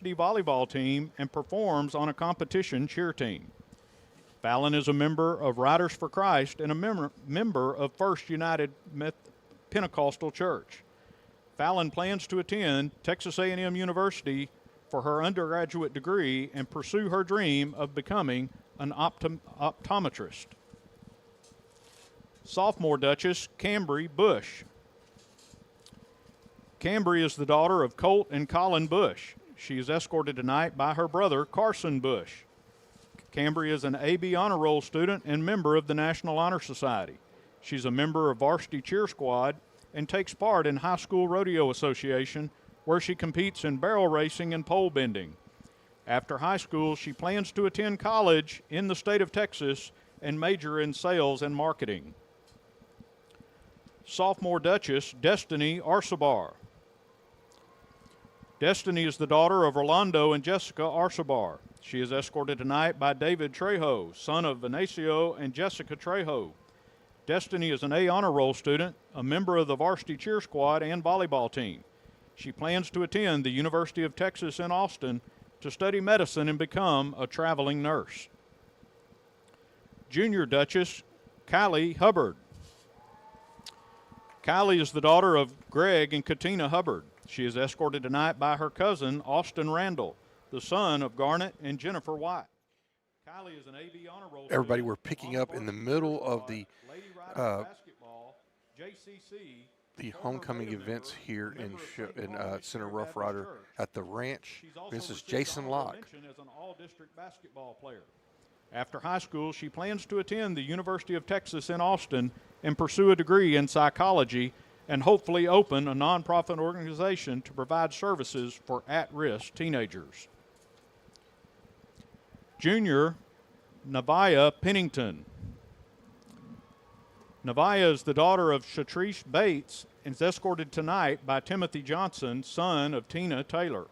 volleyball team and performs on a competition cheer team. Fallon is a member of Riders for Christ and a member of First United Pentecostal Church. Fallon plans to attend Texas A&M University for her undergraduate degree and pursue her dream of becoming an optometrist. Sophomore Duchess Cambry Bush. Cambry is the daughter of Colt and Colin Bush. She is escorted tonight by her brother Carson Bush. Cambry is an AB Honor Roll student and member of the National Honor Society. She's a member of Varsity Cheer Squad and takes part in High School Rodeo Association, where she competes in barrel racing and pole bending. After high school, she plans to attend college in the state of Texas and major in sales and marketing. Sophomore Duchess Destiny Arsabar. Destiny is the daughter of Rolando and Jessica Arsabar. She is escorted tonight by David Trejo, son of Vinacio and Jessica Trejo. Destiny is an A Honor Roll student, a member of the Varsity Cheer Squad and volleyball team. She plans to attend the University of Texas in Austin to study medicine and become a traveling nurse. Junior Duchess Kylie Hubbard. Kylie is the daughter of Greg and Katina Hubbard. She is escorted tonight by her cousin, Austin Randall, the son of Garnet and Jennifer White. Kylie is an AB Honor Roll. Everybody, we're picking up in the middle of the homecoming events here in Center Rough Rider at the ranch. This is Jason Locke. As an all-district basketball player. After high school, she plans to attend the University of Texas in Austin and pursue a degree in psychology and hopefully open a nonprofit organization to provide services for at-risk teenagers. Junior Nevaeh Pennington. Nevaeh is the daughter of Shatrice Bates and is escorted tonight by Timothy Johnson, son of Tina Taylor.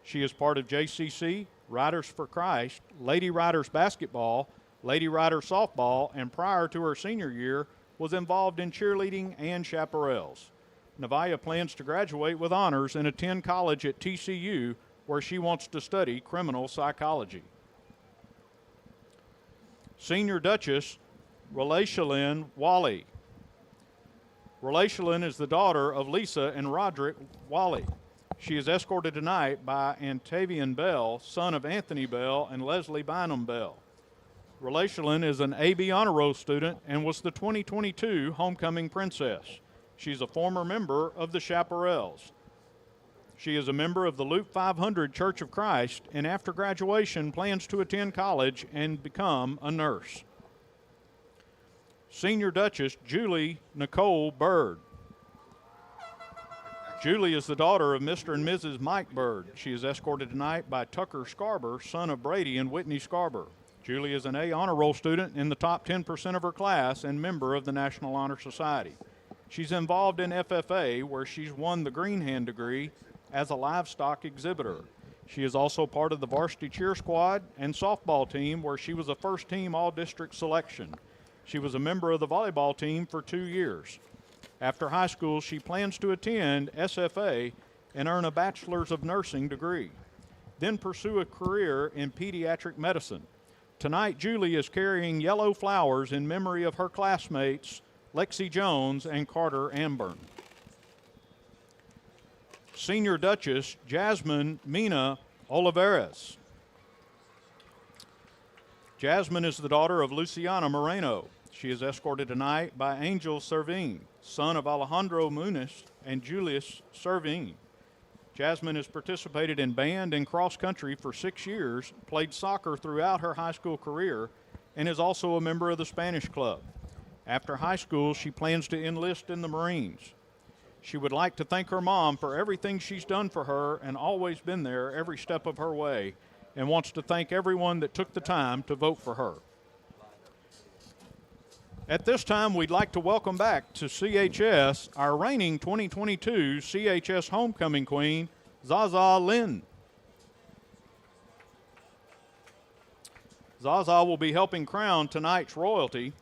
She is part of JCC, Riders for Christ, Lady Riders basketball, Lady Riders softball, and prior to her senior year was involved in cheerleading and chaparrals. Nevaeh plans to graduate with honors and attend college at TCU, where she wants to study criminal psychology. Senior Duchess Relashalyn Wally. Relashalyn is the daughter of Lisa and Roderick Wally. She is escorted tonight by Antavian Bell, son of Anthony Bell and Leslie Bynum Bell. Relashalyn is an AB Honor Roll student and was the 2022 Homecoming Princess. She's a former member of the Chaparrals. She is a member of the Loop 500 Church of Christ and after graduation plans to attend college and become a nurse. Senior Duchess Julie Nicole Bird. Julie is the daughter of Mr. and Mrs. Mike Bird. She is escorted tonight by Tucker Scarber, son of Brady and Whitney Scarber. Julie is an A Honor Roll student in the top 10% of her class and member of the National Honor Society. She's involved in FFA, where she's won the Green Hand degree as a livestock exhibitor. She is also part of the Varsity Cheer Squad and softball team, where she was a first-team all-district selection. She was a member of the volleyball team for 2 years. After high school, she plans to attend SFA and earn a Bachelor's of Nursing degree, then pursue a career in pediatric medicine. Tonight, Julie is carrying yellow flowers in memory of her classmates, Lexi Jones and Carter Amburn. Senior Duchess Jasmine Mina Olivares. Jasmine is the daughter of Luciana Moreno. She is escorted tonight by Angel Servine, son of Alejandro Muniz and Julius Servine. Jasmine has participated in band and cross country for 6 years, played soccer throughout her high school career, and is also a member of the Spanish Club. After high school, she plans to enlist in the Marines. She would like to thank her mom for everything she's done for her and always been there every step of her way, and wants to thank everyone that took the time to vote for her. At this time, we'd like to welcome back to CHS our reigning 2022 CHS Homecoming Queen, Zaza Lynn. Zaza will be helping crown tonight's royalty.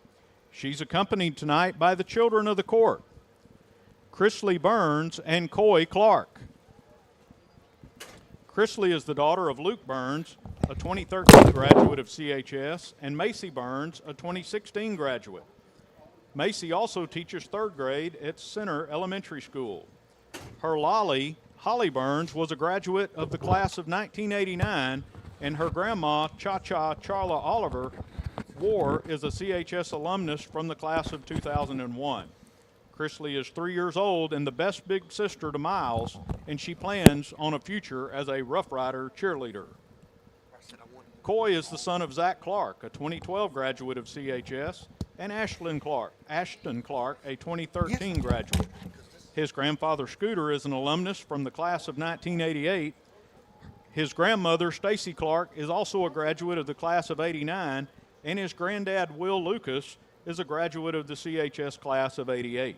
She's accompanied tonight by the children of the court, Chrisley Burns and Coy Clark. Chrisley is the daughter of Luke Burns, a 2013 graduate of CHS, and Macy Burns, a 2016 graduate. Macy also teaches third grade at Center Elementary School. Her Lolly, Holly Burns, was a graduate of the class of 1989, and her grandma, Cha-Cha Charla Oliver, is a CHS alumnus from the class of 2001. Chrisley is 3 years old and the best big sister to Miles, and she plans on a future as a Rough Rider cheerleader. Coy is the son of Zach Clark, a 2012 graduate of CHS, and Ashton Clark, a 2013 graduate. His grandfather, Scooter, is an alumnus from the class of 1988. His grandmother, Stacy Clark, is also a graduate of the class of 89, and his granddad, Will Lucas, is a graduate of the CHS class of 88.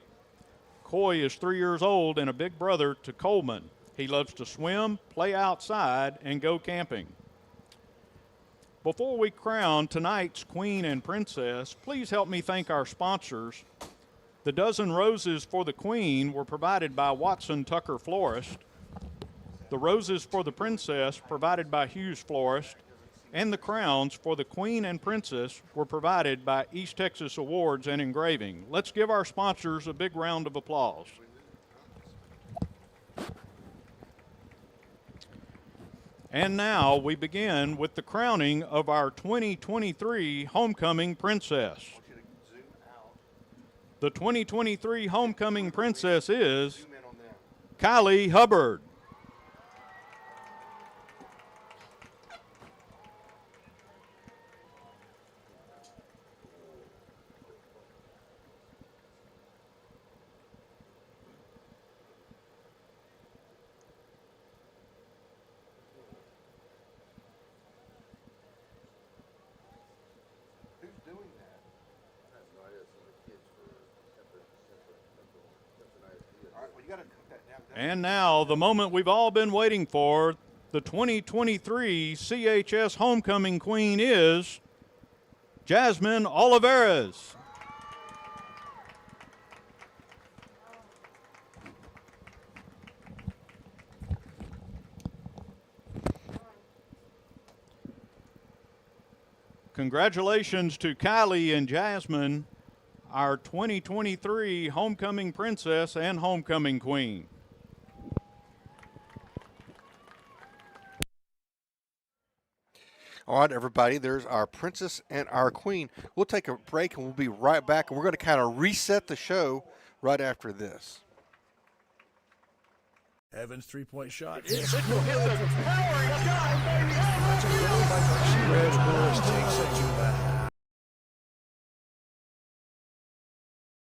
Coy is 3 years old and a big brother to Coleman. He loves to swim, play outside, and go camping. Before we crown tonight's Queen and Princess, please help me thank our sponsors. The dozen roses for the Queen were provided by Watson Tucker Florist. The roses for the Princess provided by Hughes Florist. And the crowns for the Queen and Princess were provided by East Texas Awards and Engraving. Let's give our sponsors a big round of applause. And now we begin with the crowning of our 2023 Homecoming Princess. The 2023 Homecoming Princess is Kylie Hubbard. And now, the moment we've all been waiting for, the 2023 CHS Homecoming Queen is Jasmine Olivares. Congratulations to Kylie and Jasmine, our 2023 Homecoming Princess and Homecoming Queen. All right, everybody, there's our princess and our queen. We'll take a break and we'll be right back, and we're going to kind of reset the show right after this. Evans' three-point shot. It's the powering shot, baby. Red Bulls takes it to the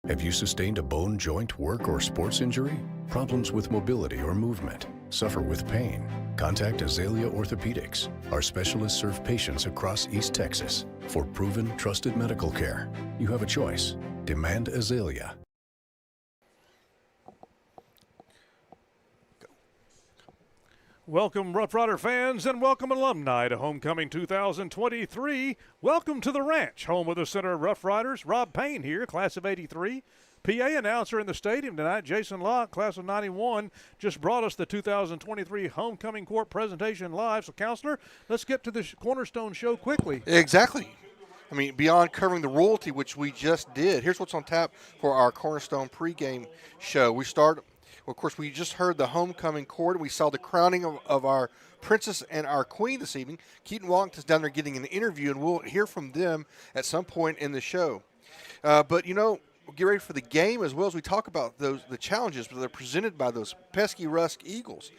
Have you sustained a bone, joint, work, or sports injury? Problems with mobility or movement? Suffer with pain? Contact Azalea Orthopedics. Our specialists serve patients across East Texas. For proven, trusted medical care, you have a choice. Demand Azalea. Welcome, Rough Rider fans, and welcome alumni to Homecoming 2023. Welcome to the Ranch, home of the Center of Rough Riders. Rob Payne here, class of 83. PA announcer in the stadium tonight, Jason Locke, class of 91, just brought us the 2023 Homecoming Court presentation live. So, Counselor, let's get to the Cornerstone show quickly. Exactly. I mean, beyond covering the royalty, which we just did, here's what's on tap for our Cornerstone pregame show. We start, well, of course, we just heard the Homecoming Court. We saw the crowning of our princess and our queen this evening. Keaton Wallington's down there getting an interview, and we'll hear from them at some point in the show. But, you know, we'll get ready for the game as well as we talk about the challenges that are presented by those pesky Rusk Eagles,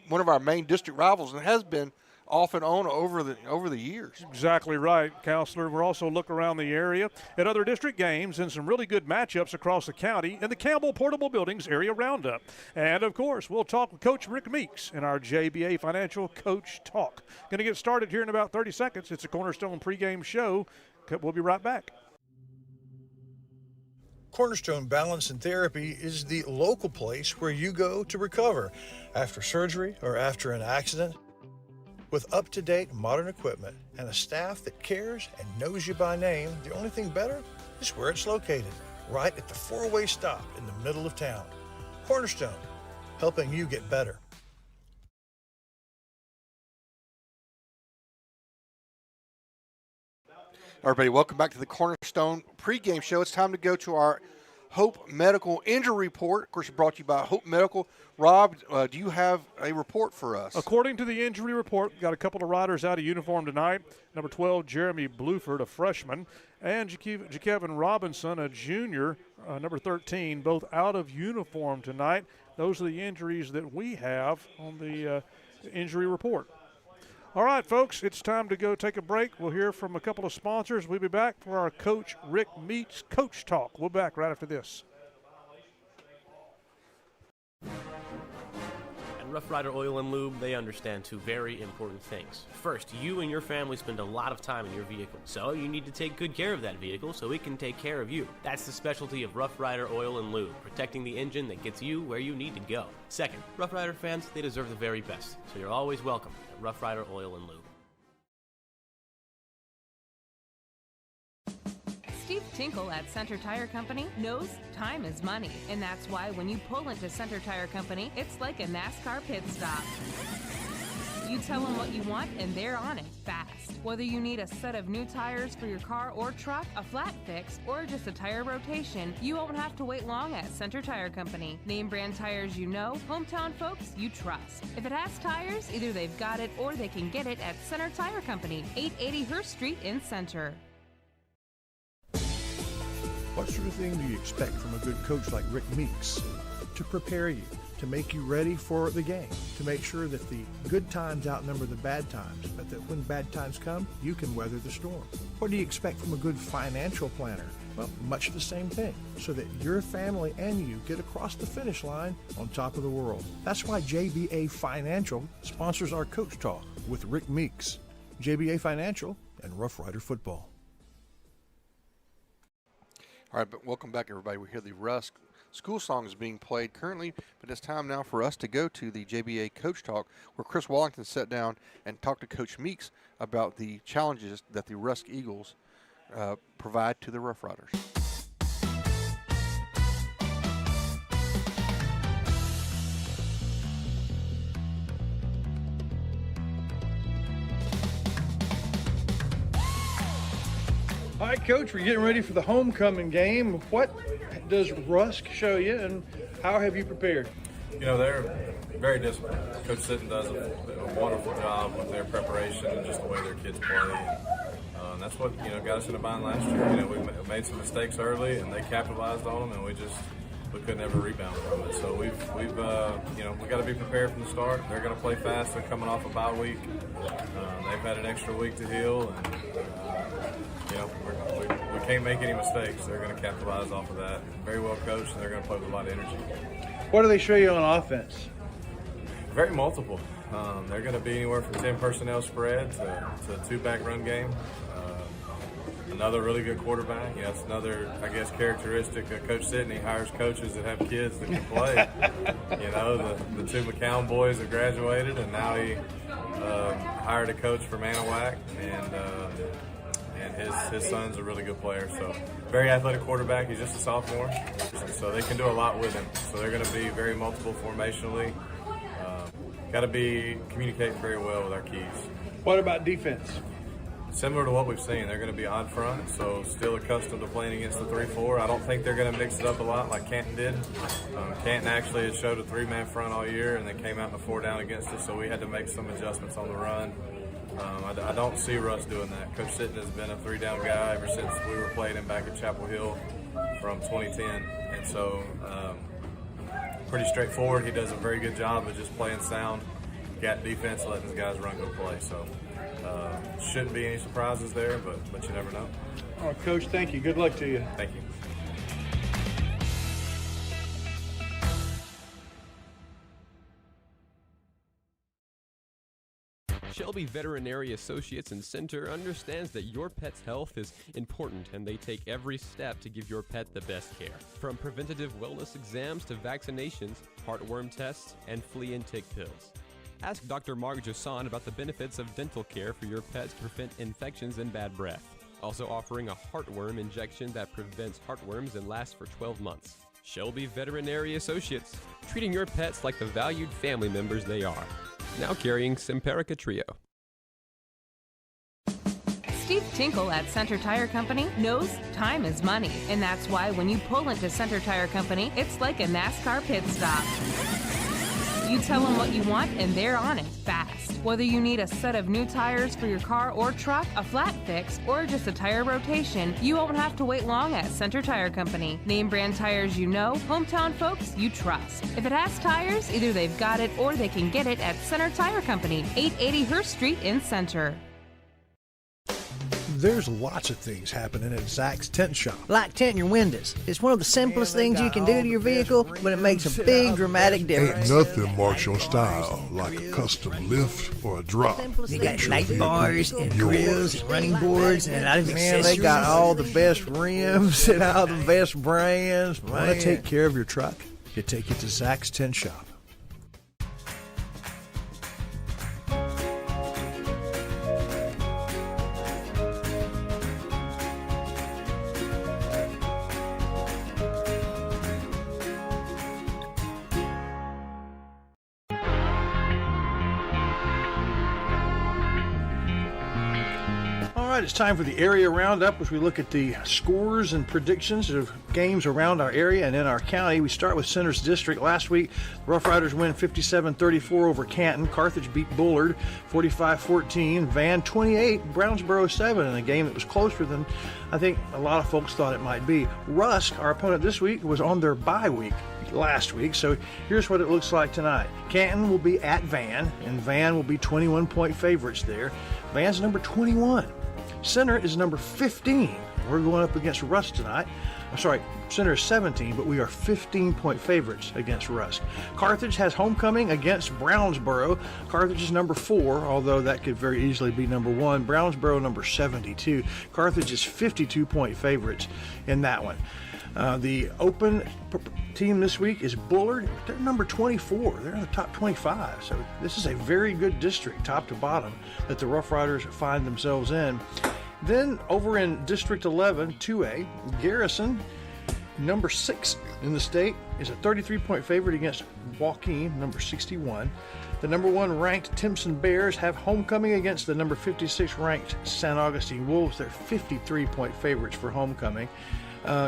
one of our main district rivals, and has been off and on over the years. Exactly right, Counselor. We're also looking around the area at other district games and some really good matchups across the county in the Campbell Portable Buildings Area Roundup. And, of course, we'll talk with Coach Rick Meeks in our JBA Financial Coach Talk. Going to get started here in about 30 seconds. It's a Cornerstone pregame show. We'll be right back. Cornerstone Balance and Therapy is the local place where you go to recover after surgery or after an accident. With up-to-date modern equipment and a staff that cares and knows you by name, the only thing better is where it's located, right at the four-way stop in the middle of town. Cornerstone, helping you get better. Everybody, welcome back to the Cornerstone pregame show. It's time to go to our Hope Medical injury report. Of course, brought to you by Hope Medical. Rob, do you have a report for us? According to the injury report, we got a couple of riders out of uniform tonight. Number 12, Jeremy Bluford, a freshman, and Jakevin Robinson, a junior, number 13, both out of uniform tonight. Those are the injuries that we have on the injury report. All right, folks, it's time to go take a break. We'll hear from a couple of sponsors. We'll be back for our Coach Rick Meeks Coach Talk. We'll be back right after this. At Rough Rider Oil and Lube, they understand two very important things. First, you and your family spend a lot of time in your vehicle, so you need to take good care of that vehicle so it can take care of you. That's the specialty of Rough Rider Oil and Lube, protecting the engine that gets you where you need to go. Second, Rough Rider fans, they deserve the very best, so you're always welcome at Rough Rider Oil and Lube. Steve Tinkle at Center Tire Company knows time is money, and that's why when you pull into Center Tire Company, it's like a NASCAR pit stop. You tell them what you want, and they're on it fast. Whether you need a set of new tires for your car or truck, a flat fix, or just a tire rotation, you won't have to wait long at Center Tire Company. Name brand tires you know, hometown folks you trust. If it has tires, either they've got it or they can get it at Center Tire Company, 880 Hurst Street in Center. What sort of thing do you expect from a good coach like Rick Meeks? To prepare you, to make you ready for the game, to make sure that the good times outnumber the bad times, but that when bad times come, you can weather the storm. What do you expect from a good financial planner? Well, much the same thing, so that your family and you get across the finish line on top of the world. That's why JBA Financial sponsors our Coach Talk with Rick Meeks. JBA Financial and Rough Rider Football. All right, but welcome back, everybody. We hear the Rusk school song is being played currently, but it's time now for us to go to the JBA Coach Talk, where Chris Wallington sat down and talked to Coach Meeks about the challenges that the Rusk Eagles provide to the Rough Riders. All right, Coach, we're getting ready for the homecoming game. What does Rusk show you, and how have you prepared? You know, they're very disciplined. Coach Sitton does a wonderful job with their preparation and just the way their kids play. And that's what, got us in a bind last year. We made some mistakes early, and they capitalized on them, and we couldn't ever rebound from it. So we got to be prepared from the start. They're going to play fast. They're coming off a bye week. They've had an extra week to heal, and we can't make any mistakes. They're going to capitalize off of that. Very well coached, and they're going to play with a lot of energy. What do they show you on offense? Very multiple. They're going to be anywhere from 10 personnel spread to a two-back run game. Another really good quarterback. It's another, characteristic of Coach Sitton. He hires coaches that have kids that can play. The two McCown boys have graduated, and now he hired a coach from Anahuac, and his son's a really good player. So very athletic quarterback. He's just a sophomore, so they can do a lot with him. So they're going to be very multiple formationally. Got to be communicating very well with our keys. What about defense? Similar to what we've seen, they're going to be odd front, so still accustomed to playing against the 3-4. I don't think they're going to mix it up a lot like Canton did. Canton actually has showed a 3-man front all year, and they came out in the 4-down against us, so we had to make some adjustments on the run. I don't see Russ doing that. Coach Sitton has been a 3-down guy ever since we were playing him back at Chapel Hill from 2010, and so pretty straightforward. He does a very good job of just playing sound, gap defense, letting his guys run, go play. So shouldn't be any surprises there, but you never know. All right, Coach, thank you. Good luck to you. Thank you. Shelby Veterinary Associates in Center understands that your pet's health is important, and they take every step to give your pet the best care. From preventative wellness exams to vaccinations, heartworm tests, and flea and tick pills. Ask Dr. Mark Jasson about the benefits of dental care for your pets to prevent infections and bad breath. Also offering a heartworm injection that prevents heartworms and lasts for 12 months. Shelby Veterinary Associates, treating your pets like the valued family members they are. Now carrying Simparica Trio. Steve Tinkle at Center Tire Company knows time is money, and that's why when you pull into Center Tire Company, it's like a NASCAR pit stop. You tell them what you want, and they're on it fast. Whether you need a set of new tires for your car or truck, a flat fix, or just a tire rotation, you won't have to wait long at Center Tire Company. Name brand tires you know, hometown folks you trust. If it has tires, either they've got it or they can get it at Center Tire Company, 880 Hurst Street in Center. There's lots of things happening at Zach's Tent Shop. Like tinting your windows. It's one of the simplest things you can do to your vehicle, but it makes a big dramatic difference. Ain't nothing marks your style like a custom lift or a drop. You got light bars and grills and running boards and a lot of accessories. They got all the best rims and all the best brands. Want to take care of your truck? You take it to Zach's Tent Shop. It's time for the area roundup as we look at the scores and predictions of games around our area and in our county. We start with Center's District. Last week, the Rough Riders win 57-34 over Canton. Carthage beat Bullard 45-14. Van 28, Brownsboro 7 in a game that was closer than I think a lot of folks thought it might be. Rusk, our opponent this week, was on their bye week last week, so here's what it looks like tonight. Canton will be at Van, and Van will be 21-point favorites there. Van's number 21. Center is number 15. We're going up against Rusk tonight. I'm sorry, Center is 17, but we are 15-point favorites against Rusk. Carthage has homecoming against Brownsboro. Carthage is number 4, although that could very easily be number 1. Brownsboro number 72. Carthage is 52-point favorites in that one. The open team this week is Bullard. They're number 24. They're in the top 25. So this is a very good district, top to bottom, that the Rough Riders find themselves in. Then over in District 11, 2A, Garrison, number 6 in the state, is a 33-point favorite against Joaquin, number 61. The number 1 ranked Timpson Bears have homecoming against the number 56 ranked San Augustine Wolves. They're 53-point favorites for homecoming.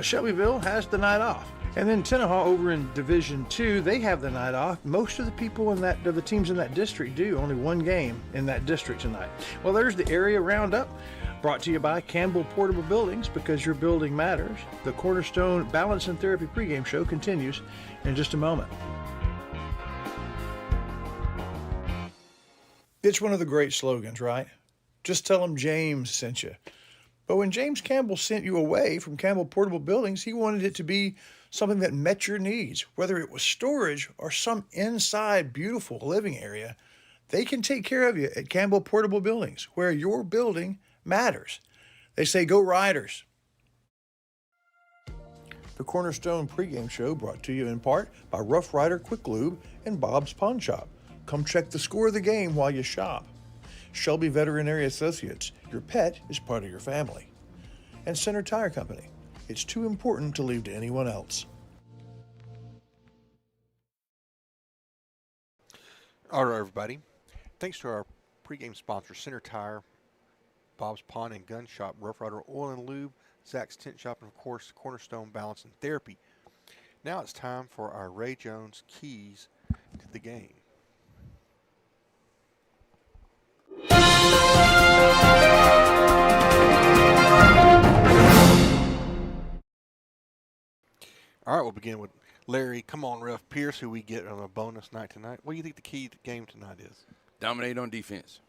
Shelbyville has the night off. And then Tenaha over in Division 2, they have the night off. Most of the people in that, of the teams in that district do. Only one game in that district tonight. Well, there's the area roundup, brought to you by Campbell Portable Buildings, because your building matters. The Cornerstone Balance and Therapy pregame show continues in just a moment. It's one of the great slogans, right? Just tell them James sent you. But when James Campbell sent you away from Campbell Portable Buildings, he wanted it to be something that met your needs, whether it was storage or some inside beautiful living area. They can take care of you at Campbell Portable Buildings, where your building matters. They say, go Riders. The Cornerstone pregame show brought to you in part by Rough Rider Quick Lube and Bob's Pawn Shop. Come check the score of the game while you shop. Shelby Veterinary Associates, your pet is part of your family. And Center Tire Company, it's too important to leave to anyone else. All right, everybody. Thanks to our pregame sponsors, Center Tire, Bob's Pawn and Gun Shop, Rough Rider Oil and Lube, Zach's Tent Shop, and of course, Cornerstone Balance and Therapy. Now it's time for our Ray Jones keys to the game. All right, we'll begin with Larry. Come on, Ref Pierce, who we get on a bonus night tonight. What do you think the key to the game tonight is? Dominate on defense.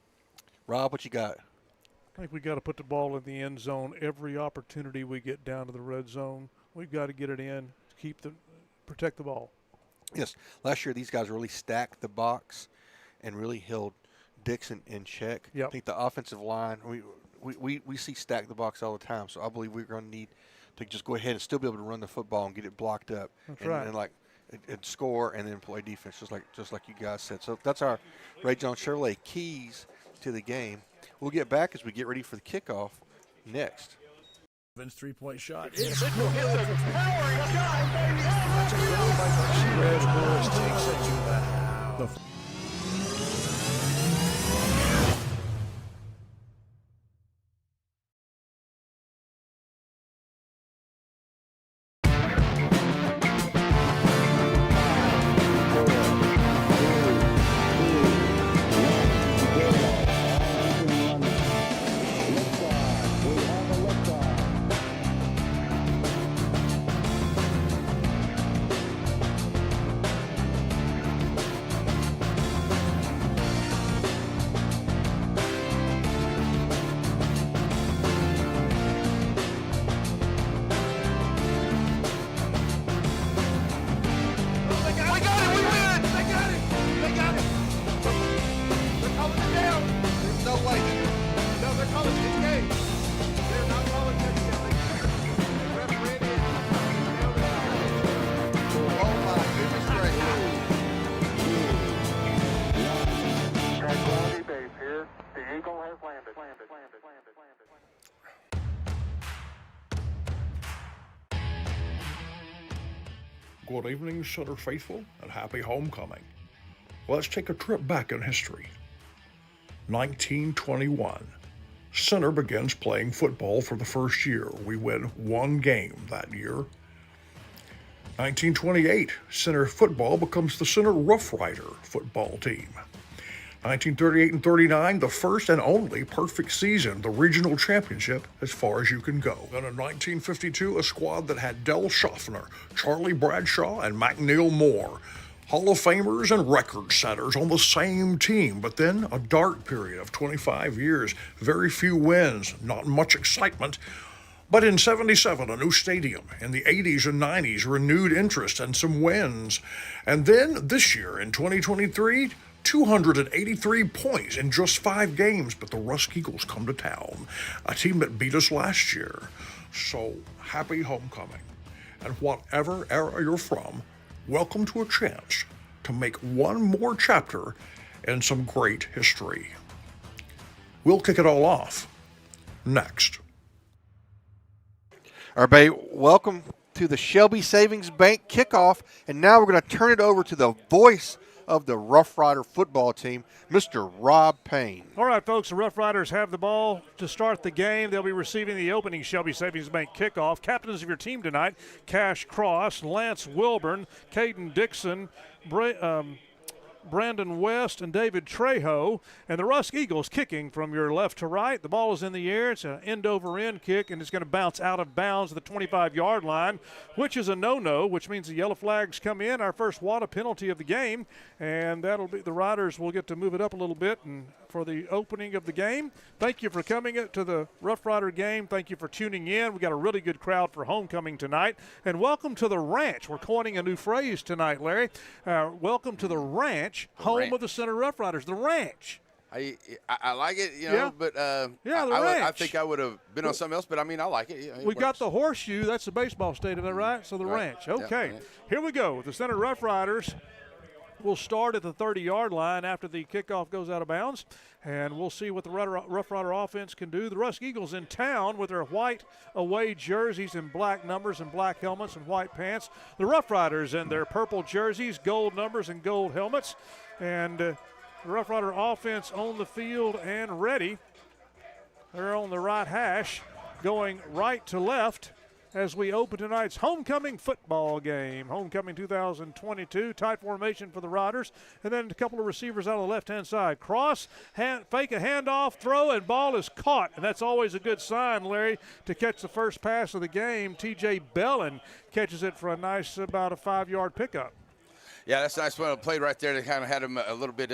Rob, what you got? I think we got to put the ball in the end zone every opportunity we get down to the red zone. We've got to get it in, protect the ball. Yes, last year these guys really stacked the box and really held Dixon in check. Yep. I think the offensive line, we see stack the box all the time, so I believe we're going to need to just go ahead and still be able to run the football and get it blocked up. That's right. And score and then play defense, just like you guys said. So that's our Ray Jones Chevrolet keys to the game. We'll get back as we get ready for the kickoff next. Vince 3-point shot. It's a powering shot, baby. Red Bulls takes it to the Eagle has landed. Good evening, Center faithful, and happy homecoming. Let's take a trip back in history. 1921. Center begins playing football for the first year. We win one game that year. 1928. Center football becomes the Center Rough Rider football team. 1938 and 39, the first and only perfect season, the regional championship as far as you can go. Then in 1952, a squad that had Del Schaffner, Charlie Bradshaw, and McNeil Moore, Hall of Famers and record setters on the same team, but then a dark period of 25 years, very few wins, not much excitement. But in 77, a new stadium. In the 80s and 90s, renewed interest and some wins. And then this year, in 2023, 283 points in just 5 games, but the Rusk Eagles come to town, a team that beat us last year. So, happy homecoming. And whatever era you're from, welcome to a chance to make one more chapter in some great history. We'll kick it all off next. Everybody, welcome to the Shelby Savings Bank kickoff, and now we're going to turn it over to the voice of the Rough Rider football team, Mr. Rob Payne. All right, folks, the Rough Riders have the ball to start the game. They'll be receiving the opening Shelby Savings Bank kickoff. Captains of your team tonight, Cash Cross, Lance Wilburn, Caden Dixon, Brandon West, and David Trejo. And the Rusk Eagles kicking from your left to right. The ball is in the air. It's an end-over-end kick, and it's going to bounce out of bounds at the 25-yard line, which is a no-no, which means the yellow flags come in, our first WADA penalty of the game, and that'll be the Riders will get to move it up a little bit and for the opening of the game. Thank you for coming to the Rough Rider game. Thank you for tuning in. We got a really good crowd for homecoming tonight. And welcome to the ranch. We're coining a new phrase tonight, Larry. Welcome to the ranch, home of the Center Rough Riders, the ranch. I like it, you know, but the ranch. I think I would have been on something else, but I mean, I like it. We've got the horseshoe. That's the baseball stadium, is that right? So the ranch. Okay, here we go. The Center Rough Riders will start at the 30-yard line after the kickoff goes out of bounds, and we'll see what the Rough Rider offense can do. The Rusk Eagles in town with their white away jerseys and black numbers and black helmets and white pants. The Rough Riders in their purple jerseys, gold numbers and gold helmets. And the Rough Rider offense on the field and ready. They're on the right hash, going right to left as we open tonight's homecoming football game. Homecoming 2022, tight formation for the Riders. And then a couple of receivers out on the left-hand side. Cross, fake a handoff, throw, and ball is caught. And that's always a good sign, Larry, to catch the first pass of the game. T.J. Bellin catches it for a nice about a 5-yard pickup. Yeah, that's a nice one. Play right there. They kind of had him a little bit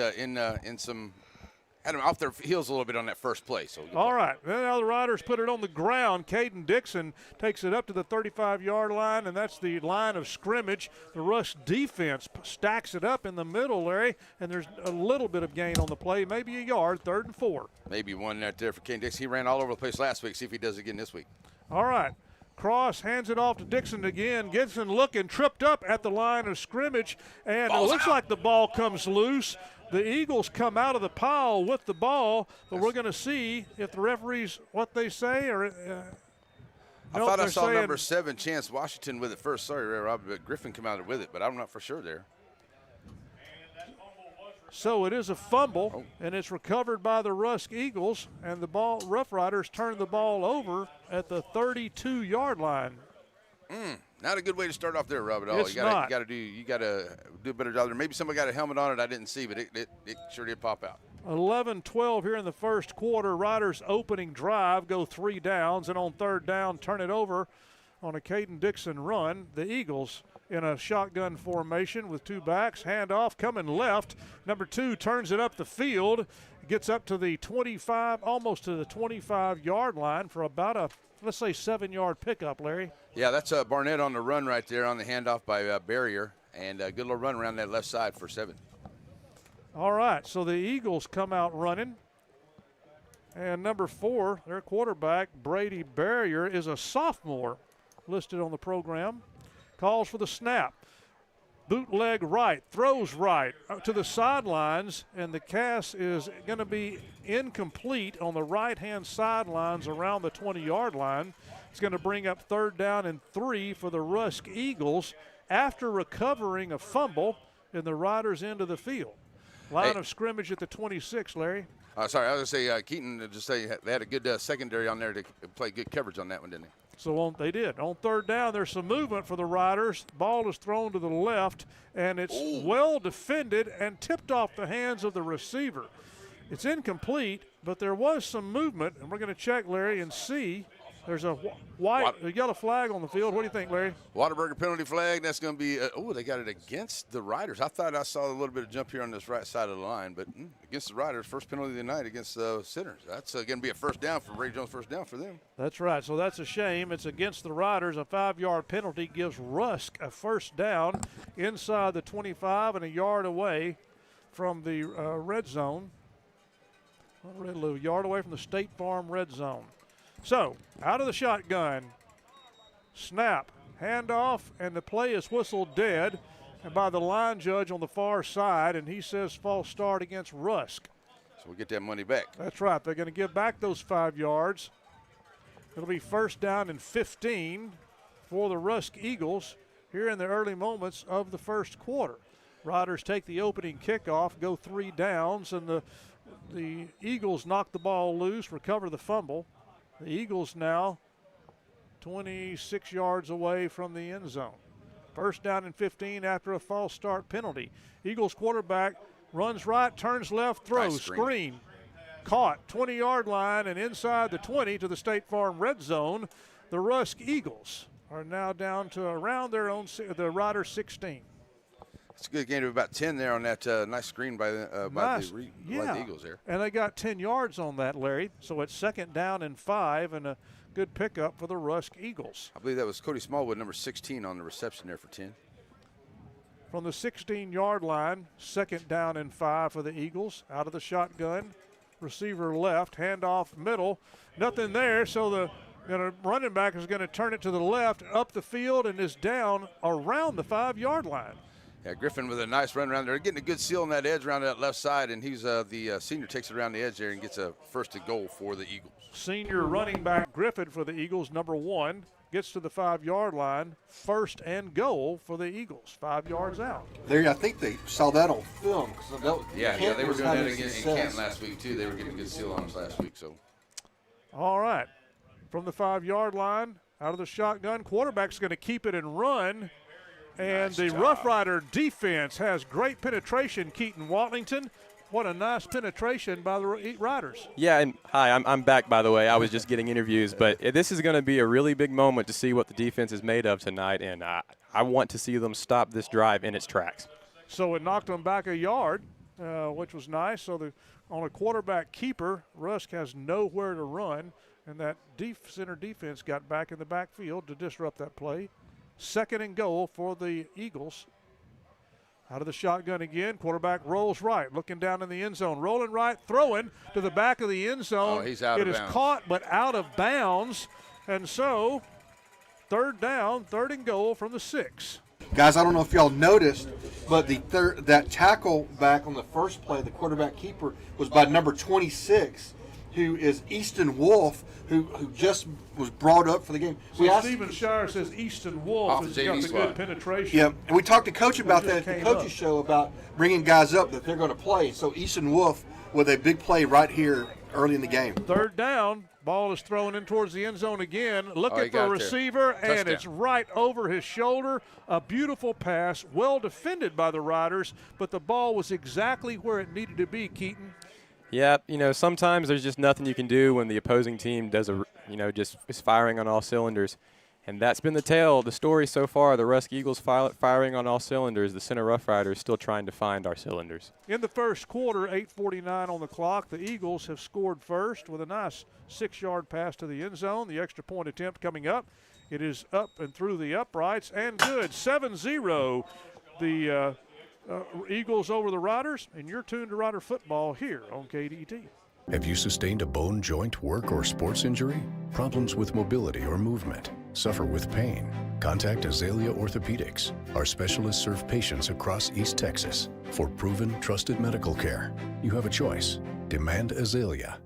had him off their heels a little bit on that first play. So all right. Then now the Riders put it on the ground. Caden Dixon takes it up to the 35-yard line, and that's the line of scrimmage. The Rusk defense stacks it up in the middle, Larry, and there's a little bit of gain on the play, maybe a yard, 3rd and 4. Maybe one right there for Caden Dixon. He ran all over the place last week. See if he does it again this week. All right. Cross hands it off to Dixon again. Gibson looking, tripped up at the line of scrimmage, and it looks like the ball comes loose. The Eagles come out of the pile with the ball, but we're going to see if the referees, what they say. Or I thought I saw number 7, Chance Washington, with it first. Sorry, Rob, but Griffin come out with it, but I'm not for sure there. So it is a fumble, and it's recovered by the Rusk Eagles, and the Rough Riders turn the ball over at the 32-yard line. Not a good way to start off there, Rob, at all. It's you got to do a better job there. Maybe somebody got a helmet on it I didn't see, but it sure did pop out. 11-12 here in the first quarter. Riders opening drive, go 3 downs, and on 3rd down, turn it over on a Caden Dixon run. The Eagles in a shotgun formation with 2 backs. Handoff coming left. Number 2 turns it up the field. Gets up to the 25, almost to the 25-yard line for about a, let's say, 7-yard pickup, Larry. Yeah, that's Barnett on the run right there on the handoff by Barrier. And a good little run around that left side for 7. All right, so the Eagles come out running. And number 4, their quarterback, Brady Barrier, is a sophomore listed on the program. Calls for the snap. bootleg right, throws right to the sidelines, and the pass is going to be incomplete on the right-hand sidelines around the 20-yard line. It's going to bring up 3rd down and 3 for the Rusk Eagles after recovering a fumble in the Riders' end of the field. Line of scrimmage at the 26, Larry. Sorry, I was going to say, Keaton, just say they had a good secondary on there to play good coverage on that one, didn't they? So they did. On 3rd down, there's some movement for the Riders. Ball is thrown to the left, and it's well defended and tipped off the hands of the receiver. It's incomplete, but there was some movement, and we're going to check, Larry, and see. There's a yellow flag on the field. What do you think, Larry? Whataburger penalty flag. That's going to be they got it against the Riders. I thought I saw a little bit of jump here on this right side of the line, but against the Riders, first penalty of the night against Sinners. That's going to be a first down for Ray Jones, first down for them. That's right. So that's a shame. It's against the Riders. A 5-yard penalty gives Rusk a first down inside the 25 and a yard away from the red zone. A yard away from the State Farm red zone. So, out of the shotgun, snap, handoff, and the play is whistled dead and by the line judge on the far side, and he says false start against Rusk. So we'll get that money back. That's right. They're going to give back those 5 yards. It'll be 1st down and 15 for the Rusk Eagles here in the early moments of the first quarter. Riders take the opening kickoff, go 3 downs, and the Eagles knock the ball loose, recover the fumble. The Eagles now 26 yards away from the end zone. 1st down and 15 after a false start penalty. Eagles quarterback runs right, turns left, throws, screen. Caught, 20-yard line and inside the 20 to the State Farm red zone. The Rusk Eagles are now down to around the Riders 16. It's a good gain of about 10 there on that nice screen by the Eagles there. And they got 10 yards on that, Larry. So it's 2nd down and 5 and a good pickup for the Rusk Eagles. I believe that was Cody Smallwood, number 16, on the reception there for 10. From the 16-yard line, 2nd down and 5 for the Eagles. Out of the shotgun, receiver left, handoff middle. Nothing there, so the running back is going to turn it to the left, up the field, and is down around the 5-yard line. Yeah, Griffin with a nice run around there, getting a good seal on that edge around that left side, and he's the senior takes it around the edge there and gets a 1st and goal for the Eagles. Senior running back Griffin for the Eagles, number 1, gets to the 5-yard line, 1st and goal for the Eagles, 5 yards out. There, I think they saw that on film. Yeah, they were doing that in Canton last week too. They were getting a good seal on us last week. So, all right, from the 5-yard line, out of the shotgun, quarterback's going to keep it and run. And the Rough Rider defense has great penetration, Keaton Watlington. What a nice penetration by the Riders. Yeah, and hi, I'm back, by the way. I was just getting interviews. But this is going to be a really big moment to see what the defense is made of tonight, and I want to see them stop this drive in its tracks. So it knocked them back a yard, which was nice. So on a quarterback keeper, Rusk has nowhere to run, and that center defense got back in the backfield to disrupt that play. 2nd and goal for the Eagles. Out of the shotgun again, quarterback rolls right, looking down in the end zone, rolling right, throwing to the back of the end zone. Oh, he's out of bounds. It is caught but out of bounds, and so 3rd down, 3rd and goal from the 6. Guys, I don't know if y'all noticed, but that tackle back on the first play, the quarterback keeper, was by number 26, who is Easton Wolf, who just was brought up for the game. So Stephen Shire says Easton Wolf has got the good penetration. Yeah, and we talked to Coach about that at the coaches show about bringing guys up that they're going to play. So Easton Wolf with a big play right here early in the game. 3rd down, ball is thrown in towards the end zone again. Look at the receiver, and it's right over his shoulder. A beautiful pass, well defended by the Riders, but the ball was exactly where it needed to be, Keaton. Yeah, sometimes there's just nothing you can do when the opposing team does just is firing on all cylinders. And that's been the story so far. The Rusk Eagles firing on all cylinders. The Center Rough Riders still trying to find our cylinders. In the first quarter, 8:49 on the clock, the Eagles have scored first with a nice 6-yard pass to the end zone. The extra point attempt coming up. It is up and through the uprights and good. 7-0. The Eagles over the Riders, and you're tuned to Rider football here on KDT. Have you sustained a bone, joint, work, or sports injury? Problems with mobility or movement? Suffer with pain? Contact Azalea Orthopedics. Our specialists serve patients across East Texas. For proven, trusted medical care, you have a choice. Demand Azalea.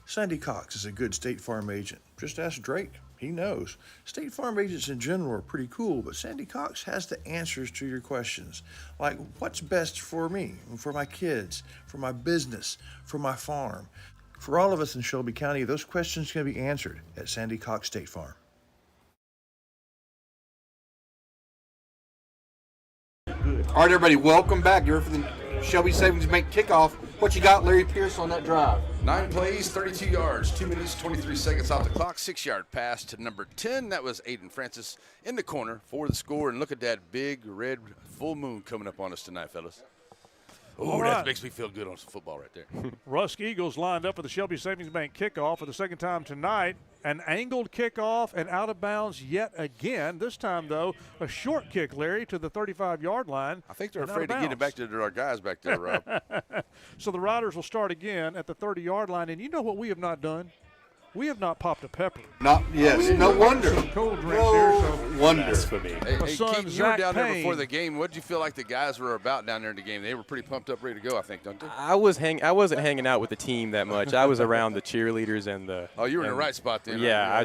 Sandy Cox is a good State Farm agent. Just ask Drake. He knows. State Farm agents in general are pretty cool, but Sandy Cox has the answers to your questions. Like, what's best for me, for my kids, for my business, for my farm? For all of us in Shelby County, those questions can be answered at Sandy Cox State Farm. All right, everybody, welcome back. You're ready for the Shelby Savings Bank kickoff. What you got, Larry Pierce, on that drive? 9 plays, 32 yards, 2 minutes, 23 seconds off the clock, 6-yard pass to number 10. That was Aiden Francis in the corner for the score. And look at that big red full moon coming up on us tonight, fellas. Oh, right. That makes me feel good on some football right there. Rusk Eagles lined up for the Shelby Savings Bank kickoff for the second time tonight. An angled kickoff and out of bounds yet again. This time, though, a short kick, Larry, to the 35-yard line. I think they're afraid to get it back to our guys back there, Rob. So the Riders will start again at the 30-yard line. And you know what we have not done? We have not popped a pepper. No wonder. Some cold drinks here, so wonder. Hey, hey, son, Keaton, you Zach were down there Payne. before the game. What did you feel like the guys were about down there in the game? They were pretty pumped up, ready to go, I think, don't they? I wasn't hanging out with the team that much. I was around the cheerleaders and the. Oh, you were in the right spot then. Yeah,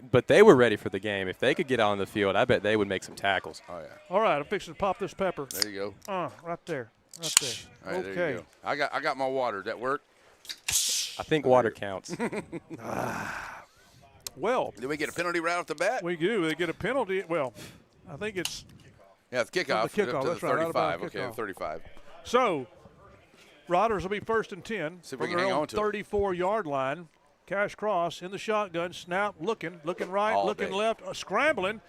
but they were ready for the game. If they could get on the field, I bet they would make some tackles. Oh yeah. All right, I'm fixing to pop this pepper. There you go. Right there. Right there. All right, okay. there you go. I got my water. Did that work? I think water counts. Well, did we get a penalty right off the bat? We do. They get a penalty. Well, I think it's. Yeah, the kickoff. The kickoff. To That's the right. 35. Okay, Okay, 35. So, Riders will be 1st and 10 See if we from can their hang own on to it. 34-yard line. Cash Cross in the shotgun, snap, looking right, All looking day. left, scrambling,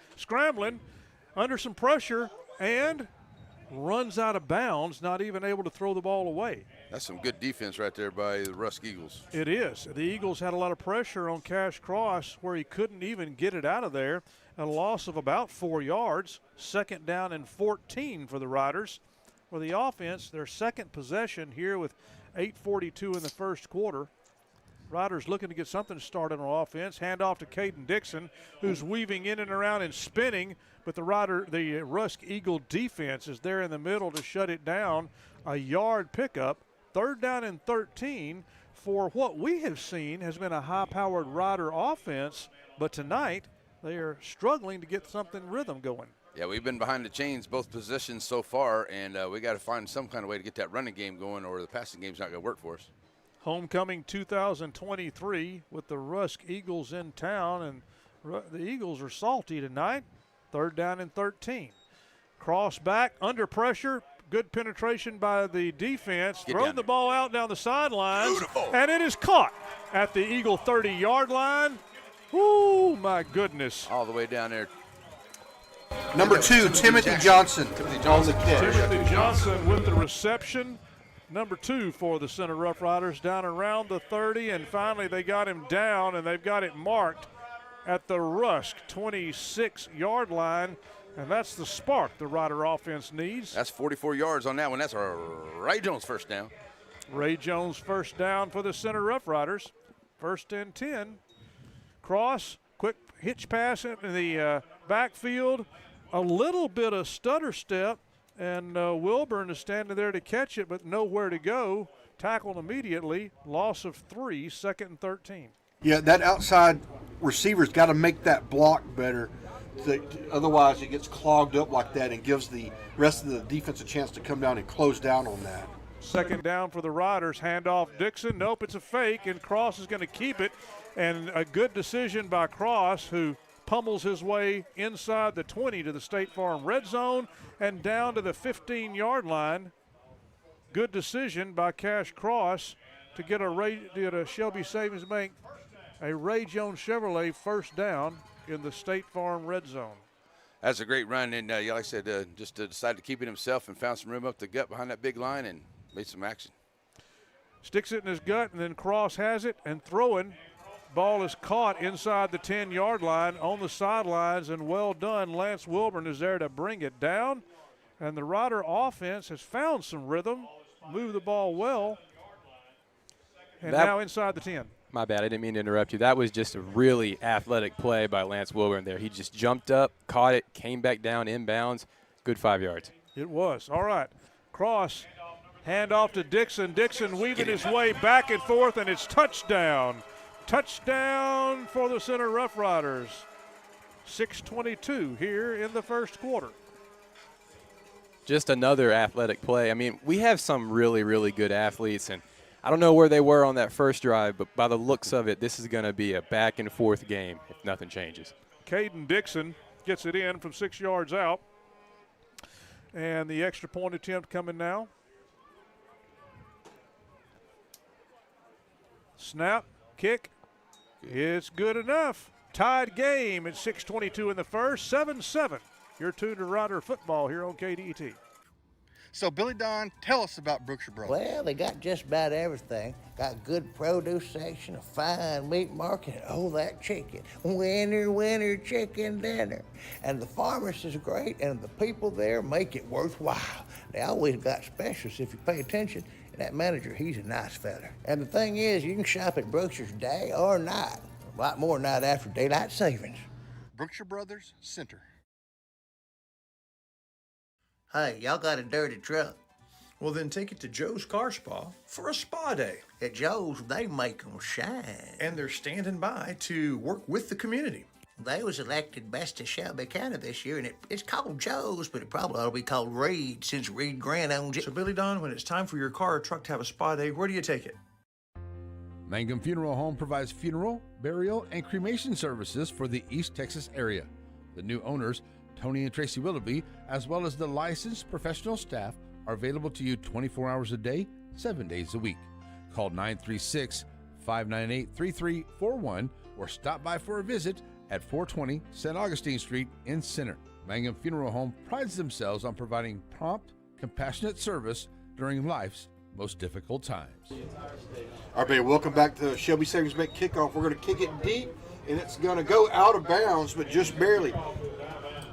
under some pressure, and runs out of bounds, not even able to throw the ball away. That's some good defense right there by the Rusk Eagles. It is. The Eagles had a lot of pressure on Cash Cross where he couldn't even get it out of there. A loss of about 4 yards. 2nd down and 14 for the Riders. For the offense, their second possession here with 8:42 in the first quarter. Riders looking to get something started on offense. Hand off to Caden Dixon, who's weaving in and around and spinning, but the Rusk Eagle defense is there in the middle to shut it down. A yard pickup. 3rd down and 13 for what we have seen has been a high-powered Rider offense, but tonight they are struggling to get something rhythm going. Yeah, we've been behind the chains both positions so far, and we got to find some kind of way to get that running game going, or the passing game's not going to work for us. Homecoming 2023 with the Rusk Eagles in town, and the Eagles are salty tonight. 3rd down and 13. Cross back, under pressure. Good penetration by the defense. Throwing the ball out down the sidelines. Beautiful. And it is caught at the Eagle 30-yard line. Ooh, my goodness. All the way down there. Number 2, Timothy Johnson. On the catch. Timothy Johnson with the reception. Number 2 for the Center Rough Riders down around the 30, and finally they got him down, and they've got it marked at the Rusk 26-yard line, and that's the spark the Rider offense needs. That's 44 yards on that one. That's a Ray Jones first down. Ray Jones first down for the Center Rough Riders. 1st and 10. Cross, quick hitch pass in the backfield. A little bit of stutter step, and Wilburn is standing there to catch it, but nowhere to go. Tackled immediately. Loss of 3, 2nd and 13. Yeah, that outside receiver's got to make that block better. Otherwise, it gets clogged up like that and gives the rest of the defense a chance to come down and close down on that. 2nd down for the Riders. Handoff Dixon. Nope, it's a fake, and Cross is going to keep it. And a good decision by Cross, who pummels his way inside the 20 to the State Farm red zone and down to the 15-yard line. Good decision by Cash Cross to get a Shelby Savings Bank, a Ray Jones Chevrolet first down in the State Farm red zone. That's a great run, and like I said, just decided to keep it himself and found some room up the gut behind that big line and made some action. Sticks it in his gut, and then Cross has it and throwing. Ball is caught inside the 10-yard line on the sidelines, and well done. Lance Wilburn is there to bring it down, and the Rider offense has found some rhythm, moved the ball well, and now inside the 10. My bad. I didn't mean to interrupt you. That was just a really athletic play by Lance Wilburn there. He just jumped up, caught it, came back down inbounds. Good 5 yards. It was. All right. Cross. Hand off to Dixon. Dixon weaving his way back and forth, and it's touchdown. Touchdown for the Center Rough Riders. 6:22 here in the first quarter. Just another athletic play. I mean, we have some really, really good athletes, and I don't know where they were on that first drive, but by the looks of it, this is going to be a back-and-forth game if nothing changes. Caden Dixon gets it in from 6 yards out. And the extra point attempt coming now. Snap, kick. It's good enough. Tied game at 6:22 in the first, 7-7. You're tuned to Rider Football here on KDET. So, Billy Don, tell us about Brookshire Brothers. Well, they got just about everything. Got good produce section, a fine meat market, and oh, that chicken. Winner, chicken dinner. And the pharmacist is great, and the people there make it worthwhile. They always got specials if you pay attention. And that manager, he's a nice fella. And the thing is, you can shop at Brookshire's day or night. A lot more night after daylight savings. Brookshire Brothers Center. Hey, y'all got a dirty truck? Well, then take it to Joe's Car Spa for a spa day. At Joe's, they make them shine. And they're standing by to work with the community. They was elected best of Shelby County this year, and it's called Joe's, but it probably ought to be called Reed since Reed Grant owns it. So, Billy Don, when it's time for your car or truck to have a spa day, where do you take it? Mangum Funeral Home provides funeral, burial, and cremation services for the East Texas area. The new owners, Tony and Tracy Willoughby, as well as the licensed professional staff, are available to you 24 hours a day, 7 days a week. Call 936-598-3341 or stop by for a visit at 420 St. Augustine Street in Center. Mangum Funeral Home prides themselves on providing prompt, compassionate service during life's most difficult times. All right, baby, welcome back to Shelby Savings Bank Kickoff. We're going to kick it deep, and it's going to go out of bounds, but just barely.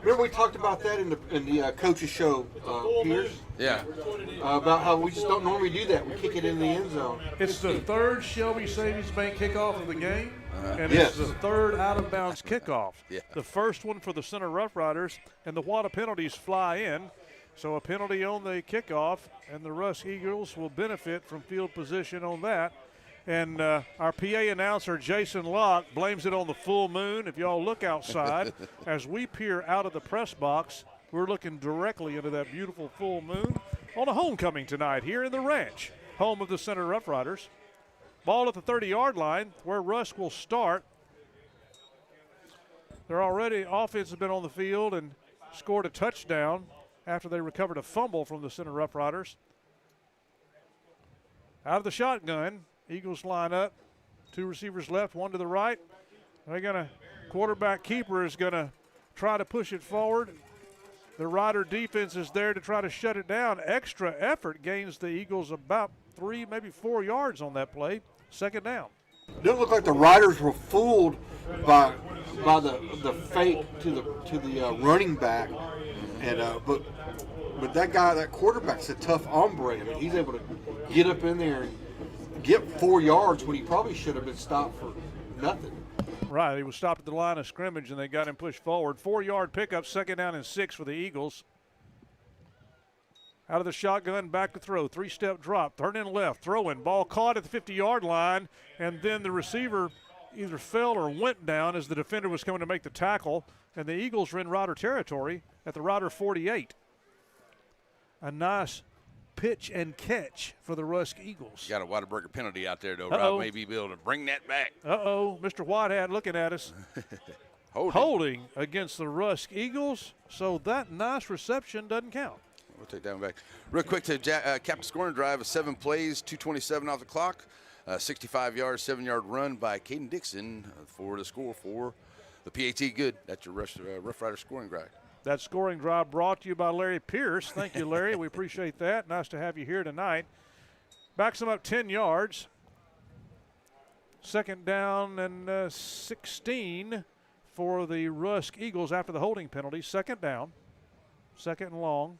Remember we talked about that in the coach's show, Piers? Yeah. About how we just don't normally do that. We kick it in the end zone. It's the third Shelby Savings Bank kickoff of the game, and Yes. it's the third out-of-bounds kickoff. Yeah. The first one for the Center Rough Riders, and the Wada penalties fly in. So a penalty on the kickoff, and the Rusk Eagles will benefit from field position on that. And our PA announcer, Jason Locke, blames it on the full moon. If y'all look outside, as we peer out of the press box, we're looking directly into that beautiful full moon on a homecoming tonight here in the Ranch, home of the Center Rough Riders. Ball at the 30-yard line where Rusk will start. Their already offense has been on the field and scored a touchdown after they recovered a fumble from the Center Rough Riders. Out of the shotgun, Eagles line up. Two receivers left, one to the right. Quarterback keeper is going to try to push it forward. The Rider defense is there to try to shut it down. Extra effort gains the Eagles about 3, maybe 4 yards on that play. Second down. It doesn't look like the Riders were fooled by the fake to the running back, and but that guy, that quarterback's a tough hombre. I mean, he's able to get up in there and get 4 yards when he probably should have been stopped for nothing. Right, he was stopped at the line of scrimmage, and they got him pushed forward. 4-yard pickup, second down and 6 for the Eagles. Out of the shotgun, back to throw. 3-step drop, turn in left, throwing. Ball caught at the 50-yard line, and then the receiver either fell or went down as the defender was coming to make the tackle, and the Eagles were in Rider territory at the Rider 48. A nice pitch and catch for the Rusk Eagles. Got a Whataburger penalty out there, though. Uh-oh. Rob may be able to bring that back. Mr. Whitehat looking at us. Holding against the Rusk Eagles, so that nice reception doesn't count. We'll take that one back. Real quick to captain scoring drive of 7 plays, 2:27 off the clock. 65-yard, 7-yard run by Caden Dixon for the score for the PAT. Good. That's your Rough Rider scoring drive. That scoring drive brought to you by Larry Pierce. Thank you, Larry. We appreciate that. Nice to have you here tonight. Backs them up 10 yards. Second down and 16 for the Rusk Eagles after the holding penalty. Second down. Second and long.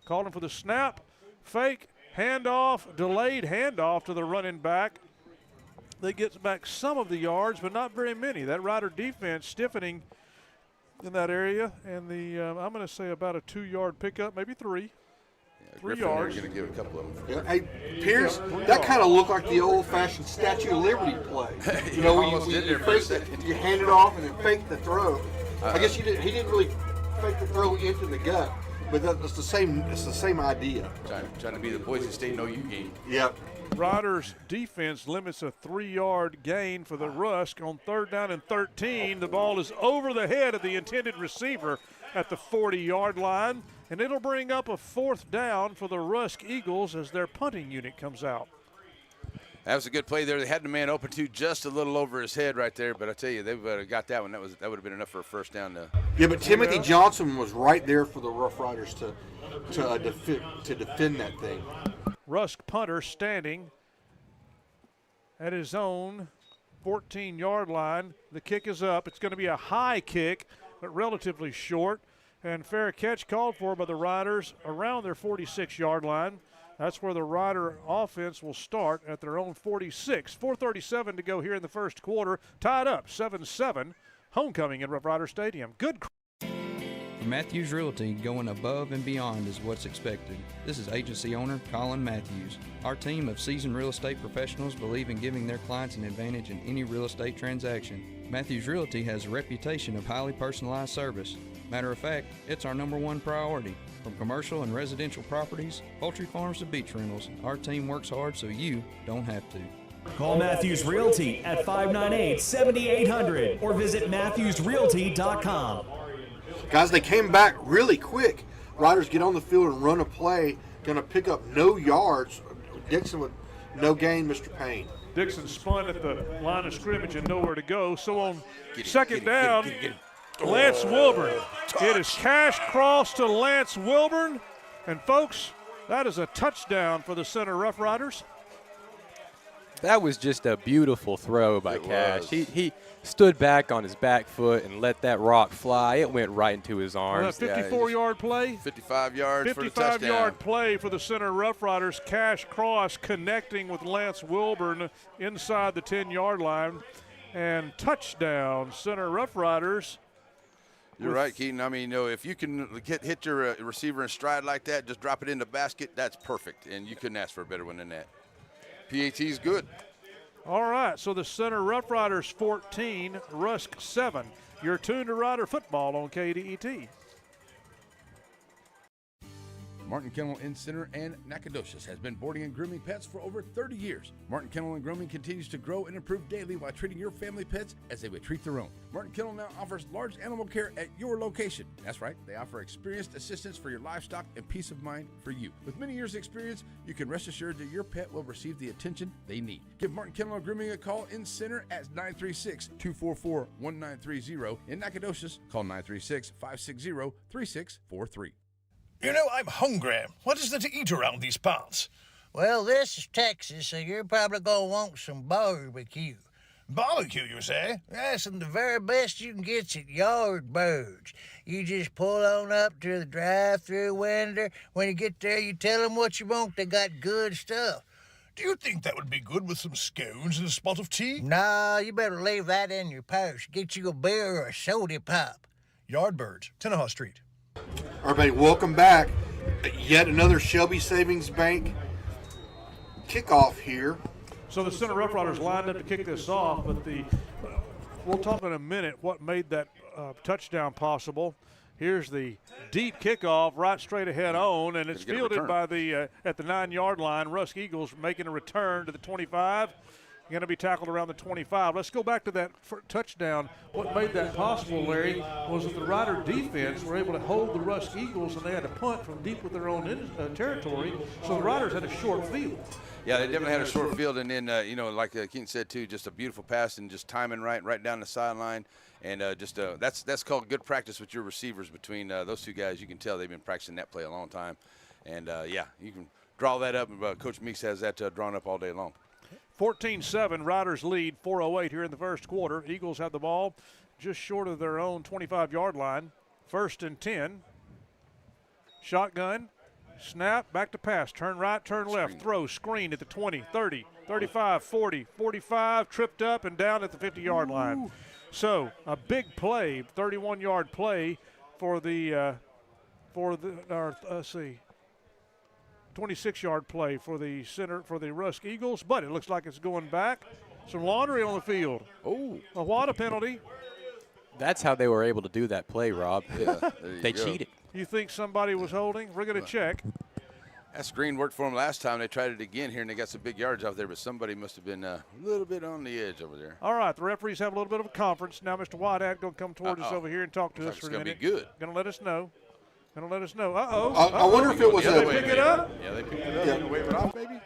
Calling for the snap. Fake. Handoff. Delayed handoff to the running back. They get back some of the yards, but not very many. That Rider defense stiffening in that area, and I'm going to say about a 2-yard pickup, maybe 3. 3 yards. Going to give a couple of them. Yeah, hey, Pierce, that kind of looked like the old-fashioned Statue of Liberty play. You know, when you hand it off and then fake the throw. I guess he didn't really fake the throw into the gut, but it's the same. It's the same idea. Trying to be the Boise State no-you game. Yep. Riders defense limits a 3-yard gain for the Rusk on 3rd down and 13. The ball is over the head of the intended receiver at the 40-yard line, and it'll bring up a 4th down for the Rusk Eagles as their punting unit comes out. That was a good play there. They had the man open to just a little over his head right there, but I tell you, they would have got that one. That would have been enough for a 1st down. Yeah, but Timothy Johnson was right there for the Rough Riders to defend that thing. Rusk punter standing at his own 14-yard line. The kick is up. It's going to be a high kick, but relatively short. And fair catch called for by the Riders around their 46-yard line. That's where the Rider offense will start at their own 46. 4:37 to go here in the first quarter. Tied up 7-7. Homecoming at Rough Rider Stadium. Good. Matthews Realty, going above and beyond is what's expected. This is agency owner Colin Matthews. Our team of seasoned real estate professionals believe in giving their clients an advantage in any real estate transaction. Matthews Realty has a reputation of highly personalized service. Matter of fact, it's our #1 priority. From commercial and residential properties, poultry farms to beach rentals, our team works hard so you don't have to. Call Matthews Realty at 598-7800 or visit MatthewsRealty.com. Guys, they came back really quick. Riders get on the field and run a play, going to pick up no yards. Dixon with no gain, Mr. Payne. Dixon spun at the line of scrimmage and nowhere to go. So on 2nd down, Lance Wilburn. It is cash cross to Lance Wilburn. And folks, that is a touchdown for the Center Rough Riders. That was just a beautiful throw by Cash. He stood back on his back foot and let that rock fly. It went right into his arms. Well, that 54-yard play? 55 yards for the touchdown. 55-yard play for the Center Rough Riders. Cash cross connecting with Lance Wilburn inside the 10-yard line. And touchdown, Center Rough Riders. You're right, Keaton. I mean, if you can hit your receiver in stride like that, just drop it in the basket, that's perfect. And you couldn't ask for a better one than that. PAT's good. All right, so the Center Rough Riders 14, Rusk 7. You're tuned to Rider Football on KDET. Martin Kennel Inn Center and Nacogdoches has been boarding and grooming pets for over 30 years. Martin Kennel and Grooming continues to grow and improve daily while treating your family pets as they would treat their own. Martin Kennel now offers large animal care at your location. That's right, they offer experienced assistance for your livestock and peace of mind for you. With many years' experience, you can rest assured that your pet will receive the attention they need. Give Martin Kennel and Grooming a call in Center at 936-244-1930. In Nacogdoches, call 936-560-3643. You know, I'm hungry. What is there to eat around these parts? Well, this is Texas, so you're probably going to want some barbecue. Barbecue, you say? Yes, and the very best you can get's at Yardbirds. You just pull on up to the drive-thru window. When you get there, you tell them what you want. They got good stuff. Do you think that would be good with some scones and a spot of tea? Nah, you better leave that in your purse. Get you a beer or a soda pop. Yardbirds, Tennehaw Street. Everybody, welcome back. Yet another Shelby Savings Bank kickoff here. So the Center Rough Riders lined up to kick this off, but we'll talk in a minute what made that touchdown possible. Here's the deep kickoff right straight ahead on, and it's fielded by the at the 9-yard line. Rusk Eagles making a return to the 25. Going to be tackled around the 25. Let's go back to that touchdown. What made that possible, Larry, was that the Rider defense were able to hold the Rusk Eagles, and they had to punt from deep with their own territory, so the Riders had a short field. Yeah, they definitely had a short field, and then, like Keaton said, too, just a beautiful pass and just timing right down the sideline. And that's called good practice with your receivers between those two guys. You can tell they've been practicing that play a long time. And, you can draw that up, and Coach Meeks has that drawn up all day long. 14-7, Riders lead, 4:08 here in the first quarter. Eagles have the ball just short of their own 25-yard line. 1st and 10. Shotgun. Snap, back to pass. Turn right, turn left. Throw, screen at the 20, 30, 35, 40, 45. Tripped up and down at the 50-yard line. So a big play, 31-yard play for the 26-yard play for the Rusk Eagles. But it looks like it's going back. Some laundry on the field. Oh, a what a penalty. That's how they were able to do that play, Rob. Yeah, they cheated. You think somebody was holding? We're going to check. That screen worked for them last time. They tried it again here, and they got some big yards out there, but somebody must have been a little bit on the edge over there. All right, the referees have a little bit of a conference. Now Mr. Whitehead going to come towards us over here and talk to us for a minute. It's going to be good. Going to let us know. Going to let us know. Uh-oh. I wonder if it was Did they pick it up? Yeah, they picked it up. Yeah. Wave it off, maybe?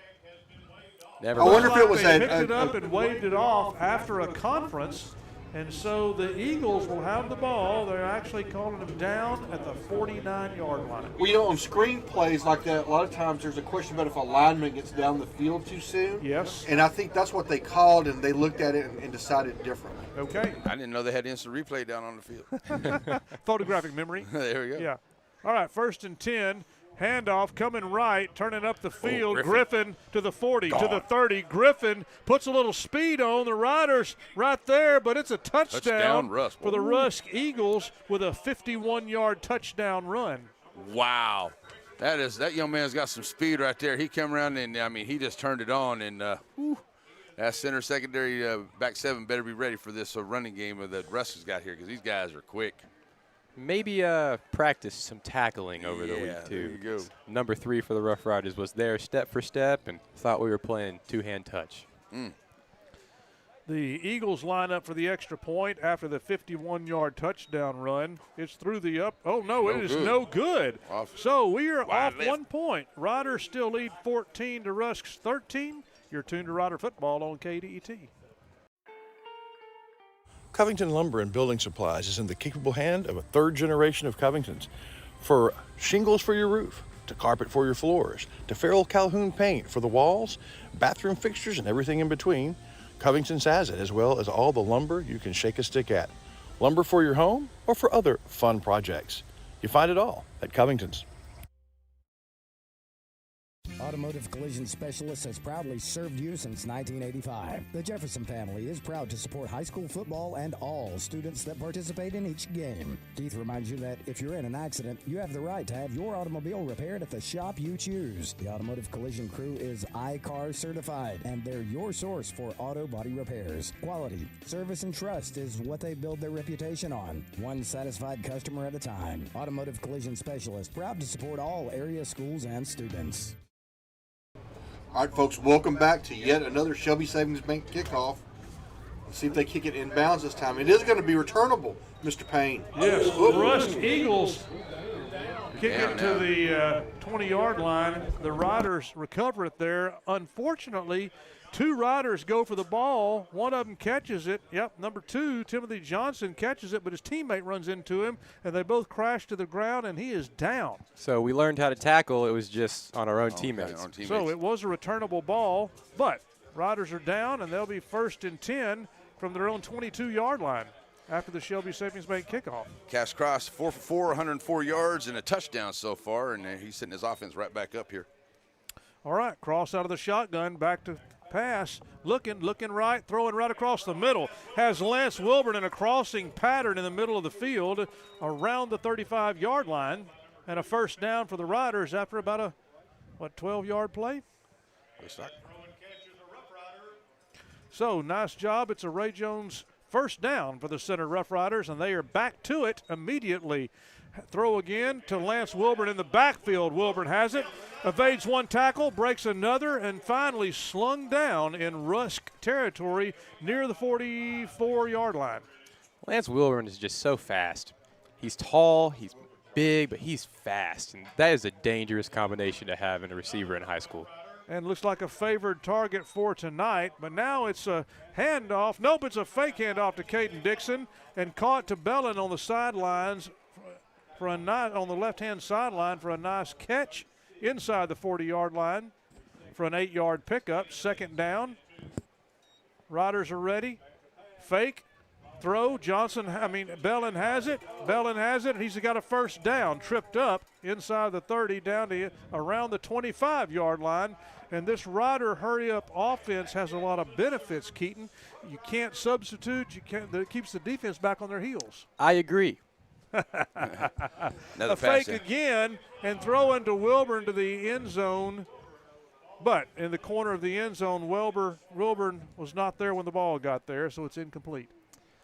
Never. I wonder if it was they picked it up and waved it off after a conference, and so the Eagles will have the ball. They're actually calling them down at the 49-yard line. Well, you know, on screen plays like that, a lot of times there's a question about if a lineman gets down the field too soon. Yes. And I think that's what they called, and they looked at it and decided differently. Okay. I didn't know they had instant replay down on the field. Photographic memory. There we go. Yeah. All right, 1st and 10. Handoff coming right, turning up the field. Griffin to the 40, to the 30. Griffin puts a little speed on the Riders right there, but it's a touchdown Rusk. for the Rusk Eagles with a 51-yard touchdown run. Wow. That young man's got some speed right there. He came around and, I mean, he just turned it on. And that center secondary back seven better be ready for this running game that Rusk has got here because these guys are quick. Maybe practice some tackling over the week, too. There you go. Number 3 for the Rough Riders was there step for step and thought we were playing two-hand touch. The Eagles line up for the extra point after the 51-yard touchdown run. It's through the up. Oh, no, it is no good. So we are off 1 point. Riders still lead 14 to Rusk's 13. You're tuned to Rider Football on KDET. Covington Lumber and Building Supplies is in the capable hand of a third generation of Covingtons. For shingles for your roof, to carpet for your floors, to Farrell Calhoun paint for the walls, bathroom fixtures, and everything in between, Covington's has it, as well as all the lumber you can shake a stick at. Lumber for your home or for other fun projects. You find it all at Covington's. Automotive Collision Specialist has proudly served you since 1985. The Jefferson family is proud to support high school football and all students that participate in each game. Keith reminds you that if you're in an accident, you have the right to have your automobile repaired at the shop you choose. The Automotive Collision crew is iCar certified, and they're your source for auto body repairs. Quality, service, and trust is what they build their reputation on. One satisfied customer at a time. Automotive Collision Specialist, proud to support all area schools and students. All right, folks, welcome back to yet another Shelby Savings Bank kickoff. Let's see if they kick it in bounds this time. It is going to be returnable, Mr. Payne. Yes, Rusk Eagles kick it to the 20-yard line. The Riders recover it there. Unfortunately, 2 Riders go for the ball. One of them catches it. Yep, number 2, Timothy Johnson, catches it, but his teammate runs into him, and they both crash to the ground, and he is down. So we learned how to tackle. It was just on our own teammates. So it was a returnable ball, but Riders are down, and they'll be 1st and 10 from their own 22-yard line after the Shelby Savings Bank kickoff. Cass Cross, 4 for 4, 104 yards, and a touchdown so far, and he's setting his offense right back up here. All right, Cross out of the shotgun, back to pass, looking right, throwing right across the middle. Has Lance Wilburn in a crossing pattern in the middle of the field around the 35-yard line, and a 1st down for the Riders after about a, 12-yard play? So, nice job. It's a Ray Jones 1st down for the Center Rough Riders, and they are back to it immediately. Throw again to Lance Wilburn in the backfield. Wilburn has it, evades one tackle, breaks another, and finally slung down in Rusk territory near the 44-yard line. Lance Wilburn is just so fast. He's tall, he's big, but he's fast, and that is a dangerous combination to have in a receiver in high school. And looks like a favored target for tonight, but now it's a handoff. Nope, it's a fake handoff to Caden Dixon, and caught to Bellin on the sidelines for a on the left-hand sideline for a nice catch inside the 40-yard line for an 8-yard pickup. 2nd down. Riders are ready. Fake. throw. Bellin has it. And he's got a first down, tripped up inside the 30 down to around the 25-yard line. And this Rider hurry-up offense has a lot of benefits, Keaton. You can't substitute. That keeps the defense back on their heels. I agree. A fake again and throw into Wilburn to the end zone. But in the corner of the end zone, Wilburn was not there when the ball got there, so it's incomplete.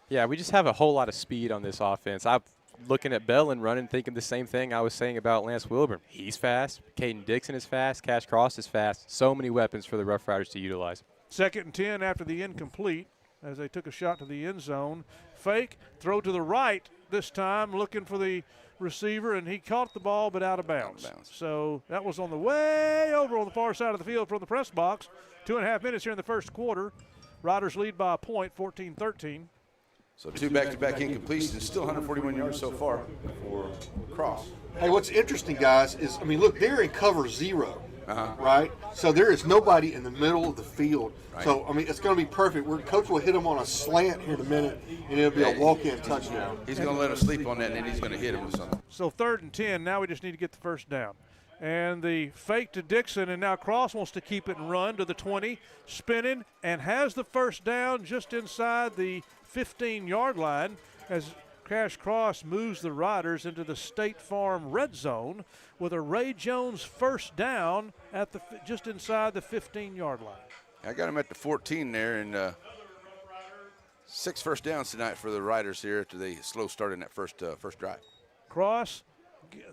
Yeah, we just have a whole lot of speed on this offense. I'm looking at Bellin running, thinking the same thing I was saying about Lance Wilburn. He's fast. Caden Dixon is fast. Cash Cross is fast. So many weapons for the Rough Riders to utilize. 2nd and 10 after the incomplete as they took a shot to the end zone. Fake, throw to the right this time, looking for the receiver, and he caught the ball but out of bounds. So that was on the way over on the far side of the field from the press box. 2.5 minutes here in the first quarter. Riders lead by a point, 14-13. So 2 back-to-back incompletions, still 141 yards so far for Cross. Hey, what's interesting, guys, is, look, they're in cover 0, right? So there is nobody in the middle of the field. Right. So, it's going to be perfect. Coach will hit him on a slant here in a minute, and it'll be a walk-in touchdown. He's going to let him sleep on that, and then he's going to hit him with something. So 3rd and 10, now we just need to get the first down. And the fake to Dixon, and now Cross wants to keep it and run to the 20, spinning, and has the first down just inside the 15-yard line as Cash Cross moves the Riders into the State Farm red zone with a Ray Jones first down at just inside the 15-yard line. I got him at the 14 there, and 6 first downs tonight for the Riders here after they slow start in that first drive. Cross,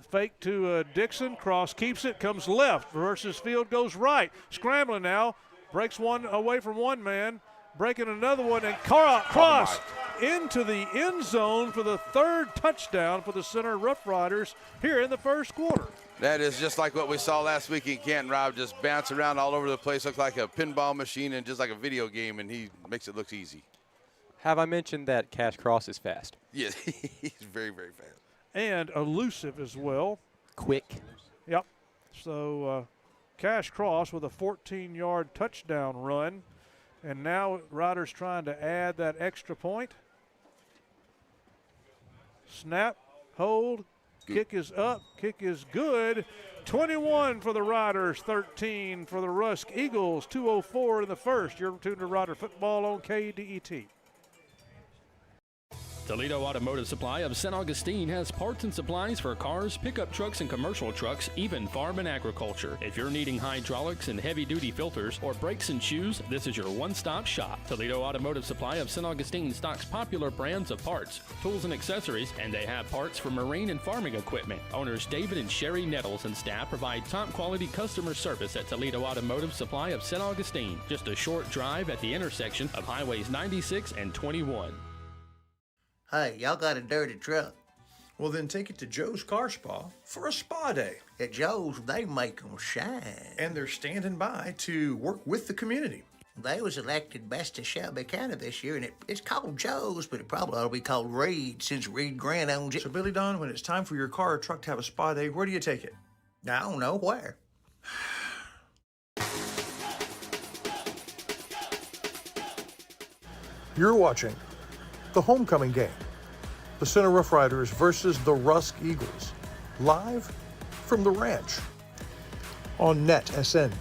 fake to Dixon. Cross keeps it, comes left versus field, goes right. Scrambling now, breaks one away from one man, breaking another one, and Cross into the end zone for the 3rd touchdown for the Center Rough Riders here in the first quarter. That is just like what we saw last week in Canton. Rob just bounce around all over the place, looks like a pinball machine and just like a video game, and he makes it look easy. Have I mentioned that Cash Cross is fast? Yes, he's very, very fast. And elusive as well. Quick. Yep. So Cash Cross with a 14-yard touchdown run. And now Riders trying to add that extra point. Snap, hold, kick is up, kick is good. 21 for the Riders, 13 for the Rusk Eagles, 2:04 in the first. You're tuned to Rider Football on KDET. Toledo Automotive Supply of St. Augustine has parts and supplies for cars, pickup trucks, and commercial trucks, even farm and agriculture. If you're needing hydraulics and heavy-duty filters or brakes and shoes, this is your one-stop shop. Toledo Automotive Supply of St. Augustine stocks popular brands of parts, tools, and accessories, and they have parts for marine and farming equipment. Owners David and Sherry Nettles and staff provide top-quality customer service at Toledo Automotive Supply of St. Augustine, just a short drive at the intersection of Highways 96 and 21. Hey, y'all got a dirty truck? Well, then take it to Joe's Car Spa for a spa day. At Joe's, they make them shine. And they're standing by to work with the community. They was elected best of Shelby County this year, and it's called Joe's, but it probably ought to be called Reed since Reed Grant owns it. So, Billy Don, when it's time for your car or truck to have a spa day, where do you take it? I don't know where. You're watching the homecoming game. The Center Rough Riders versus the Rusk Eagles. Live from the ranch on NetSN.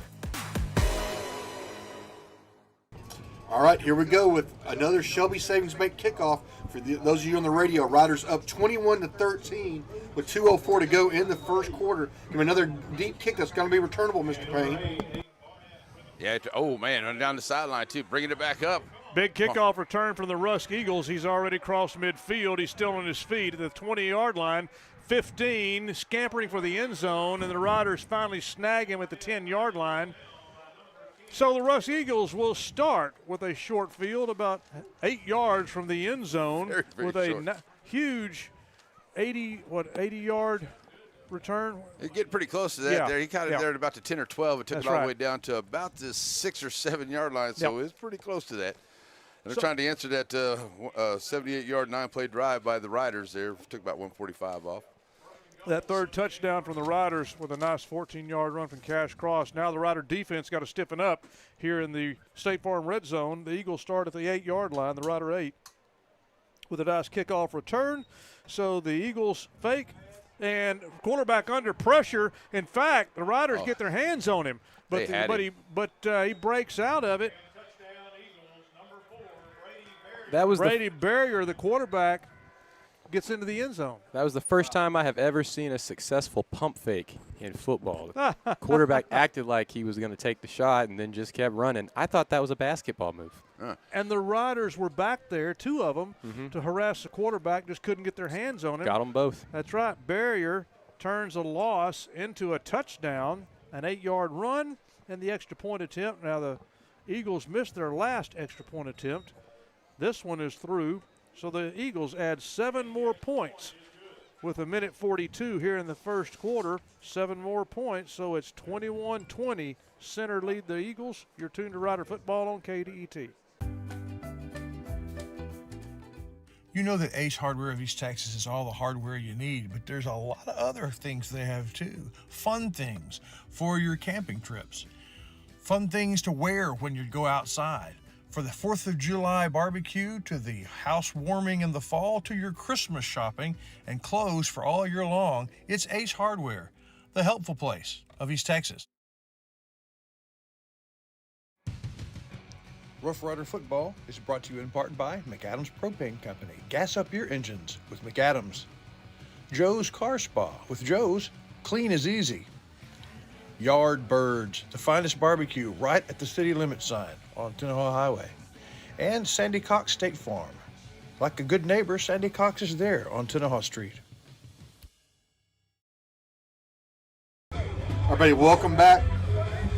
All right, here we go with another Shelby Savings Bank kickoff for those of you on the radio. Riders up 21-13 with 2:04 to go in the first quarter. Give me another deep kick that's going to be returnable, Mr. Payne. Yeah, oh man, running down the sideline too, bringing it back up. Big kickoff return from the Rusk Eagles. He's already crossed midfield. He's still on his feet at the 20-yard line. 15, scampering for the end zone, and the Riders finally snag him at the 10-yard line. So the Rusk Eagles will start with a short field about 8 yards from the end zone very with a huge 80-yard return. He's getting pretty close to that there. He caught it there at about the 10 or 12 and took it all the way down to about the 6 or 7 yard line. So it's pretty close to that. And they're trying to answer that 78-yard 9-play drive by the Riders there. Took about 145 off. That third touchdown from the Riders with a nice 14-yard run from Cash Cross. Now the Rider defense got to stiffen up here in the State Farm red zone. The Eagles start at the 8-yard line, the Rider 8. with a nice kickoff return. So the Eagles fake and quarterback under pressure. In fact, the Riders get their hands on him, but he breaks out of it. That was Brady Barrier, the quarterback, gets into the end zone. That was the first time I have ever seen a successful pump fake in football. The quarterback acted like he was going to take the shot and then just kept running. I thought that was a basketball move. And the Riders were back there, 2 of them, to harass the quarterback, just couldn't get their hands on him. Got them both. That's right. Barrier turns a loss into a touchdown, an 8-yard run, and the extra point attempt. Now the Eagles missed their last extra point attempt. This one is through. So the Eagles add 7 more points with 1:42 here in the first quarter. 7 more points, so it's 21-20. Center lead the Eagles. You're tuned to Rider Football on KDET. You know that Ace Hardware of East Texas is all the hardware you need, but there's a lot of other things they have too. Fun things for your camping trips. Fun things to wear when you go outside. For the 4th of July barbecue, to the housewarming in the fall, to your Christmas shopping and clothes for all year long, it's Ace Hardware, the helpful place of East Texas. Rough Rider Football is brought to you in part by McAdams Propane Company. Gas up your engines with McAdams. Joe's Car Spa. With Joe's, clean is easy. Yard Birds, the finest barbecue right at the city limit sign on Tenaha Highway. And Sandy Cox State Farm. Like a good neighbor, Sandy Cox is there on Tenaha Street. Everybody, welcome back.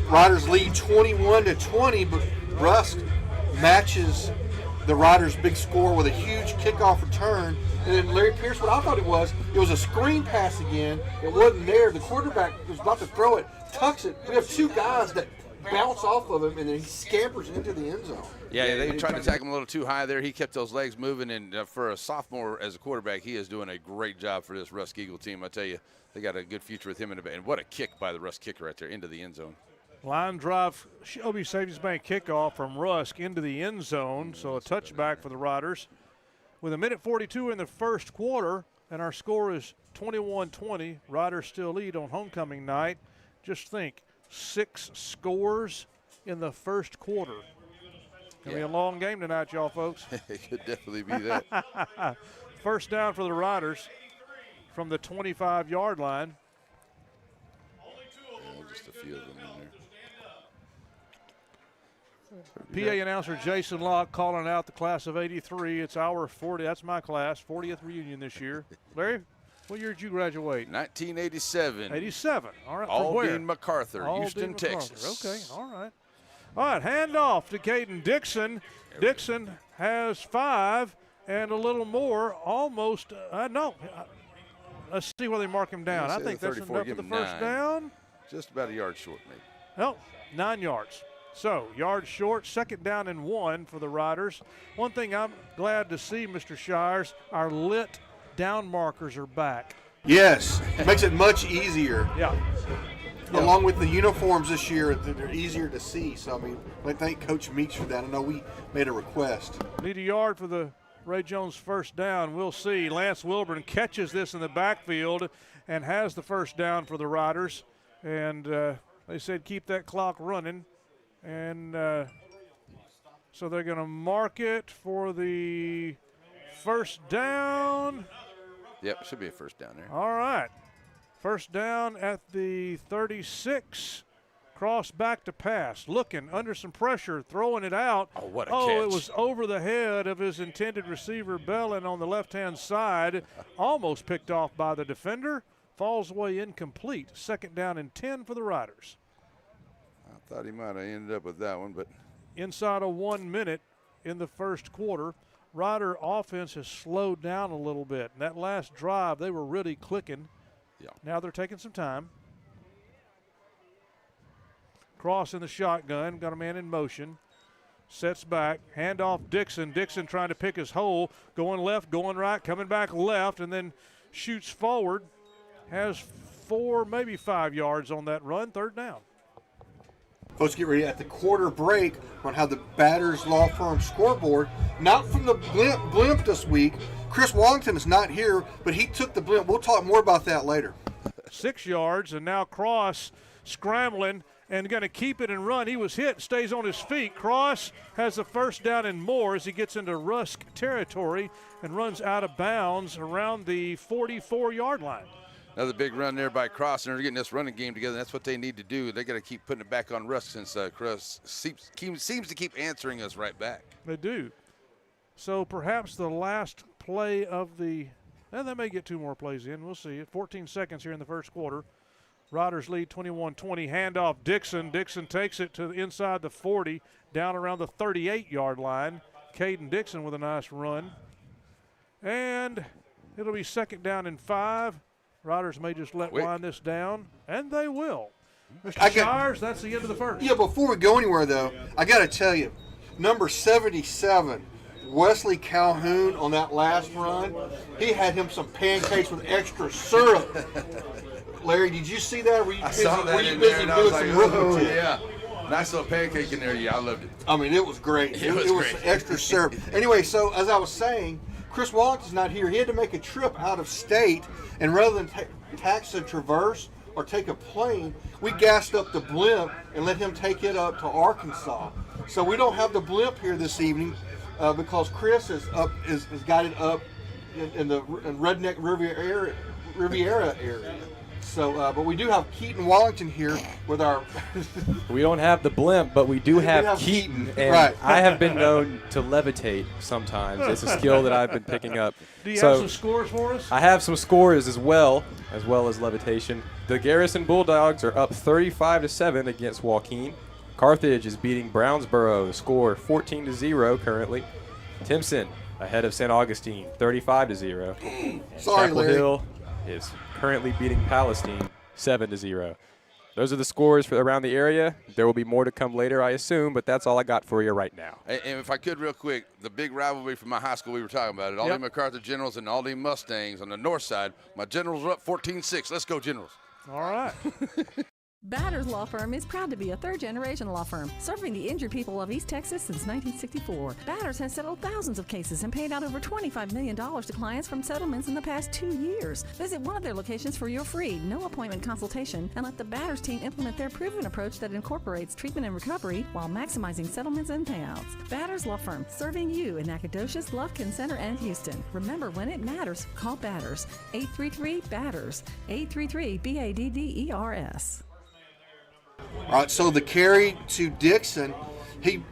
Riders lead 21-20, but Rusk matches the Riders' big score with a huge kickoff return. And then Larry Pierce, what I thought it was a screen pass again. It wasn't there. The quarterback was about to throw it, tucks it. We have 2 guys that bounce off of him, and then he scampers into the end zone. Yeah, they tried to attack him a little too high there. He kept those legs moving, and for a sophomore as a quarterback, he is doing a great job for this Rusk Eagle team. I tell you, they got a good future with him in the and what a kick by the Rusk kicker right there into the end zone. Line drive, Shelby Savings Bank kickoff from Rusk into the end zone, so a touchback for the Riders. With 1:42 in the first quarter, and our score is 21-20. Riders still lead on homecoming night. Just think, 6 scores in the first quarter. Gonna be a long game tonight, y'all folks. It could definitely be that. First down for the Riders from the 25-yard line. Yeah, just a few of them in there. PA announcer Jason Locke calling out the class of 83. It's our 40. That's my class, 40th reunion this year. Larry, what year did you graduate? 1987. 87. All right. Aldine MacArthur, Houston, MacArthur. Texas. Okay. All right. All right. Handoff to Caden Dixon. Dixon has 5 and a little more. Almost. No. Let's see where they mark him down. I think that's enough for the first down. Just about a yard short, maybe. No, 9 yards. So, yard short, 2nd down and 1 for the Riders. One thing I'm glad to see, Mr. Shires, our lit down markers are back. Yes, it makes it much easier. Yeah. Along with the uniforms this year, they're easier to see. So, I mean, I thank Coach Meeks for that. I know we made a request. Need a yard for the Ray Jones first down. We'll see. Lance Wilburn catches this in the backfield and has the first down for the Riders. And they said keep that clock running. And so they're going to mark it for the first down. Yep, should be a first down there. All right. First down at the 36. Cross back to pass. Looking under some pressure, throwing it out. Oh, what a catch. Oh, it was over the head of his intended receiver, Bellin, on the left-hand side. Almost picked off by the defender. Falls away incomplete. 2nd down and 10 for the Riders. I thought he might have ended up with that one, but. Inside of 1 minute in the first quarter, Rider offense has slowed down a little bit. And that last drive, they were really clicking. Yeah. Now they're taking some time. Cross in the shotgun, got a man in motion. Sets back, handoff Dixon. Dixon trying to pick his hole, going left, going right, coming back left, and then shoots forward. Has 4, maybe 5 yards on that run, 3rd down. Folks, get ready at the quarter break on how the Batters Law Firm scoreboard, not from the blimp this week. Chris Wallington is not here, but he took the blimp. We'll talk more about that later. 6 yards, and now Cross scrambling and going to keep it and run. He was hit, stays on his feet. Cross has the first down and more as he gets into Rusk territory and runs out of bounds around the 44-yard line. Another big run there by Cross, and they're getting this running game together. That's what they need to do. They got to keep putting it back on Rusk since Cross seems to keep answering us right back. They do. So perhaps the last play of the – and they may get 2 more plays in. We'll see. 14 seconds here in the first quarter. Riders lead 21-20. Handoff Dixon. Dixon takes it to inside the 40, down around the 38-yard line. Caden Dixon with a nice run. And it'll be 2nd down and 5. Riders may just wind this down, and they will. Mr. Shires, that's the end of the first. Yeah, before we go anywhere, though, I got to tell you, number 77, Wesley Calhoun, on that last run, he had him some pancakes with extra syrup. Larry, did you see that? Were you busy, doing some arithmetic? Yeah. Nice little pancake in there. Yeah, I loved it. I mean, it was great. It was great. Extra syrup. Anyway, so as I was saying, Chris Wallington's not here. He had to make a trip out of state, and rather than tax a Traverse or take a plane, we gassed up the blimp and let him take it up to Arkansas. So we don't have the blimp here this evening because Chris is got it up in Redneck Riviera area. So, but we do have Keaton Wallington here with our. We don't have the blimp, but we do have Keaton, and right. I have been known to levitate sometimes. It's a skill that I've been picking up. Do you have some scores for us? I have some scores as well as levitation. The Garrison Bulldogs are up 35-7 against Joaquin. Carthage is beating Brownsboro, score 14-0 currently. Timpson ahead of St. Augustine, 35-0. Sorry, Chapel Larry. Hill is currently beating Palestine 7-0. Those are the scores for around the area. There will be more to come later, I assume, but that's all I got for you right now. And if I could real quick, the big rivalry from my high school we were talking about it, Aldine MacArthur Generals and Aldine Mustangs on the north side. My Generals are up 14-6. Let's go, Generals. All right. Batters Law Firm is proud to be a third-generation law firm serving the injured people of East Texas since 1964. Batters has settled thousands of cases and paid out over $25 million to clients from settlements in the past 2 years. Visit one of their locations for your free, no-appointment consultation and let the Batters team implement their proven approach that incorporates treatment and recovery while maximizing settlements and payouts. Batters Law Firm, serving you in Nacogdoches, Lufkin Center, and Houston. Remember, when it matters, call Batters. 833-BATTERS. 833-BADDERS. All right, so the carry to Dixon, he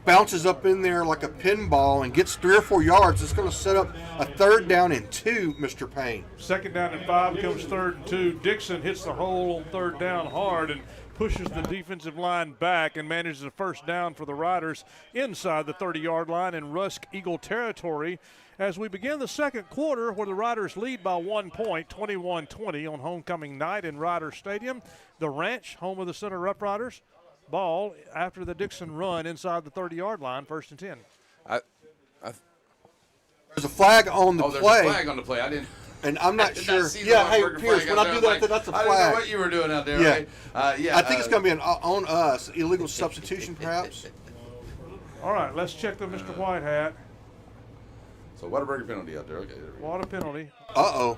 bounces up in there like a pinball and gets 3 or 4 yards. It's going to set up a 3rd down and 2, Mr. Payne. 2nd down and 5 comes 3rd and 2. Dixon hits the hole on 3rd down hard and pushes the defensive line back and manages a 1st down for the Riders inside the 30-yard line in Rusk Eagle territory. As we begin the second quarter, where the Riders lead by 1 point, 21-20 on homecoming night in Riders Stadium. The Ranch, home of the Center Rough Riders, ball after the Dixon run inside the 30-yard line, 1st and 10. There's a flag on the play. There's a flag on the play. I didn't. And I'm not sure. Yeah, hey, Pierce, when I do that, that's a flag. I didn't know what you were doing out there. Yeah. Right? I think it's going to be an on us, illegal substitution, perhaps. All right, let's check the Mr. White hat. So Whataburger penalty out there. Okay. What a penalty. Uh-oh.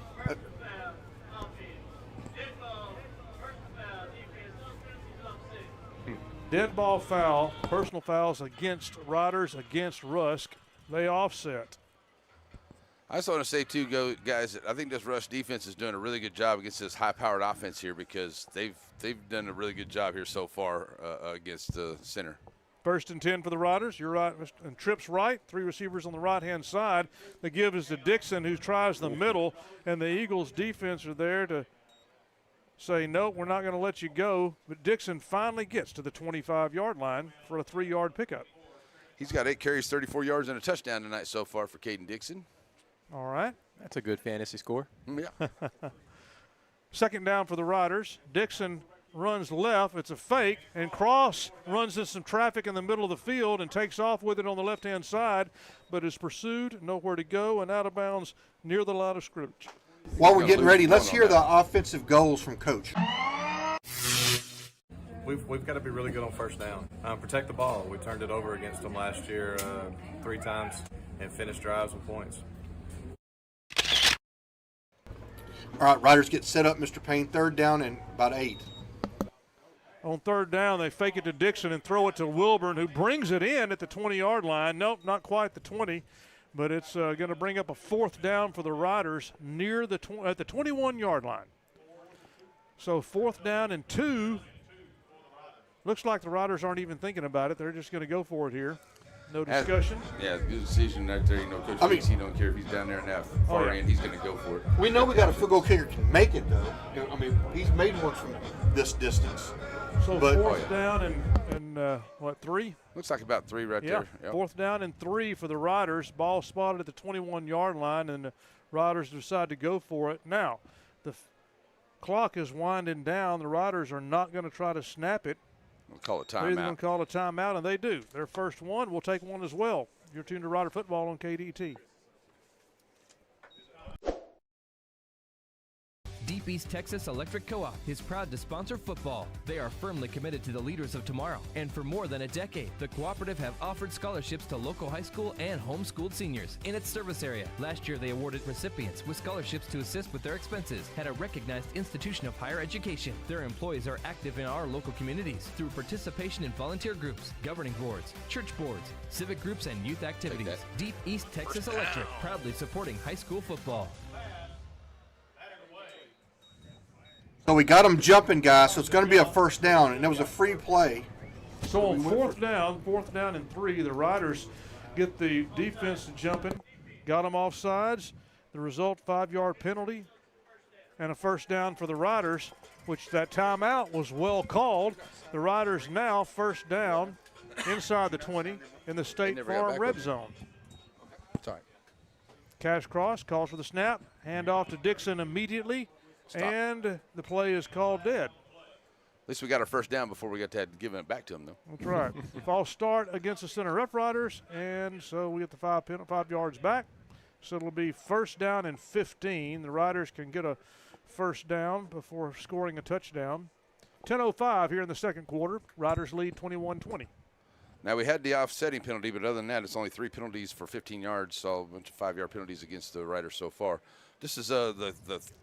Dead ball foul, personal fouls against Riders, against Rusk. They offset. I just want to say, too, guys, I think this Rush defense is doing a really good job against this high-powered offense here because they've done a really good job here so far against the center. 1st and 10 for the Riders. You're right. And Tripp's right. 3 receivers on the right-hand side. The give is to Dixon, who tries the middle, and the Eagles' defense are there to say, no, we're not going to let you go. But Dixon finally gets to the 25-yard line for a 3-yard pickup. He's got 8 carries, 34 yards, and a touchdown tonight so far for Caden Dixon. All right. That's a good fantasy score. Yeah. 2nd down for the Riders. Dixon runs left. It's a fake, and Cross runs into some traffic in the middle of the field and takes off with it on the left-hand side, but is pursued, nowhere to go, and out of bounds near the line of scrimmage. While we're getting ready, let's hear the offensive goals from Coach. we've got to be really good on first down. Protect the ball. We turned it over against them last year 3 times and finished drives with points. All right, Riders get set up, Mr. Payne. 3rd down and about 8. On 3rd down, they fake it to Dixon and throw it to Wilburn, who brings it in at the 20-yard line. Nope, not quite the 20, but it's going to bring up a 4th down for the Riders near at the 21-yard line. So 4th down and 2. Looks like the Riders aren't even thinking about it. They're just going to go for it here. No discussion. Yeah, good decision right there. You know, Coach Meeks, he don't care if he's down there in that far end. He's going to go for it. We know we got a field goal kicker can make it, though. I mean, he's made one from this distance. So but, 4th down and what, 3? Looks like about 3 right there. Yep. 4th down and 3 for the Riders. Ball spotted at the 21-yard line, and the Riders decide to go for it. Now, the clock is winding down. The Riders are not going to try to snap it. We'll call it They're timeout. going to call a timeout, and they do. Their first one. We'll take one as well. You're tuned to Rider Football on KDT. Deep East Texas Electric Co-op is proud to sponsor football. They are firmly committed to the leaders of tomorrow, and for more than a decade, the cooperative have offered scholarships to local high school and homeschooled seniors in its service area. Last year, they awarded recipients with scholarships to assist with their expenses at a recognized institution of higher education. Their employees are active in our local communities through participation in volunteer groups, governing boards, church boards, civic groups, and youth activities. Deep East Texas Electric, proudly supporting high school football. So we got them jumping, guys, so it's going to be a 1st down, and it was a free play. So on 4th down and 3, the Riders get the defense jumping, got them off sides. The result, 5-yard penalty and a 1st down for the Riders, which that timeout was well called. The Riders now 1st down inside the 20 in the State Farm red zone. Sorry. Cash Cross calls for the snap, hand off to Dixon immediately. Stop. And the play is called dead. At least we got our 1st down before we got to giving it back to them, though. That's right. False start against the Center Rough Riders, and so we get the 5 yards back. So it'll be 1st down and 15. The Riders can get a 1st down before scoring a touchdown. 10:05 here in the 2nd quarter. Riders lead 21-20. Now, we had the offsetting penalty, but other than that, it's only 3 penalties for 15 yards, so a bunch of 5-yard penalties against the Riders so far. This is the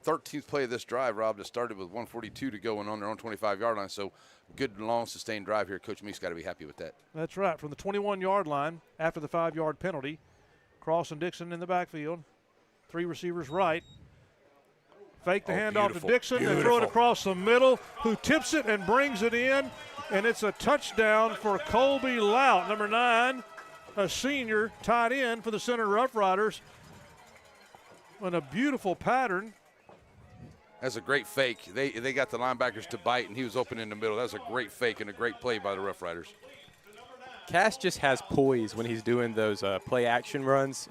13th play of this drive, Rob, that started with 1:42 to go and on their own 25-yard line. So good, long, sustained drive here. Coach Meeks got to be happy with that. That's right. From the 21-yard line after the 5-yard penalty, Cross and Dixon in the backfield. 3 receivers right. Fake the handoff to Dixon and throw it across the middle, who tips it and brings it in. And it's a touchdown for Colby Lout, number 9, a senior tight end for the Center Rough Riders. And a beautiful pattern. That's a great fake. They got the linebackers to bite, and he was open in the middle. That was a great fake and a great play by the Rough Riders. Cass just has poise when he's doing those play-action runs,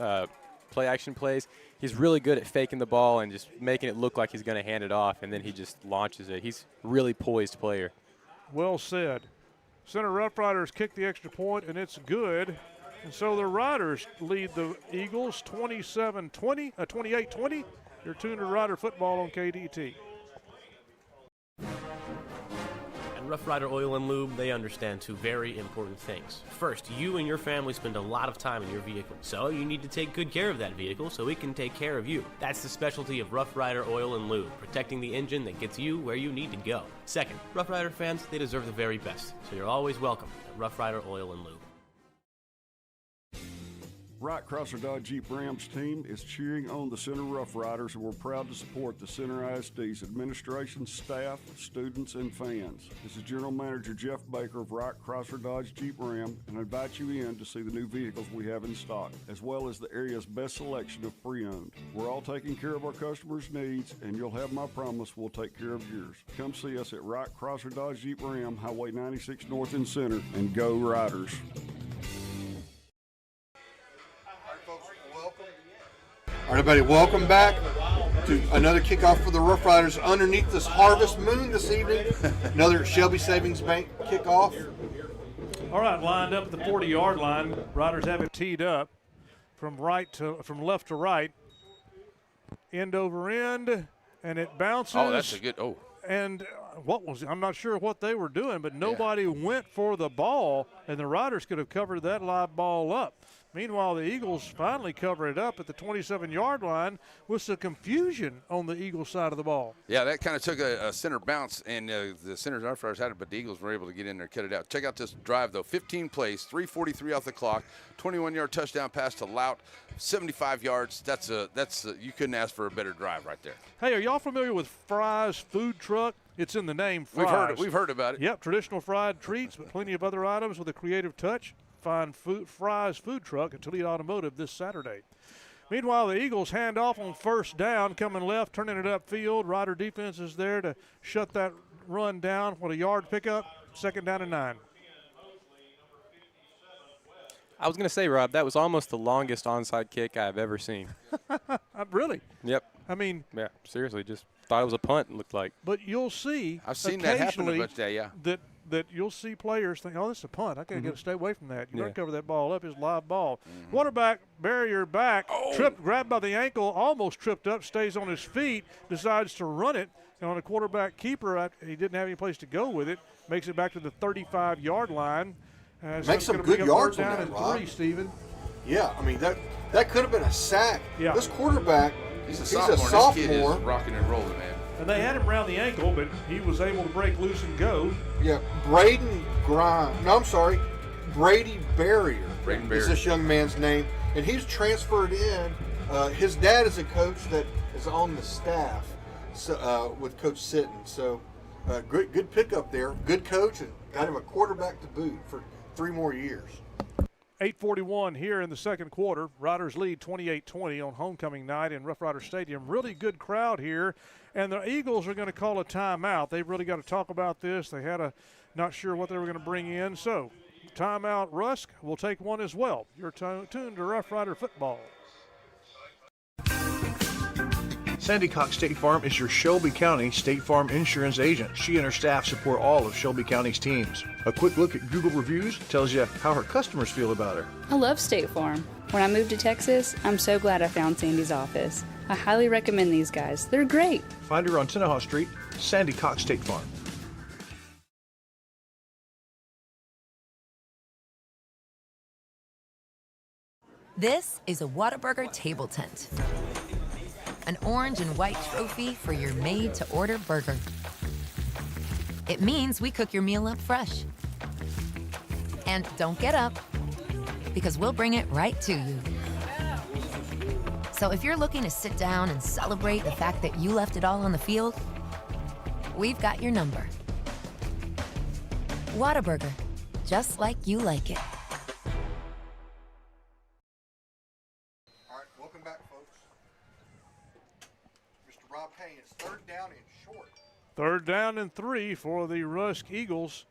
play-action plays. He's really good at faking the ball and just making it look like he's going to hand it off, and then he just launches it. He's a really poised player. Well said. Center Rough Riders kick the extra point, and it's good. And so the Riders lead the Eagles 28-20. You're tuned to Rider Football on KDT. At Rough Rider Oil and Lube, they understand 2 very important things. First, you and your family spend a lot of time in your vehicle, so you need to take good care of that vehicle so it can take care of you. That's the specialty of Rough Rider Oil and Lube, protecting the engine that gets you where you need to go. Second, Rough Rider fans, they deserve the very best, so you're always welcome at Rough Rider Oil and Lube. Wright Chrysler Dodge Jeep Rams team is cheering on the Center Rough Riders, and we're proud to support the Center ISD's administration, staff, students, and fans. This is General Manager Jeff Baker of Wright Chrysler Dodge Jeep Ram, and I invite you in to see the new vehicles we have in stock, as well as the area's best selection of pre-owned. We're all taking care of our customers' needs, and you'll have my promise we'll take care of yours. Come see us at Wright Chrysler Dodge Jeep Ram, Highway 96 North and Center, and go Riders. All right, everybody, welcome back to another kickoff for the Rough Riders underneath this harvest moon this evening. Another Shelby Savings Bank kickoff. All right, lined up at the 40-yard line. Riders have it teed up from left to right, end over end, and it bounces. Oh, that's a good. and I'm not sure what they were doing, but nobody went for the ball, and the Riders could have covered that live ball up. Meanwhile, the Eagles finally cover it up at the 27-yard line with some confusion on the Eagles side of the ball. Yeah, that kind of took a center bounce, and the center's Rough Riders had it, but the Eagles were able to get in there and cut it out. Check out this drive, though. 15 plays, 3:43 off the clock, 21-yard touchdown pass to Lout, 75 yards. That's you couldn't ask for a better drive right there. Hey, are y'all familiar with Fry's Food Truck? It's in the name, Fry's. We've heard about it. Yep, traditional fried treats, but plenty of other items with a creative touch. Find Fry's Food Truck at Toledo Automotive this Saturday. Meanwhile, the Eagles hand off on first down, coming left, turning it upfield. Rider defense is there to shut that run down with a yard pickup. 2nd down and 9. I was going to say, Rob, that was almost the longest onside kick I've ever seen. Really? Yep. I mean, yeah, seriously, just thought it was a punt, it looked like. But you'll see I've seen that happen a bunch today, yeah. That you'll see players think, oh, this is a punt. I got to stay away from that. You got to cover that ball up. It's live ball. Quarterback, barrier back, tripped, grabbed by the ankle, almost tripped up, stays on his feet, decides to run it. And on a quarterback keeper, he didn't have any place to go with it. Makes it back to the 35-yard line. Makes some good yards on that, Rob. 3, Stephen. Yeah, I mean, that could have been a sack. Yeah. This quarterback, he's a sophomore. This kid is rocking and rolling, man. And they had him around the ankle, but he was able to break loose and go. Yeah, Brady Barrier is this young man's name, and he's transferred in. His dad is a coach that is on the staff with Coach Sitton. So good pickup there. Good coach, and got him a quarterback to boot for 3 more years. 8:41 here in the second quarter. Riders lead 28-20 on homecoming night in Rough Rider Stadium. Really good crowd here, and the Eagles are going to call a timeout. They've really got to talk about this. They had not sure what they were going to bring in. So, timeout, Rusk will take one as well. You're tuned to Rough Rider football. Sandy Cox State Farm is your Shelby County State Farm insurance agent. She and her staff support all of Shelby County's teams. A quick look at Google reviews tells you how her customers feel about her. I love State Farm. When I moved to Texas, I'm so glad I found Sandy's office. I highly recommend these guys. They're great. Find her on Tenaha Street, Sandy Cox State Farm. This is a Whataburger table tent. An orange and white trophy for your made-to-order burger. It means we cook your meal up fresh. And don't get up, because we'll bring it right to you. So if you're looking to sit down and celebrate the fact that you left it all on the field, we've got your number. Whataburger, just like you like it. All right, welcome back, folks. Mr. Rob Haynes, 3rd down and short. 3rd down and 3 for the Rusk Eagles.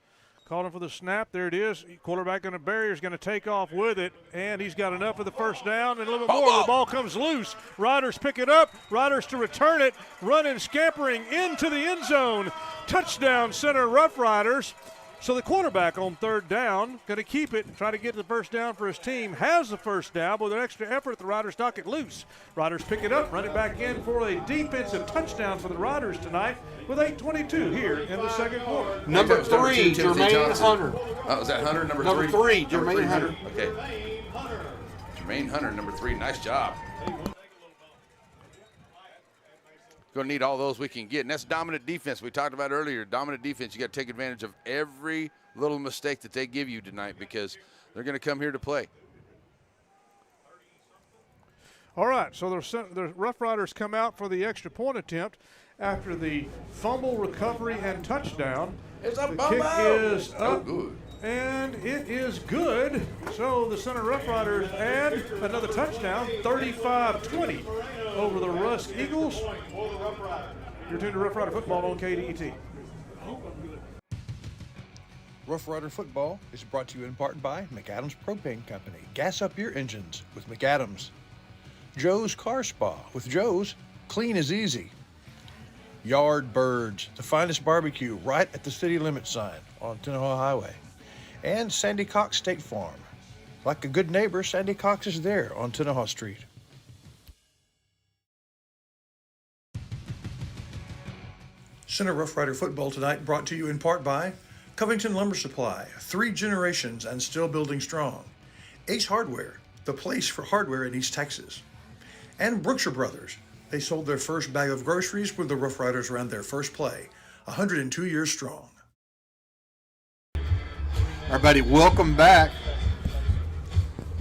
Calling for the snap. There it is. Quarterback on the barrier is going to take off with it, and he's got enough for the first down and a little bit more. The ball comes loose. Riders pick it up. Riders to return it. Running, scampering into the end zone. Touchdown, Center Rough Riders. So the quarterback on 3rd down, going to keep it, try to get the first down for his team. Has the first down, but with an extra effort, the Riders knock it loose. Riders pick it up, run it back in for a defensive touchdown for the Riders tonight with 8:22 here in the second quarter. Number 3, Jermaine Hunter. Oh, is that Hunter, number 3? Number 3, Jermaine Hunter. Okay. Jermaine Hunter, number 3. Nice job. Going to need all those we can get, and that's dominant defense. We talked about earlier, dominant defense. You got to take advantage of every little mistake that they give you tonight because they're going to come here to play. All right, so the Rough Riders come out for the extra point attempt after the fumble, recovery, and touchdown. It's a the bumble. Kick is up, good. and it is good. So the Center Rough Riders add another touchdown, 35-20 over the Rusk Eagles. You're tuned to Rough Rider football on KDET. Rough Rider football is brought to you in part by McAdams Propane Company. Gas up your engines with McAdams. Joe's Car Spa. With Joe's, clean is easy. Yard Birds, the finest barbecue right at the city limit sign on Tenaha Highway. And Sandy Cox State Farm. Like a good neighbor, Sandy Cox is there on Tenaha Street. Center Rough Rider football tonight brought to you in part by Covington Lumber Supply, 3 generations and still building strong. Ace Hardware, the place for hardware in East Texas. And Brookshire Brothers. They sold their first bag of groceries when the Rough Riders ran their first play, 102 years strong. Everybody, welcome back.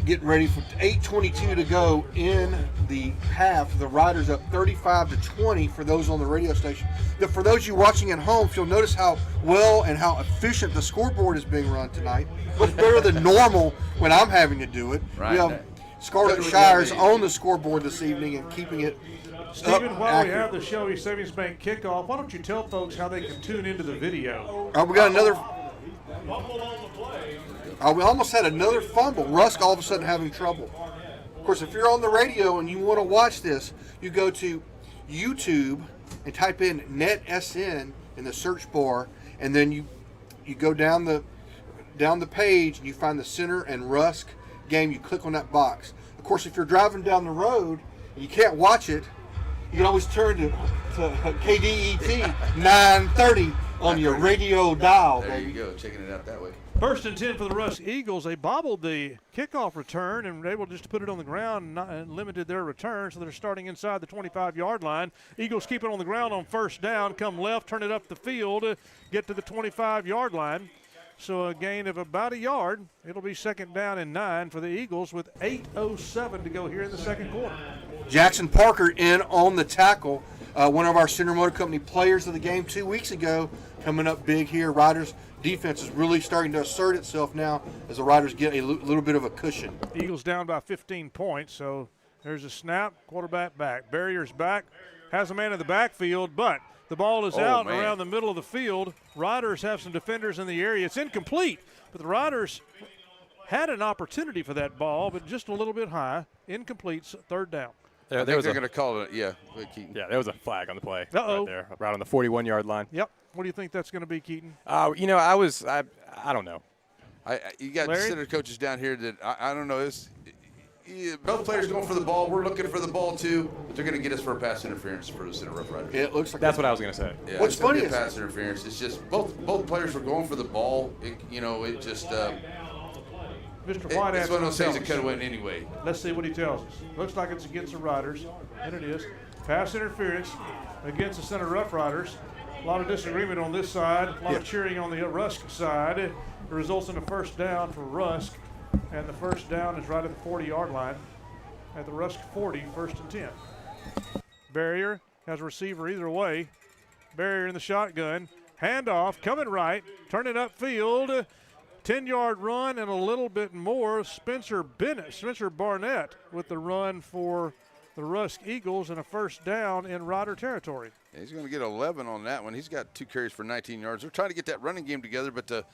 Getting ready for 8:22 to go in the half. The Riders up 35-20 for those on the radio station. For those of you watching at home, if you'll notice how well and how efficient the scoreboard is being run tonight, much better than normal when I'm having to do it. Right. We have Scarlett Shires on the scoreboard this evening and keeping it Stephen, while accurate. we have the Shelby Savings Bank kickoff, why don't you tell folks how they can tune into the video? We got another. We almost had another fumble. Rusk all of a sudden having trouble. Of course, if you're on the radio and you want to watch this, you go to YouTube and type in NetSN in the search bar, and then you go down the page and you find the Center and Rusk game. You click on that box. Of course, if you're driving down the road and you can't watch it, you can always turn to KDET 930 on your radio dial. There you go, checking it out that way. First and 10 for the Rusk Eagles. They bobbled the kickoff return and were able just to put it on the ground and limited their return, so they're starting inside the 25-yard line. Eagles keep it on the ground on first down, come left, turn it up the field, get to the 25-yard line. So a gain of about a yard. It'll be second down and 9 for the Eagles with 8:07 to go here in the second quarter. Jackson Parker in on the tackle. One of our Center Motor Company players of the game 2 weeks ago, coming up big here. Riders defense is really starting to assert itself now as the Riders get a little bit of a cushion. Eagles down by 15 points, so there's a snap, quarterback back. Barrier's back, has a man in the backfield, but the ball is out around the middle of the field. Riders have some defenders in the area. It's incomplete, but the Riders had an opportunity for that ball, but just a little bit high. Incomplete, third down. They're going to call it, yeah. Yeah, there was a flag on the play right there, right on the 41-yard line. Yep. What do you think that's going to be, Keaton? I don't know. You got Larry? center coaches down here that I don't know. Both players going for the ball. We're looking for the ball too, but they're going to get us for a pass interference for the Center Rough Riders. It looks like that's what I was going to say. Yeah, what's funny is is pass interference. It's just both players were going for the ball. It just. Mr. White it's one of those things that could have went anyway. Let's see what he tells us. Looks like it's against the Riders, and it is. Pass interference against the Center Rough Riders. A lot of disagreement on this side, a lot of cheering on the Rusk side. It results in a first down for Rusk, and the first down is right at the 40-yard line. At the Rusk 40, first and 10. Barrier has a receiver either way. Barrier in the shotgun. Handoff, coming right, turning upfield. 10-yard run and a little bit more. Spencer Barnett with the run for the Rusk Eagles and a first down in Rider territory. Yeah, he's going to get 11 on that one. He's got 2 carries for 19 yards. They're trying to get that running game together, but the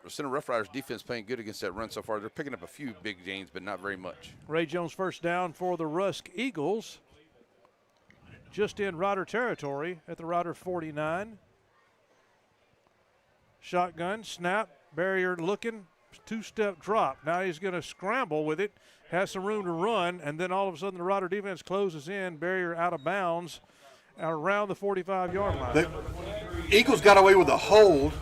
Center Rough Riders defense playing good against that run so far. They're picking up a few big gains, but not very much. Ray Jones first down for the Rusk Eagles. Just in Rider territory at the Rider 49. Shotgun, snap, Barrier looking, 2-step drop. Now he's going to scramble with it, has some room to run, and then all of a sudden the Rider defense closes in. Barrier out of bounds around the 45-yard line. The Eagles got away with a hold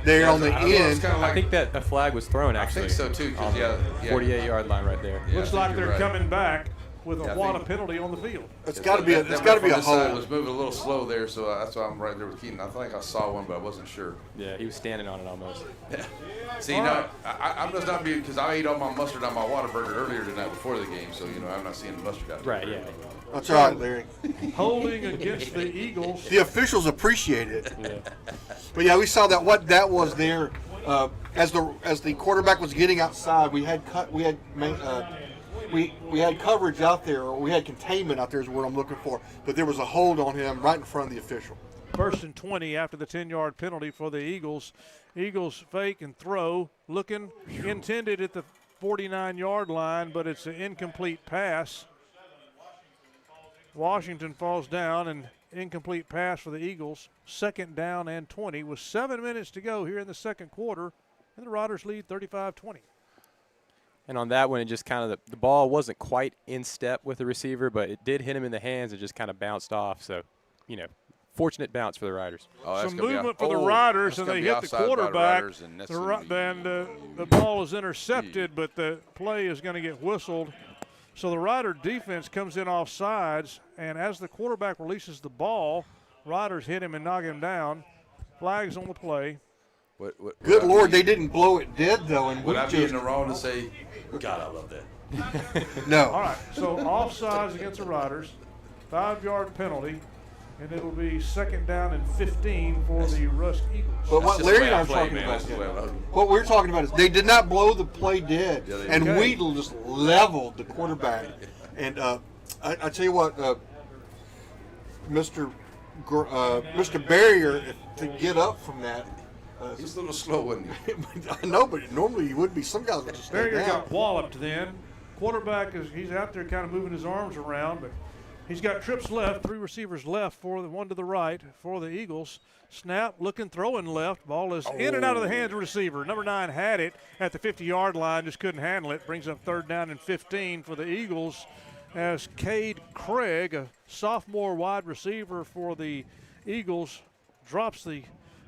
there on the end. I think that a flag was thrown, actually. I think so, too. 48-yard line right there. Yeah, Looks like they're coming back with a WADA penalty on the field. It's got to be a hold. It was moving a little slow there, so that's why I'm right there with Keaton. I think I saw one, but I wasn't sure. Yeah, he was standing on it almost. Yeah. See, I'm just not being, because I ate all my mustard on my Whataburger earlier tonight before the game, so, I'm not seeing the mustard out there. Right, yeah. That's all right, Larry. Holding against the Eagles. The officials appreciate it. Yeah. But, yeah, we saw that what that was there. As the quarterback was getting outside, we had coverage out there, or we had containment out there is the word I'm looking for, but there was a hold on him right in front of the official. First and 20 after the 10-yard penalty for the Eagles. Eagles fake and throw, looking intended at the 49-yard line, but it's an incomplete pass. Washington falls down, and incomplete pass for the Eagles. Second down and 20 with 7 minutes to go here in the second quarter, and the Riders lead 35-20. And on that one, it just kind of the ball wasn't quite in step with the receiver, but it did hit him in the hands and just kind of bounced off. So, fortunate bounce for the Riders. Some movement for the Riders, and they hit the quarterback. The ball is intercepted, but the play is going to get whistled. So the Rider defense comes in off sides, and as the quarterback releases the ball, Riders hit him and knock him down. Flags on the play. Good Lord, they didn't blow it dead, though. And would I be in the wrong to say, God, I love that? No. All right, so offsides against the Riders, 5-yard penalty, and it'll be 2nd down and 15 for the Rusk Eagles. But what Larry and I are talking about, what we're talking about is they did not blow the play dead, and Weedle just leveled the quarterback. And I tell you what, Mr. Barrier, to get up from that. He's a little slow, wasn't he? I know, but normally he would be. Some guys would just stay Barrier down. got walloped then. Quarterback, he's out there kind of moving his arms around, but he's got trips left, 3 receivers left, for the one to the right for the Eagles. Snap, looking, throwing left. Ball is in and out of the hands of the receiver. Number 9 had it at the 50-yard line, just couldn't handle it. Brings up 3rd down and 15 for the Eagles as Cade Craig, a sophomore wide receiver for the Eagles, drops the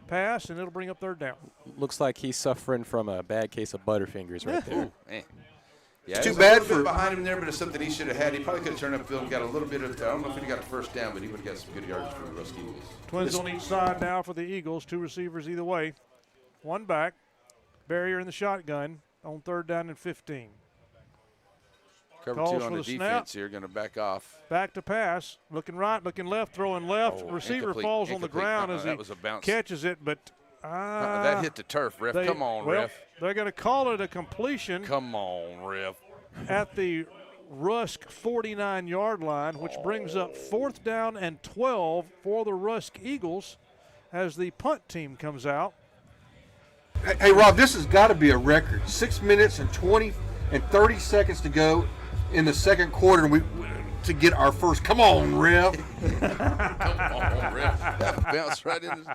pass, and it'll bring up 3rd down. Looks like he's suffering from a bad case of butterfingers right there. Ooh, man. Yeah, it's too bad bad for for behind him there, but it's something he should have had. He probably could have turned upfield and got a little bit of. I don't know if he got the 1st down, but he would have got some good yards for the Rusk Eagles. Twins on each side now for the Eagles. 2 receivers either way. 1 back. Barrier in the shotgun on 3rd down and 15. Cover 2 on the defense here, going to back off. Back to pass. Looking right, looking left, throwing left. Receiver falls on the ground as he catches it, but that hit the turf, ref. Come on, ref. They're going to call it a completion. Come on, ref. At the Rusk 49-yard line, which brings up 4th down and 12 for the Rusk Eagles as the punt team comes out. Hey, Rob, this has got to be a record. 6 minutes and 30 seconds to go in the 2nd quarter, and to get our first. Come on, ref. Come on, ref. That bounced right in.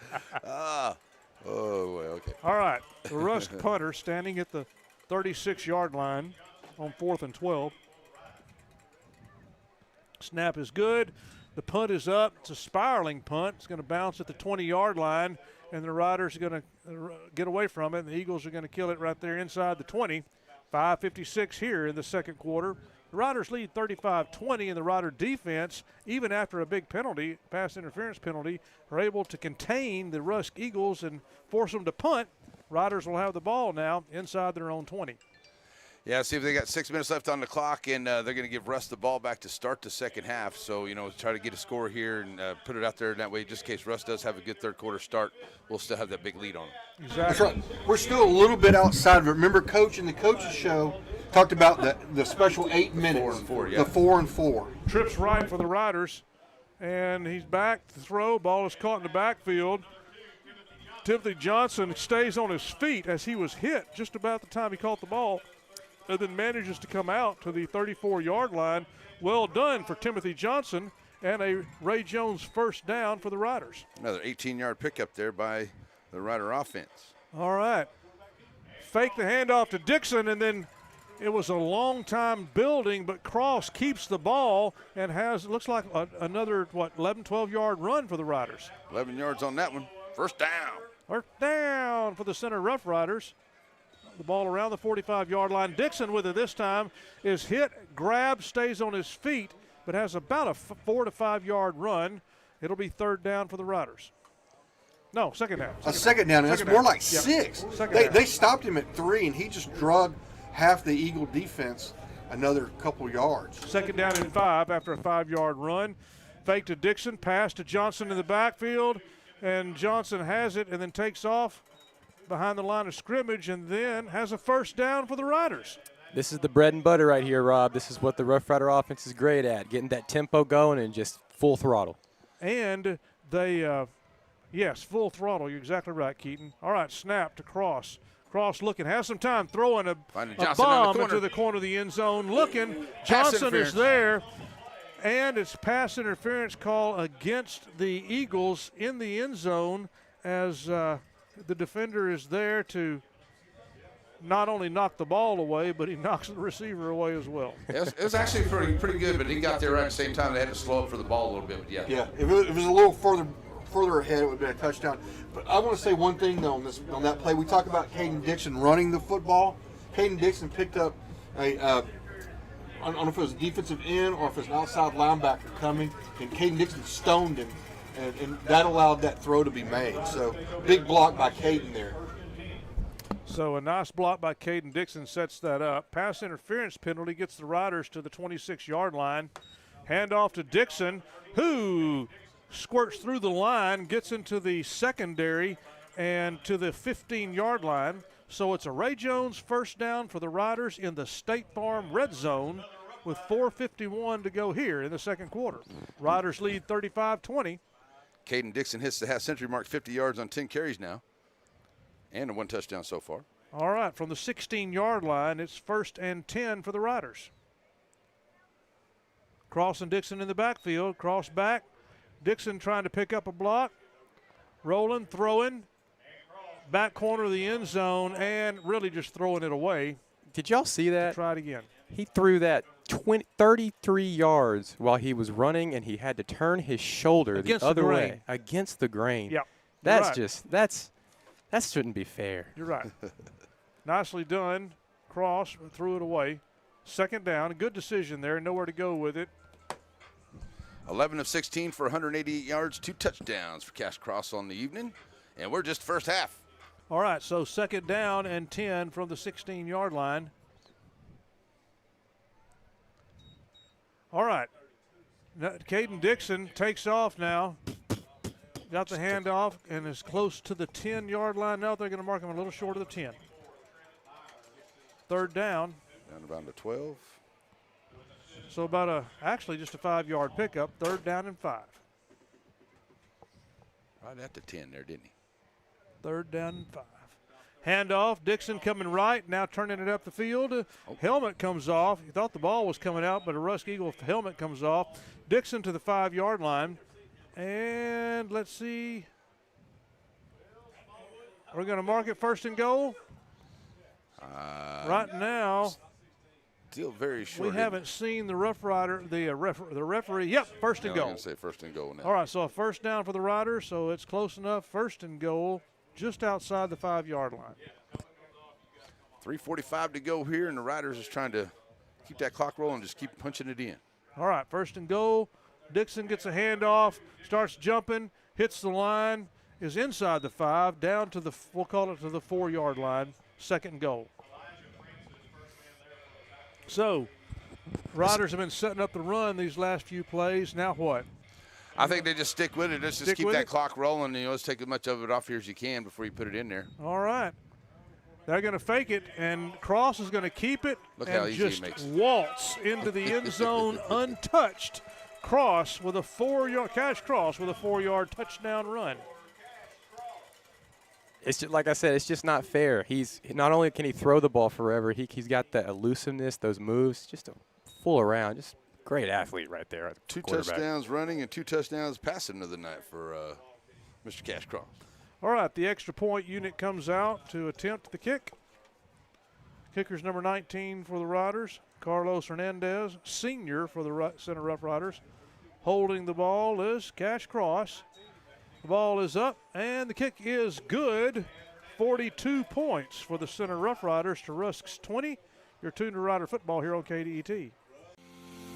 Okay. All right, the Rusk punter standing at the 36-yard line on 4th and 12. Snap is good. The punt is up. It's a spiraling punt. It's going to bounce at the 20-yard line, and the Riders are going to get away from it, and the Eagles are going to kill it right there inside the 20. 5:56 here in the 2nd quarter. The Riders lead 35-20, and the Rider defense, even after a big penalty, pass interference penalty, are able to contain the Rusk Eagles and force them to punt. Riders will have the ball now inside their own 20. Yeah, see if they got 6 minutes left on the clock, and they're going to give Russ the ball back to start the 2nd half. So, try to get a score here and put it out there. And that way, just in case Russ does have a good 3rd quarter start, we'll still have that big lead on them. Exactly. That's right. We're still a little bit outside of it. Remember, Coach in the Coach's Show talked about the special 8 minutes. 4 and 4, yeah. The 4 and 4. Trips right for the Riders, and he's back to throw. Ball is caught in the backfield. Timothy Johnson stays on his feet as he was hit just about the time he caught the ball, and then manages to come out to the 34-yard line. Well done for Timothy Johnson, and a Ray Jones 1st down for the Riders. Another 18-yard pickup there by the Rider offense. All right. Fake the handoff to Dixon, and then it was a long time building, but Cross keeps the ball and looks like another, 11, 12-yard run for the Riders. 11 yards on that one. 1st down. 1st down for the Center Rough Riders. The ball around the 45-yard line. Dixon with it this time is hit, grabs, stays on his feet, but has about a 4 to 5 yard run. It'll be 3rd down for the Riders. No, 2nd down. Second down. That's more like 6. Yep. They stopped him at 3, and he just drug half the Eagle defense another couple yards. 2nd down and 5 after a 5-yard run. Fake to Dixon, pass to Johnson in the backfield, and Johnson has it and then takes off behind the line of scrimmage, and then has a 1st down for the Riders. This is the bread and butter right here, Rob. This is what the Rough Rider offense is great at, getting that tempo going and just full throttle. And they, yes, full throttle. You're exactly right, Keaton. All right, snap to Cross. Cross looking, has some time throwing a bomb into the corner of the end zone. Looking, Johnson is there, and it's pass interference call against the Eagles in the end zone as the defender is there to not only knock the ball away, but he knocks the receiver away as well. It was actually pretty good, but he got there right at the same time. They had to slow up for the ball a little bit. But yeah. Yeah, if it was a little further further ahead, it would have been a touchdown. But I want to say one thing, though, on that play. We talk about Caden Dixon running the football. Caden Dixon picked up I don't know if it was a defensive end or if it was an outside linebacker coming, and Caden Dixon stoned him, and that allowed that throw to be made. So big block by Caden there. So a nice block by Caden Dixon sets that up. Pass interference penalty gets the Riders to the 26-yard line. Handoff to Dixon, who squirts through the line, gets into the secondary and to the 15-yard line. So it's a Ray Jones first down for the Riders in the State Farm red zone with 4:51 to go here in the second quarter. Riders lead 35-20. Caden Dixon hits the half-century mark, 50 yards on 10 carries now, and 1 touchdown so far. All right, from the 16-yard line, it's 1st and 10 for the Riders. Cross and Dixon in the backfield. Cross back. Dixon trying to pick up a block. Rolling, throwing. Back corner of the end zone and really just throwing it away. Did y'all see that? Try it again. He threw that 33 yards while he was running, and he had to turn his shoulder the other way against the grain. Yep. That shouldn't be fair. You're right. Nicely done. Cross, threw it away. 2nd down. Good decision there. Nowhere to go with it. 11 of 16 for 188 yards, 2 touchdowns for Cash Cross on the evening, and we're just first half. All right, so 2nd down and 10 from the 16-yard line. All right. Caden Dixon takes off now. Got the handoff and is close to the 10-yard line. Now they're going to mark him a little short of the 10. 3rd down. Down around the 12. So about actually just a 5-yard pickup. 3rd down and 5. Right at the 10 there, didn't he? 3rd down and 5. Handoff, Dixon coming right, now turning it up the field. Helmet comes off. You thought the ball was coming out, but a Rusk Eagle helmet comes off. Dixon to the 5-yard line. And let's see. We're going to mark it 1st and goal. Right now. Still very short. We haven't seen the Rough Rider, the referee. Yep, 1st and goal. I'm going to say 1st and goal now. All right, so a 1st down for the Riders, so it's close enough. 1st and goal, just outside the 5-yard line. 3:45 to go here, and the Riders is trying to keep that clock rolling, just keep punching it in. All right, 1st and goal. Dixon gets a handoff, starts jumping, hits the line, is inside the 5, down to the, we'll call it to the 4-yard line, 2nd and goal. So, Riders have been setting up the run these last few plays. Now what? I think they just stick with it. Let's just keep that clock rolling. Let's take as much of it off here as you can before you put it in there. All right. They're going to fake it, and Cross is going to keep it. Look and how easy just he makes it. Waltz into the end zone untouched. Cross with a 4-yard, Cash Cross with a 4-yard touchdown run. It's just, like I said, it's just not fair. He's not only can he throw the ball forever, he's got the elusiveness, those moves, just a full around, just great athlete right there. 2 touchdowns running and 2 touchdowns passing of the night for Mr. Cash Cross. All right, the extra point unit comes out to attempt the kick. Kicker's number 19 for the Riders, Carlos Hernandez, senior for the Center Rough Riders. Holding the ball is Cash Cross. The ball is up, and the kick is good. 42 points for the Center Rough Riders to Rusk's 20. You're tuned to Rider Football here on KDET.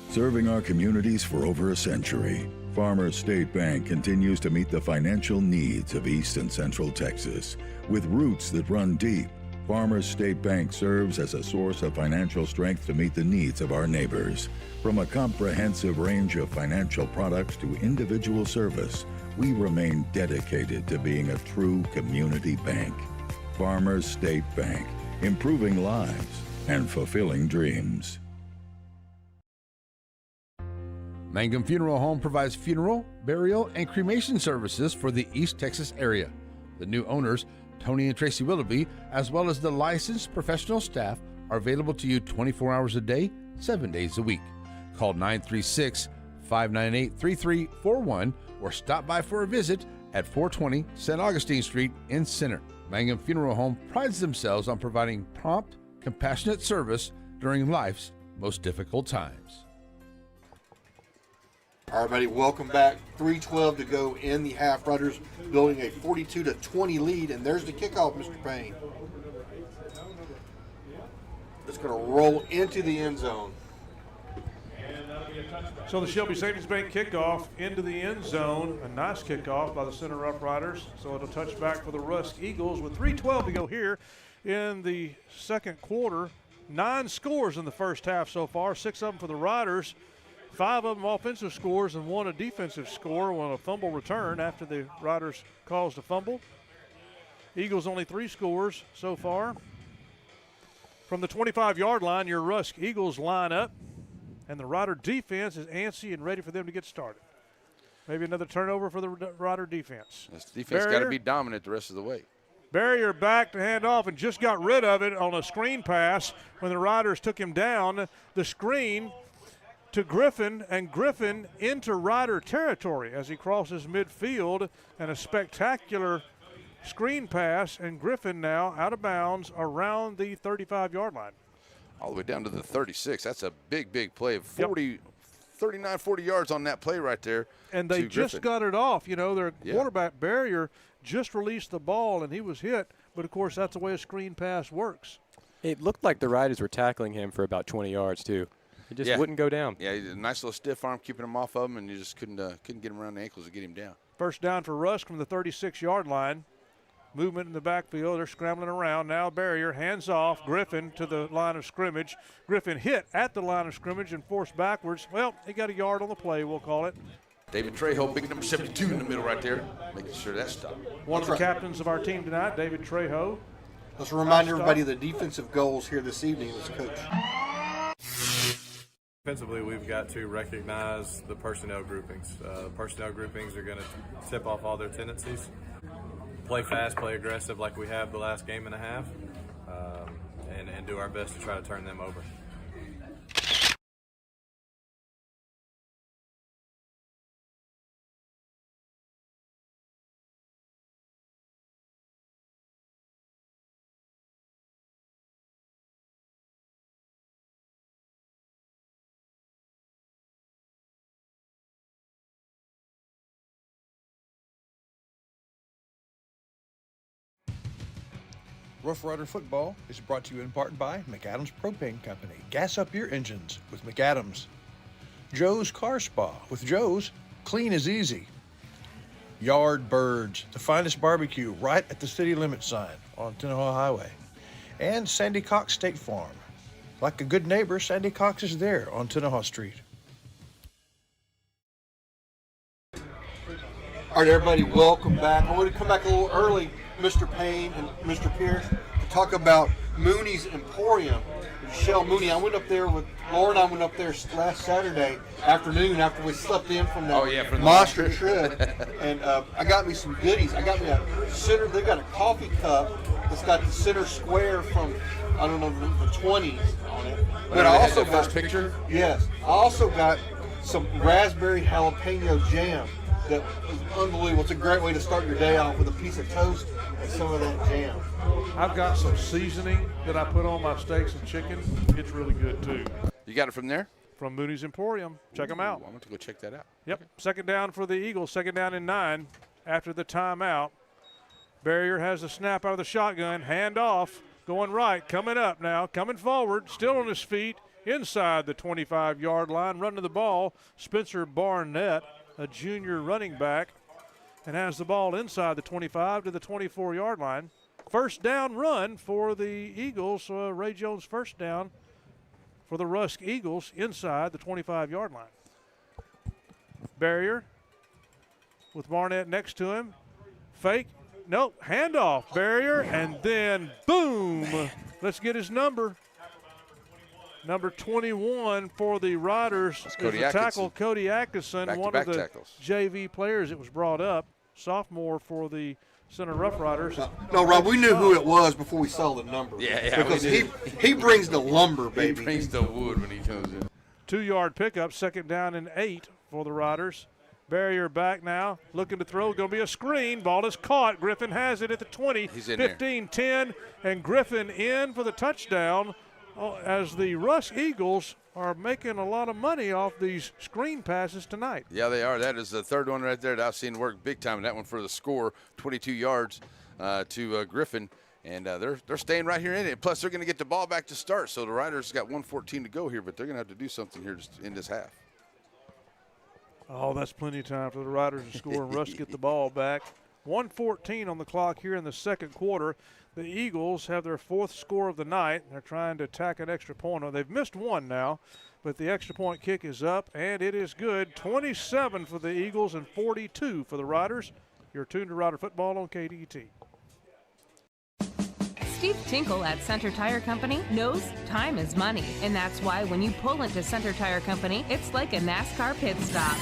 Serving our communities for over a century, Farmers State Bank continues to meet the financial needs of East and Central Texas. With roots that run deep, Farmers State Bank serves as a source of financial strength to meet the needs of our neighbors. From a comprehensive range of financial products to individual service, we remain dedicated to being a true community bank. Farmers State Bank, improving lives and fulfilling dreams. Mangum Funeral Home provides funeral, burial, and cremation services for the East Texas area. The new owners, Tony and Tracy Willoughby, as well as the licensed professional staff, are available to you 24 hours a day, 7 days a week. Call 936-598-3341 or stop by for a visit at 420 St. Augustine Street in Center. Mangum Funeral Home prides themselves on providing prompt, compassionate service during life's most difficult times. All right, buddy, welcome back. 3:12 to go in the half. Riders building a 42-20 lead, and there's the kickoff, Mr. Payne. It's going to roll into the end zone. So the Shelby Savings Bank kickoff into the end zone. A nice kickoff by the Center Rough Riders. So it'll touch back for the Rusk Eagles with 3:12 to go here in the second quarter. 9 scores in the first half so far, 6 of them for the Riders. 5 of them offensive scores and 1 a defensive score on a fumble return after the Riders caused a fumble. Eagles only 3 scores so far. From the 25-yard line, your Rusk Eagles line up, and the Rider defense is antsy and ready for them to get started. Maybe another turnover for the Rider defense. This defense got to be dominant the rest of the way. Barrier back to hand off and just got rid of it on a screen pass when the Riders took him down. The screen to Griffin, and Griffin into Rider territory as he crosses midfield, and a spectacular screen pass, and Griffin now out of bounds around the 35-yard line. All the way down to the 36. That's a big, big play. 39, 40 yards on that play right there. And they just Griffin. got it off. You know, their quarterback Barrier just released the ball, and he was hit. But, of course, that's the way a screen pass works. It looked like the Riders were tackling him for about 20 yards, too. He just wouldn't go down. Yeah, he did a nice little stiff arm keeping him off of him, and you just couldn't get him around the ankles to get him down. First down for Rusk from the 36-yard line. Movement in the backfield. They're scrambling around. Now Barrier hands off. Griffin to the line of scrimmage. Griffin hit at the line of scrimmage and forced backwards. Well, he got a yard on the play, we'll call it. David Trejo, big number 72 in the middle right there, making sure that stopped. One of the captains of our team tonight, David Trejo. Let's remind everybody of the defensive goals here this evening. Let's coach. Defensively, we've got to recognize the personnel groupings. Personnel groupings are going to tip off all their tendencies. Play fast, play aggressive like we have the last game and a half, and do our best to try to turn them over. Rough Rider Football is brought to you in part by McAdams Propane Company. Gas up your engines with McAdams. Joe's Car Spa. With Joe's, clean is easy. Yard Birds, the finest barbecue right at the city limit sign on Tenaha Highway. And Sandy Cox State Farm. Like a good neighbor, Sandy Cox is there on Tenaha Street. All right, everybody, welcome back. I want to come back a little early, Mr. Payne and Mr. Pierce, to talk about Mooney's Emporium. Michelle Mooney, I went up there with Laura and I went up there last Saturday afternoon after we slept in from the monster trip. And I got me some goodies. I got me a center, they got a coffee cup that's got the center square from, I don't know, the 20s on it. But I also got first picture? Yes. I also got some raspberry jalapeno jam. That was unbelievable. It's a great way to start your day off with a piece of toast and some of that jam. I've got some seasoning that I put on my steaks and chicken. It's really good, too. You got it from there? From Mooney's Emporium. Check them out. I'm going to go check that out. Yep. Okay. Second down for the Eagles. Second down and 9 after the timeout. Barrier has the snap out of the shotgun. Hand off. Going right. Coming up now. Coming forward. Still on his feet. Inside the 25-yard line. Running the ball. Spencer Barnett, a junior running back, and has the ball inside the 25 to the 24-yard line. First down run for the Eagles. Ray Jones first down for the Rusk Eagles inside the 25-yard line. Barrier with Barnett next to him. Fake. Nope. Handoff. Barrier. And then boom. Let's get his number. Number 21 for the Riders is the tackle, Cody Atkinson, one of the tackles. JV players that was brought up, sophomore for the Center Rough Riders. No, Rob, we knew who it was before we saw the number. Yeah, because he brings the lumber, baby. He brings the wood when he comes in. 2-yard pickup, second down and 8 for the Riders. Barrier back now, looking to throw, going to be a screen. Ball is caught. Griffin has it at the 20, He's in 15, 10, and Griffin in for the touchdown as the Rusk Eagles are making a lot of money off these screen passes tonight. Yeah, they are. That is the third one right there that I've seen work big time. And that one for the score, 22 yards to Griffin. And they're staying right here in it. Plus, they're going to get the ball back to start. So the Riders got 1:14 to go here, but they're going to have to do something here just in this half. Oh, that's plenty of time for the Riders to score and Rusk get the ball back. 1:14 on the clock here in the second quarter. The Eagles have their 4th score of the night. They're trying to attack an extra point. They've missed one now, but the extra point kick is up, and it is good. 27 for the Eagles and 42 for the Riders. You're tuned to Rider Football on KDT. Steve Tinkle at Center Tire Company knows time is money, and that's why when you pull into Center Tire Company, it's like a NASCAR pit stop.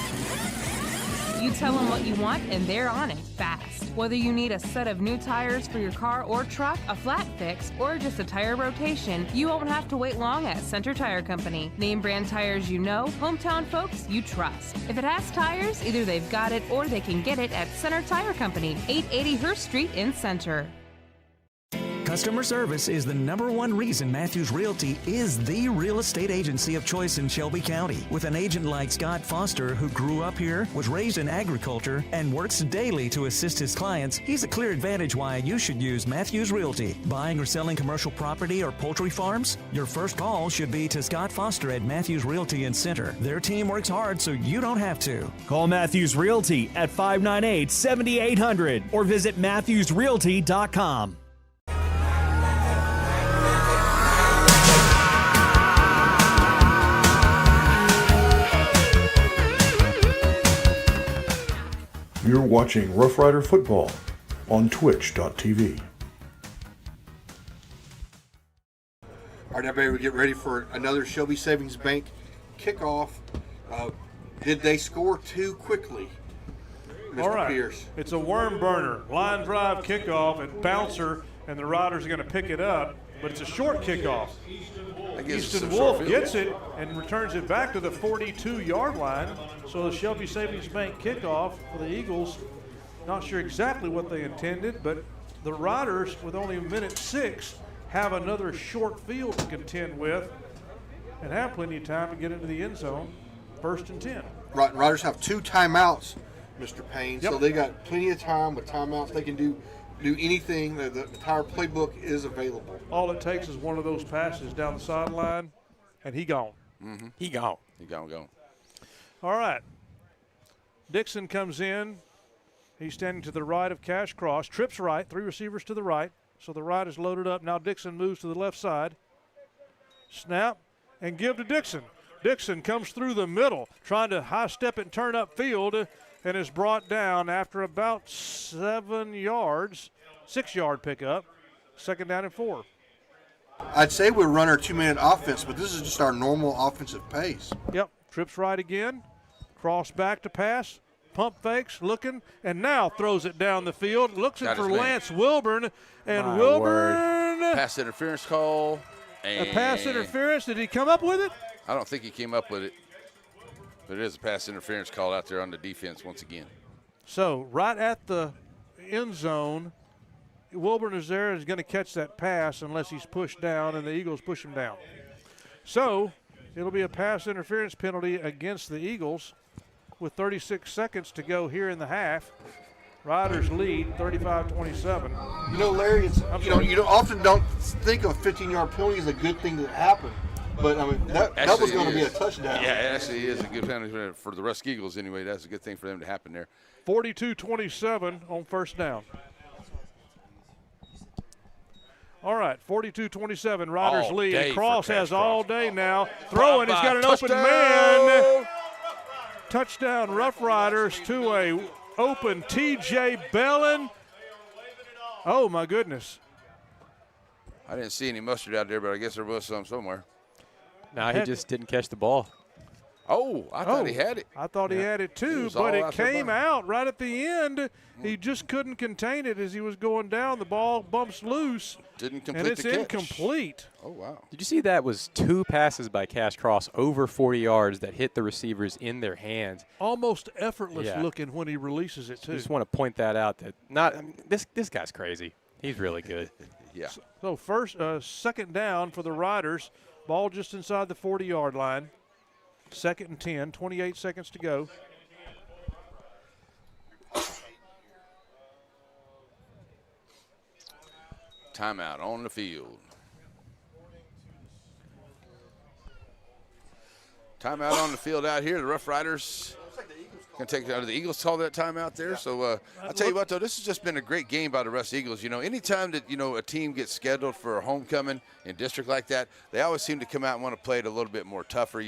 You tell them what you want, and they're on it fast. Whether you need a set of new tires for your car or truck, a flat fix, or just a tire rotation, you won't have to wait long at Center Tire Company. Name brand tires you know, hometown folks you trust. If it has tires, either they've got it or they can get it at Center Tire Company, 880 Hurst Street in Center. Customer service is the #1 reason Matthews Realty is the real estate agency of choice in Shelby County. With an agent like Scott Foster, who grew up here, was raised in agriculture, and works daily to assist his clients, he's a clear advantage why you should use Matthews Realty. Buying or selling commercial property or poultry farms? Your first call should be to Scott Foster at Matthews Realty in Center. Their team works hard so you don't have to. Call Matthews Realty at 598-7800 or visit MatthewsRealty.com. You're watching Rough Rider Football on Twitch.tv. All right, everybody, we get ready for another Shelby Savings Bank kickoff. Did they score too quickly, Mr. All right. Pierce? It's a worm burner. Line drive kickoff and bouncer, and the Riders are going to pick it up, but it's a short kickoff. Easton Wolf gets it and returns it back to the 42-yard line. So the Shelby Savings Bank kickoff for the Eagles. Not sure exactly what they intended, but the Riders, with only a minute 6, have another short field to contend with and have plenty of time to get into the end zone. 1st and 10. Right, Riders have 2 timeouts, Mr. Payne. Yep. So they got plenty of time with timeouts. They can do anything. The entire playbook is available. All it takes is one of those passes down the sideline, and he gone. Mm-hmm. He gone. He gone. All right. Dixon comes in. He's standing to the right of Cash Cross. Trips right. 3 receivers to the right. So the right is loaded up. Now Dixon moves to the left side. Snap and give to Dixon. Dixon comes through the middle, trying to high step and turn up field, and is brought down after about 7 yards. 6-yard pickup. 2nd down and 4. I'd say we run our 2-minute offense, but this is just our normal offensive pace. Yep. Trips right again. Cross back to pass. Pump fakes, looking, and now throws it down the field. Looks Got for his man. Lance Wilburn. And My Wilburn. Pass interference call. A pass interference. Did he come up with it? I don't think he came up with it. But it is a pass interference call out there on the defense once again. So right at the end zone, Wilburn is there and is going to catch that pass unless he's pushed down, and the Eagles push him down. So it'll be a pass interference penalty against the Eagles with 36 seconds to go here in the half. Riders lead 35-27. You know, Larry, you often don't think of 15-yard penalty as a good thing to happen. But, I mean, that was going to be a touchdown. Yeah, it actually is a good penalty for the Rusk Eagles anyway. That's a good thing for them to happen there. 42-27 on 1st down. All right, 42-27, Riders All lead. day Cross for has Cash all Cross. day now. Throwing, he's got an open Touchdown! man. Touchdown, Rough Riders to a open T.J. Bellin. Oh, my goodness. I didn't see any mustard out there, but I guess there was some somewhere. No, he just didn't catch the ball. Oh, I thought he had it. I thought he had it too, was but all it out there came by him. out right at the end. He just couldn't contain it as he was going down. The ball bumps loose. Didn't complete and it's the catch. incomplete. Oh, wow. Did you see that was 2 passes by Cash Cross over 40 yards that hit the receivers in their hands? Almost effortless Yeah. looking when he releases it too. I just want to point that out. That this guy's crazy. He's really good. Yeah. So second down for the Riders. Ball just inside the 40-yard line. 2nd and 10, 28 seconds to go. Timeout on the field. Timeout on the field out here. The Rough Riders going to take the Eagles call that timeout there. So I'll tell you what, though, this has just been a great game by the Rusk Eagles. You know, anytime that, a team gets scheduled for a homecoming in district like that, they always seem to come out and want to play it a little bit more tougher,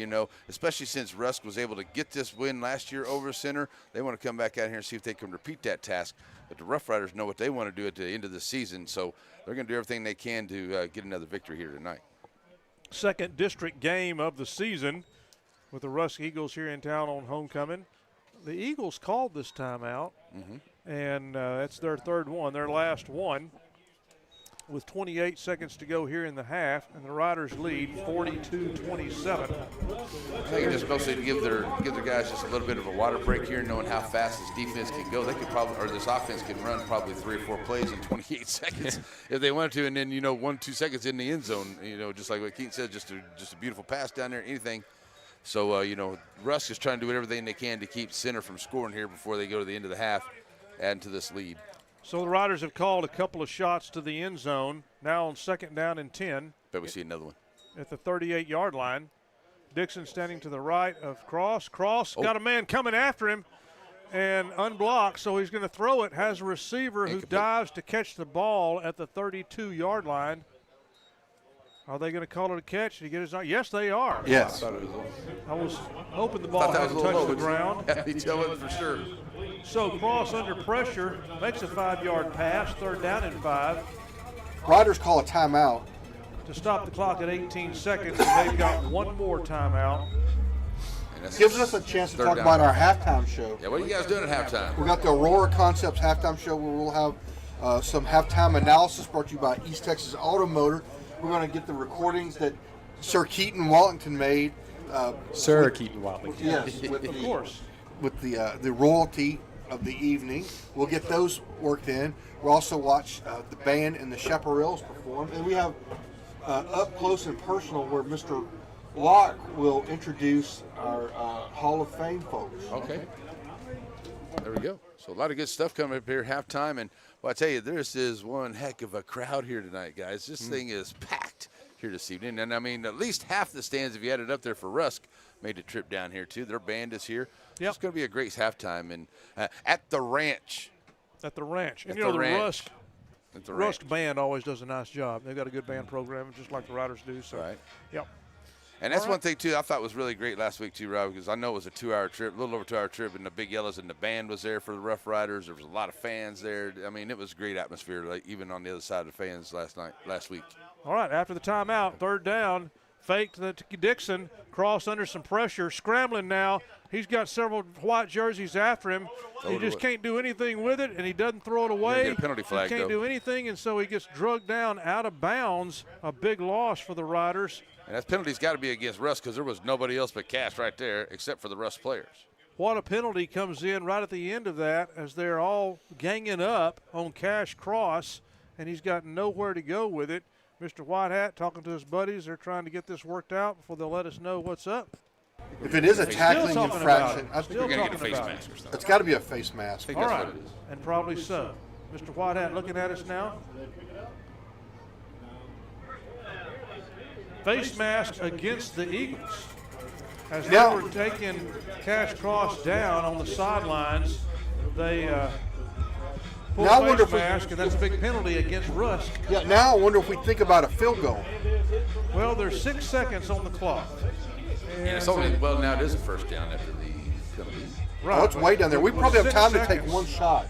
especially since Rusk was able to get this win last year over Center. They want to come back out here and see if they can repeat that task. But the Rough Riders know what they want to do at the end of the season, so they're going to do everything they can to get another victory here tonight. Second district game of the season with the Rusk Eagles here in town on homecoming. The Eagles called this timeout, and that's their third one, their last one, with 28 seconds to go here in the half, and the Riders lead 42-27. I think just mostly to give their guys just a little bit of a water break here, knowing how fast this defense can go. They could probably, or this offense can run probably 3 or 4 plays in 28 seconds if they wanted to, and then 1-2 seconds in the end zone. Just like what Keaton said, just a beautiful pass down there, anything. So Rusk is trying to do everything they can to keep Center from scoring here before they go to the end of the half, adding to this lead. So the Riders have called a couple of shots to the end zone, now on 2nd down and 10. Bet we see another one. At the 38-yard line. Dixon standing to the right of Cross. Cross got a man coming after him and unblocked, so he's going to throw it. Has a receiver who dives to catch the ball at the 32-yard line. Are they going to call it a catch? Did he get his? Yes, they are. Yes. I was hoping the ball hadn't touched the ground. He tell it for sure. So Cross under pressure makes a 5-yard pass, 3rd down and 5. Riders call a timeout To stop the clock at 18 seconds, and they've got one more timeout. Gives us a chance to talk about our halftime show. Yeah, what are you guys doing at halftime? We got the Aurora Concepts halftime show where we'll have some halftime analysis brought to you by East Texas Automotive. We're going to get the recordings that Sir Keaton Wallington made. Keaton Wallington. Yes, Of course. With the royalty of the evening. We'll get those worked in. We'll also watch the band and the Chaparrals perform. And we have up close and personal where Mr. Locke will introduce our Hall of Fame folks. Okay. There we go. So a lot of good stuff coming up here halftime. And well, I tell you, this is one heck of a crowd here tonight, guys. This thing is packed here this evening. And, I mean, at least half the stands, if you had it up there for Rusk, made the trip down here, too. Their band is here. Yep. It's going to be a great halftime. And at the ranch. At the ranch. And, the Rusk band always does a nice job. They've got a good band program, just like the Riders do. So, right. Yep. And that's one thing, too, I thought was really great last week, too, Rob, because I know it was a 2-hour trip, a little over 2-hour trip, and the Big Yellows and the band was there for the Rough Riders. There was a lot of fans there. I mean, it was a great atmosphere, like, even on the other side of the fans last week. All right, after the timeout, 3rd down, faked to Dixon, Cross under some pressure, scrambling now. He's got several white jerseys after him. He just can't do anything with it, and he doesn't throw it away. Get a penalty flag, he can't do anything, and so he gets drugged down out of bounds. A big loss for the Riders. And that penalty's got to be against Rusk because there was nobody else but Cash right there except for the Rusk players. What a penalty comes in right at the end of that as they're all ganging up on Cash Cross, and he's got nowhere to go with it. Mr. Whitehat talking to his buddies. They're trying to get this worked out before they'll let us know what's up. If it is a tackling infraction, I think we're going to get a face mask or something. It's got to be a face mask. I think all that's right, what it is. And probably so. Mr. Whitehat looking at us now. Face mask against the Eagles. As they were taking Cash Cross down on the sidelines, they pulled face mask, and that's a big penalty against Rusk. Yeah, now I wonder if we think about a field goal. Well, there's 6 seconds on the clock. And it's only, now it is a 1st down after the penalty. Right. Oh, it's way down there. We probably have time to take one shot.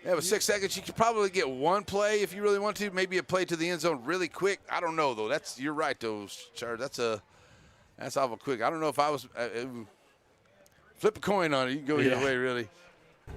Yeah, with 6 seconds, you could probably get one play if you really want to. Maybe a play to the end zone really quick. I don't know, though. You're right, though, Char. That's awful quick. I don't know if I was flip a coin on it. You can go either way, really.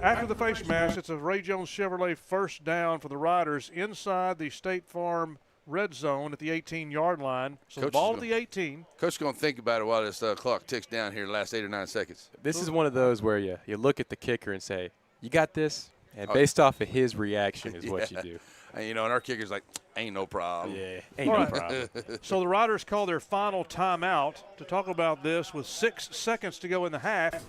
After the face mask, it's a Ray Jones Chevrolet 1st down for the Riders inside the State Farm red zone at the 18-yard line. So the ball at the 18. Coach is going to think about it while this clock ticks down here the last 8 or 9 seconds. This is one of those where you look at the kicker and say, you got this? And based off of his reaction is what you do. And, and our kicker's like, ain't no problem. Yeah, ain't no problem. So the Riders call their final timeout to talk about this with 6 seconds to go in the half.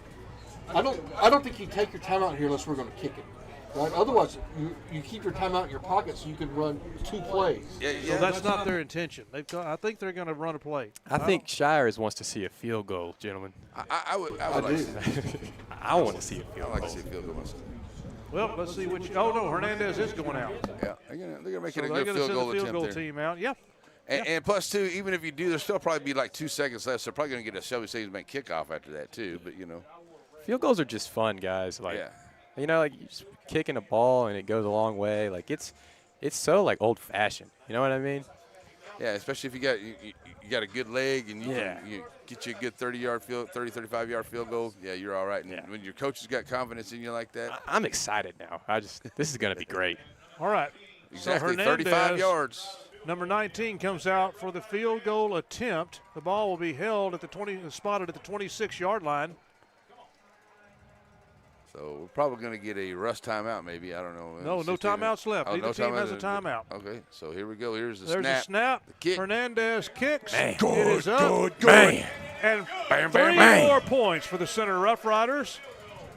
I don't think you take your timeout here unless we're going to kick it. Right? Otherwise, you keep your timeout in your pocket so you can run 2 plays. So that's not their intention. I think they're going to run a play. I think Shires wants to see a field goal, gentlemen. I would like to see that. I want to see a field goal. I like to see a field goal myself. Well, let's see which. Oh, no, Hernandez is going out. Yeah, they're going to make it a they're good gonna field send goal the field attempt goal there. team out. Yeah. And plus, too, even if you do, there'll still probably be like 2 seconds left. So they're probably going to get a Shelby Stadium kickoff after that, too. But, Field goals are just fun, guys. Like, yeah. you just kicking a ball and it goes a long way. Like, it's so, like, old-fashioned. You know what I mean? Yeah, especially if you got a good leg and you get you a good 35-yard field goal. Yeah, you're all right. And when your coach has got confidence in you like that. I'm excited now. This is going to be great. All right. Exactly, so Hernandez, 35 yards. Number 19 comes out for the field goal attempt. The ball will be held at spotted at the 26-yard line. So we're probably going to get a Rusk timeout, maybe. I don't know. No timeouts left. Oh, Neither team has a timeout. Okay, so here we go. Here's the snap. There's a snap. The kick. Hernandez kicks. Man. It is up. Good. Man. And bam, three bam. more points for the Center Rough Riders.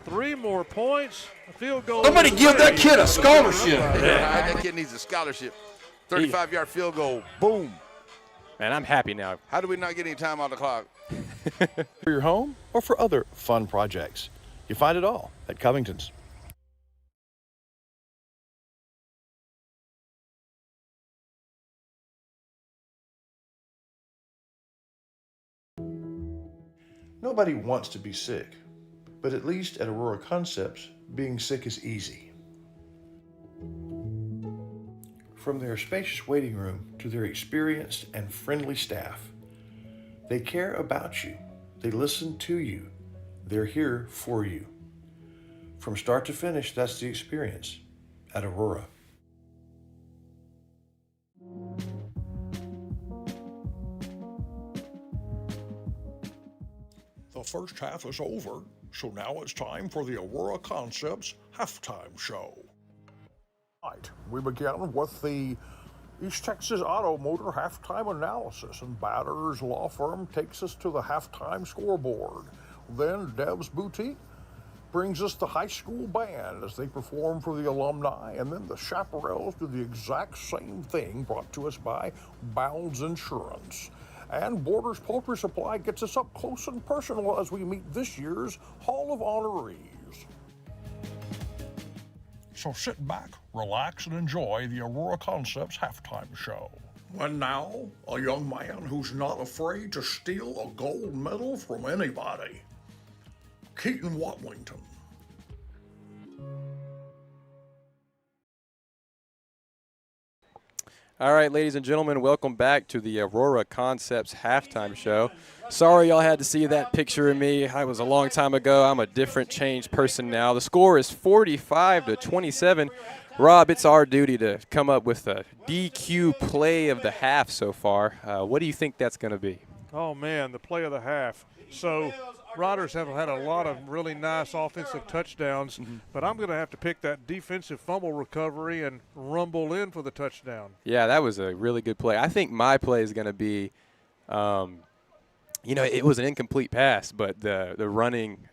3 more points. A field goal. Somebody give that kid a scholarship. That kid needs a scholarship. 35-yard field goal. Boom. Man, I'm happy now. How do we not get any time on the clock? For your home or for other fun projects. You find it all at Covington's. Nobody wants to be sick, but at least at Aurora Concepts, being sick is easy. From their spacious waiting room to their experienced and friendly staff, they care about you, they listen to you, they're here for you. From start to finish, that's the experience at Aurora. The first half is over, so now it's time for the Aurora Concepts halftime show. Right, we begin with the East Texas Auto Motor halftime analysis, and Batters Law Firm takes us to the halftime scoreboard. Then Deb's Boutique brings us the high school band as they perform for the alumni, and then the chaparrals do the exact same thing, brought to us by Bounds Insurance. And Borders Poultry Supply gets us up close and personal as we meet this year's Hall of Honorees. So sit back, relax, and enjoy the Aurora Concepts halftime show. And now, a young man who's not afraid to steal a gold medal from anybody. Keaton Watlington. All right, ladies and gentlemen, welcome back to the Aurora Concepts halftime show. Sorry y'all had to see that picture of me. I was a long time ago. I'm a different, changed person now. The score is 45-27. Rob, it's our duty to come up with a DQ play of the half so far. What do you think that's going to be? Oh, man, the play of the half. So Riders have had a lot of really nice offensive touchdowns, but I'm going to have to pick that defensive fumble recovery and rumble in for the touchdown. Yeah, that was a really good play. I think my play is going to be, it was an incomplete pass, but the running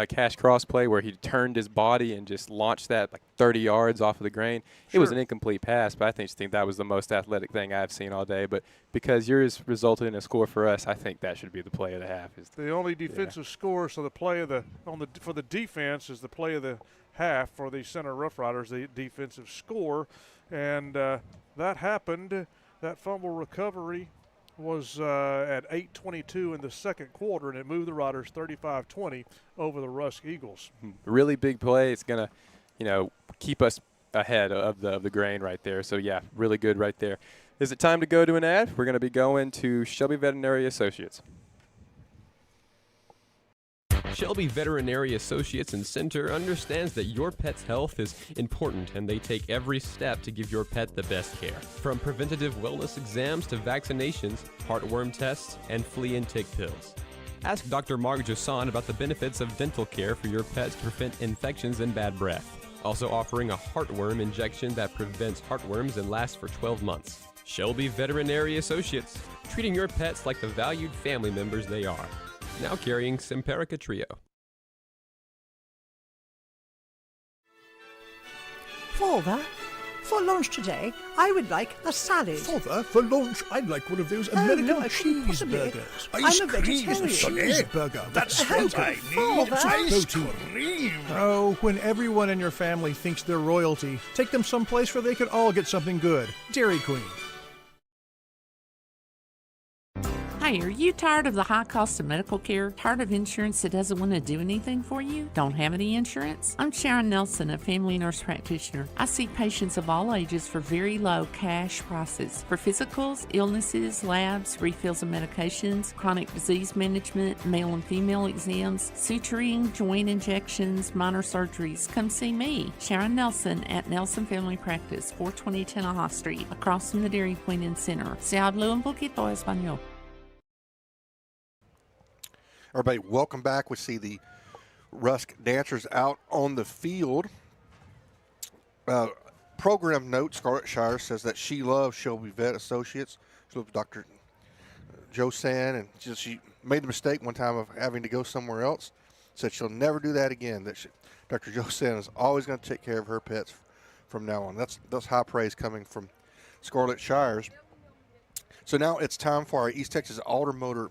cash cross play where he turned his body and just launched that like 30 yards off of the grain. Sure. It was an incomplete pass, but I think that was the most athletic thing I've seen all day. But because yours resulted in a score for us, I think that should be the play of the half. The only defensive score, so the play of for the defense is the play of the half for the Center Rough Riders, the defensive score, and that happened. That fumble recovery was at 8:22 in the second quarter, and it moved the Riders 35-20 over the Rusk Eagles. Really big play. It's going to, keep us ahead of the grain right there. So, yeah, really good right there. Is it time to go to an ad? We're going to be going to Shelby Veterinary Associates. Shelby Veterinary Associates and Center understands that your pet's health is important, and they take every step to give your pet the best care. From preventative wellness exams to vaccinations, heartworm tests, and flea and tick pills. Ask Dr. Mark Jasson about the benefits of dental care for your pets to prevent infections and bad breath. Also offering a heartworm injection that prevents heartworms and lasts for 12 months. Shelby Veterinary Associates, treating your pets like the valued family members they are. Now carrying Simparica Trio. Father, for lunch today, I would like a salad. Father, for lunch, I'd like one of those American cheeseburgers. I'm a vegetarian. Cheeseburger, that's what I need. Ice cream. Oh, when everyone in your family thinks they're royalty, take them someplace where they can all get something good. Dairy Queen. Hey, are you tired of the high cost of medical care? Tired of insurance that doesn't want to do anything for you? Don't have any insurance? I'm Sharon Nelson, a family nurse practitioner. I see patients of all ages for very low cash prices. For physicals, illnesses, labs, refills of medications, chronic disease management, male and female exams, suturing, joint injections, minor surgeries. Come see me, Sharon Nelson at Nelson Family Practice, 420 Tenneha Street, across from the Dairy Queen and Center. Se habla un poquito español. Everybody, welcome back. We see the Rusk dancers out on the field. Program note, Scarlett Shire says that she loves Shelby Vet Associates. She loves Dr. Joe San, and she made the mistake one time of having to go somewhere else. Said she'll never do that again. Dr. Joe San is always going to take care of her pets from now on. That's high praise coming from Scarlett Shires. So now it's time for our East Texas Automotor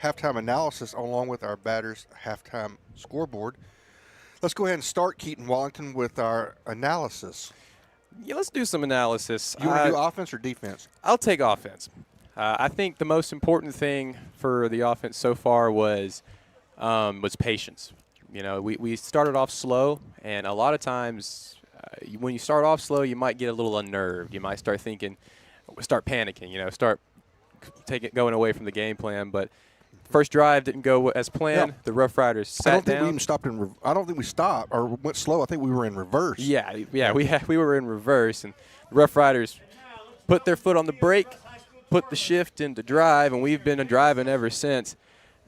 halftime analysis along with our batters halftime scoreboard. Let's go ahead and start, Keaton Wallington, with our analysis. Yeah, let's do some analysis. You want to do offense or defense? I'll take offense. I think the most important thing for the offense so far was patience. You know, we started off slow, and a lot of times when you start off slow, you might get a little unnerved. You might start panicking, you know, going away from the game plan. But first drive didn't go as planned. Yeah. The Rough Riders sat down. I don't think we even stopped I don't think we stopped or went slow. I think we were in reverse. Yeah, we were in reverse, and the Rough Riders put their foot on the brake, put the shift into drive, and we've been driving ever since.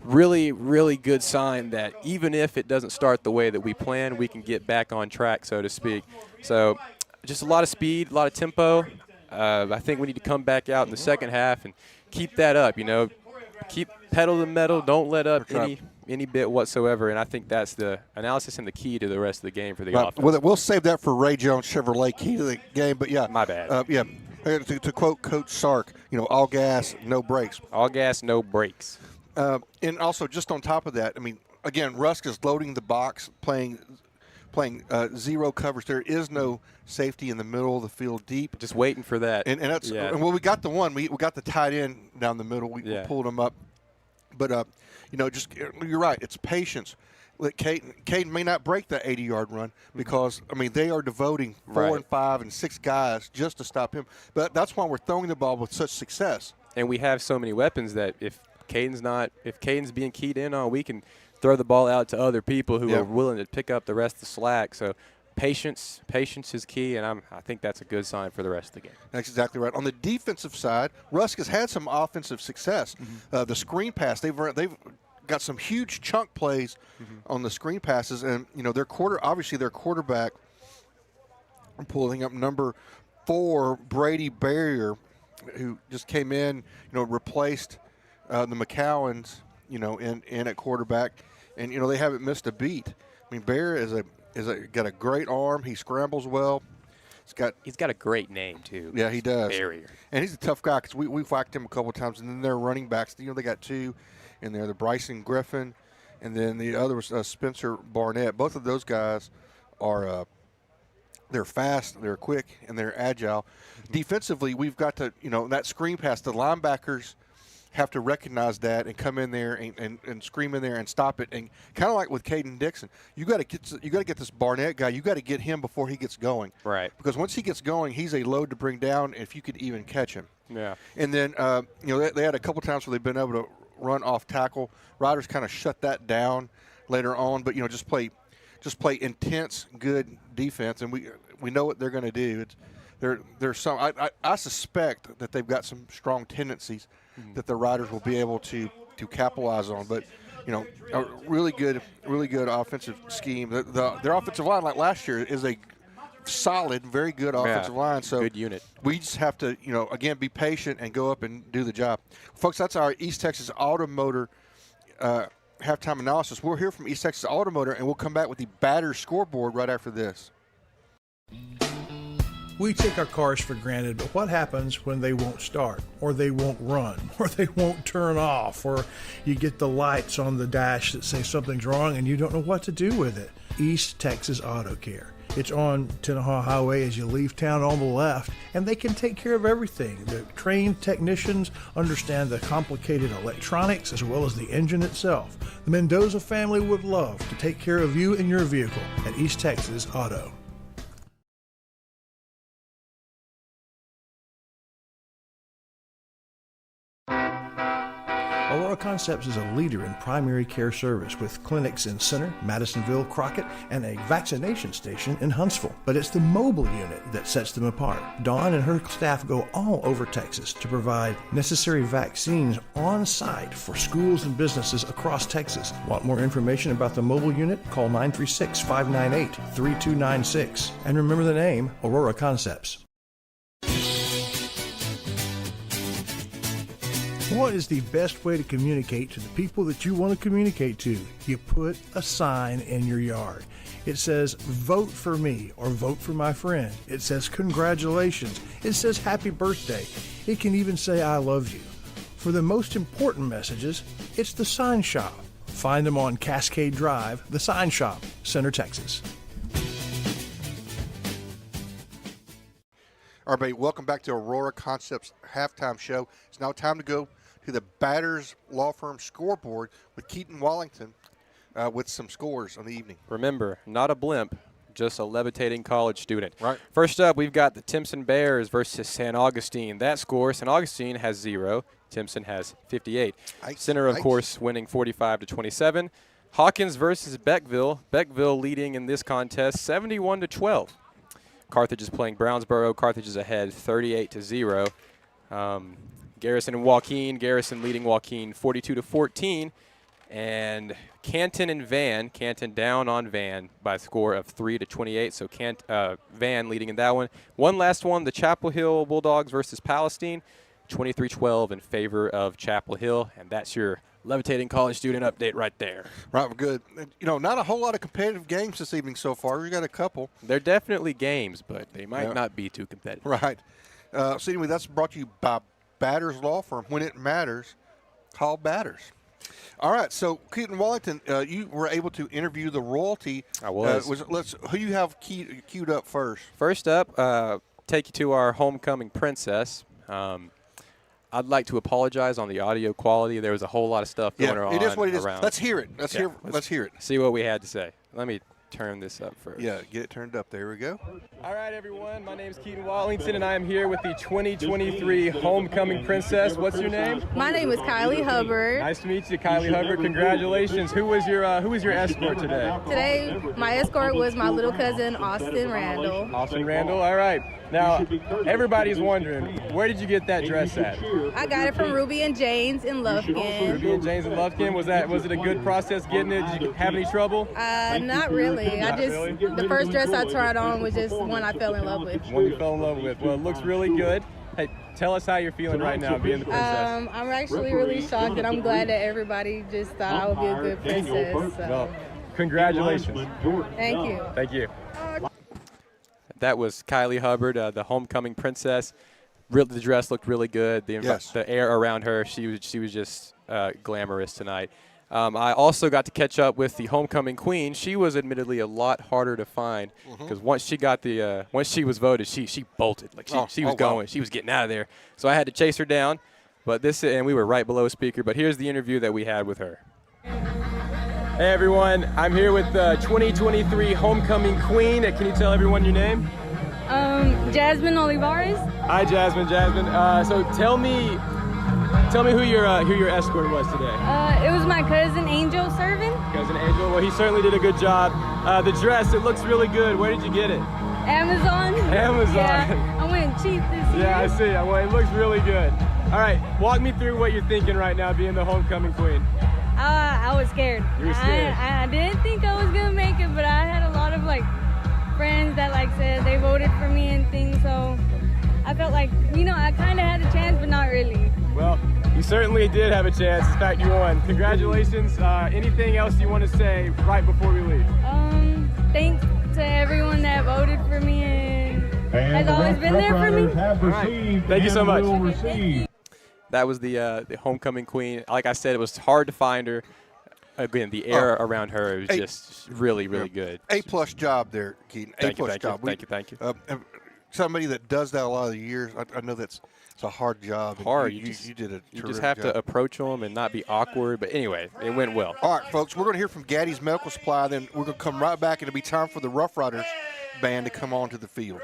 Really, really good sign that even if it doesn't start the way that we planned, we can get back on track, so to speak. So just a lot of speed, a lot of tempo. I think we need to come back out in the second half and keep that up, you know. Keep pedal to the metal. Don't let up any bit whatsoever. And I think that's the analysis and the key to the rest of the game for the offense. Well, we'll save that for Ray Jones Chevrolet, key to the game. But, yeah. My bad. To quote Coach Sark, you know, all gas, no brakes. All gas, no brakes. And also, just on top of that, I mean, again, Rusk is loading the box, playing zero coverage. There is no safety in the middle of the field deep. Just waiting for that. And that's we got the one. We got the tight end down the middle. We pulled him up. But, you know, you're right. It's patience. Caden may not break that 80-yard run because, I mean, they are devoting 4 and 5 and 6 guys just to stop him. But that's why we're throwing the ball with such success. And we have so many weapons that if Caden's being keyed in on, we can throw the ball out to other people who are willing to pick up the rest of the slack. So patience is key, and I think that's a good sign for the rest of the game. That's exactly right. On the defensive side, Rusk has had some offensive success. The screen pass, they've got some huge chunk plays on the screen passes, and you know their quarterback. I'm pulling up number 4, Brady Barrier, who just came in, you know, replaced the McCowans, you know, in at quarterback, and you know they haven't missed a beat. I mean, Barrier got a great arm. He scrambles well. He's got a great name too. Yeah, he does. Barrier. And he's a tough guy because we've whacked him a couple of times. And then their running backs, you know, they got 2 in there. The Bryson Griffin, and then the other was Spencer Barnett. Both of those guys are they're fast, they're quick, and they're agile. Defensively, we've got to, you know, that screen pass, the linebackers have to recognize that and come in there and scream in there and stop it. And kind of like with Caden Dixon, you got to get this Barnett guy. You got to get him before he gets going. Right. Because once he gets going, he's a load to bring down if you could even catch him. Yeah. And then you know they had a couple times where they've been able to run off tackle. Riders kind of shut that down later on, but you know just play intense good defense, and we know what they're going to do. There's some I suspect that they've got some strong tendencies that the Riders will be able to capitalize on. But a really good offensive scheme. Their offensive line, like last year, is a solid, very good offensive line. So good unit. We just have to, again, be patient and go up and do the job. Folks, that's our East Texas Automotor halftime analysis. We'll hear from East Texas Automotor, and we'll come back with the Batters scoreboard right after this. We take our cars for granted, but what happens when they won't start, or they won't run, or they won't turn off, or you get the lights on the dash that say something's wrong and you don't know what to do with it? East Texas Auto Care. It's on Tenaha Highway as you leave town on the left, and they can take care of everything. The trained technicians understand the complicated electronics as well as the engine itself. The Mendoza family would love to take care of you and your vehicle at East Texas Auto. Aurora Concepts is a leader in primary care service with clinics in Center, Madisonville, Crockett, and a vaccination station in Huntsville. But it's the mobile unit that sets them apart. Dawn and her staff go all over Texas to provide necessary vaccines on site for schools and businesses across Texas. Want more information about the mobile unit? Call 936-598-3296. And remember the name, Aurora Concepts. What is the best way to communicate to the people that you want to communicate to? You put a sign in your yard. It says, vote for me, or vote for my friend. It says, congratulations. It says, happy birthday. It can even say, I love you. For the most important messages, it's the Sign Shop. Find them on Cascade Drive, the Sign Shop, Center, Texas. All right, welcome back to Aurora Concepts halftime show. It's now time to go to the Batters Law Firm scoreboard with Keaton Wallington with some scores on the evening. Remember, not a blimp, just a levitating college student. Right. First up, we've got the Timpson Bears versus San Augustine. That score, San Augustine has 0. Timpson has 58. Center, of course, winning 45-27. Hawkins versus Beckville. Beckville leading in this contest 71-12. Carthage is playing Brownsboro. Carthage is ahead 38-0. Garrison and Joaquin. Garrison leading Joaquin 42-14. And Canton and Van. Canton down on Van by a score of 3-28. So Van leading in that one. One last one, the Chapel Hill Bulldogs versus Palestine. 23-12 in favor of Chapel Hill. And that's your levitating college student update right there. Right, we're good. Not a whole lot of competitive games this evening so far. We've got a couple. They're definitely games, but they might not be too competitive. Right. So anyway, that's brought to you by Batters Law Firm. When it matters, call Batters. All right, so Keaton Wallington, you were able to interview the royalty. I was. Who you have queued up first? First up, take you to our homecoming princess. I'd like to apologize on the audio quality. There was a whole lot of stuff going on. It is what it is. Around. Let's hear it. Let's hear it. See what we had to say. Let me turn this up first. Yeah, get it turned up. There we go. All right, everyone. My name is Keaton Wallington, and I am here with the 2023 homecoming princess. What's your name? My name is Kylie Hubbard. Nice to meet you, Kylie Hubbard. Congratulations. Who was your escort today? Today, my escort was my little cousin, Austin Randall. Austin Randall. All right. Now, everybody's wondering, where did you get that dress at? I got it from Ruby and James in Lufkin. Ruby and James in Lufkin. Was it a good process getting it? Did you have any trouble? Not really. The first dress I tried on was just one I fell in love with. One you fell in love with. Well, it looks really good. Hey, tell us how you're feeling right now being the princess. I'm actually really shocked, and I'm glad that everybody just thought I would be a good princess. So. Well, congratulations. Thank you. Thank you. That was Kylie Hubbard, the homecoming princess. The dress looked really good. The air around her, she was just glamorous tonight. I also got to catch up with the homecoming queen. She was admittedly a lot harder to find because once she was voted, she bolted. She was going. Wow. She was getting out of there. So I had to chase her down. And we were right below speaker. But here's the interview that we had with her. Hey everyone, I'm here with the 2023 homecoming queen. Can you tell everyone your name? Jasmine Olivares. Hi, Jasmine. So tell me who your escort was today. It was my cousin Angel Servin. Cousin Angel. Well, he certainly did a good job. The dress, it looks really good. Where did you get it? Amazon. Yeah, I went cheap this year. Yeah, I see. Well, it looks really good. All right, walk me through what you're thinking right now, being the homecoming queen. I was scared. You were scared. I didn't think I was gonna make it, but I had a lot of like friends that like said they voted for me and things, so I felt like, you know, I kind of had a chance, but not really. Well, you certainly did have a chance. In fact, you won. Congratulations. Anything else you want to say right before we leave? Thanks to everyone that voted for me and has always been there for me. All right. Thank you so much. That was the homecoming queen. Like I said, it was hard to find her. Again, the air around her was just really, really good. A+ job there, Keaton. Thank you, A+ job. Thank you. Somebody that does that a lot of the years, I know it's a hard job. Hard. You did a You just have to approach them and not be awkward. But anyway, it went well. All right, folks, we're going to hear from Gaddy's Medical Supply. Then we're going to come right back, and it'll be time for the Rough Riders band to come onto the field.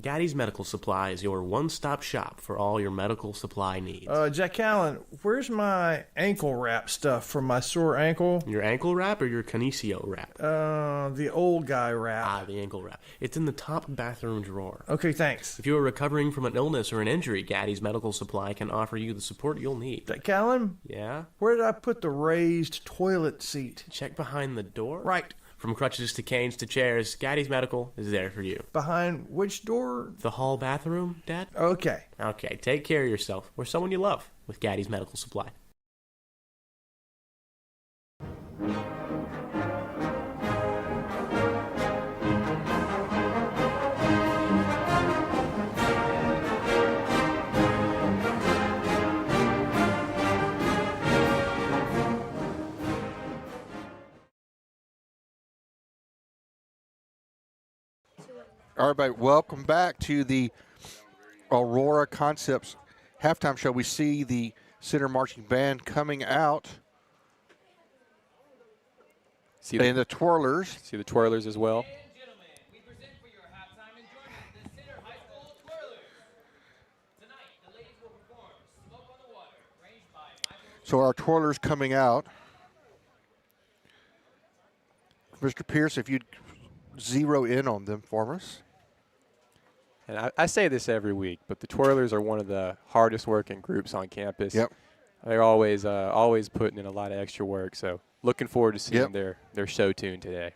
Gaddy's Medical Supply is your one-stop shop for all your medical supply needs. Jack Allen, where's my ankle wrap stuff for my sore ankle? Your ankle wrap or your Kinesio wrap? The old guy wrap. Ah, the ankle wrap. It's in the top bathroom drawer. Okay, thanks. If you are recovering from an illness or an injury, Gaddy's Medical Supply can offer you the support you'll need. Jack Allen? Yeah? Where did I put the raised toilet seat? Check behind the door. Right. From crutches to canes to chairs, Gaddy's Medical is there for you. Behind which door? The hall bathroom, Dad? Okay. Okay, take care of yourself or someone you love with Gaddy's Medical Supply. Everybody, welcome back to the Aurora Concepts halftime show. We see the center marching band coming out. And the twirlers. See the twirlers as well. So our twirlers coming out. Mr. Pierce, if you'd zero in on them for us. And I say this every week, but the twirlers are one of the hardest working groups on campus. Yep. They're always putting in a lot of extra work. So looking forward to seeing their show tune today.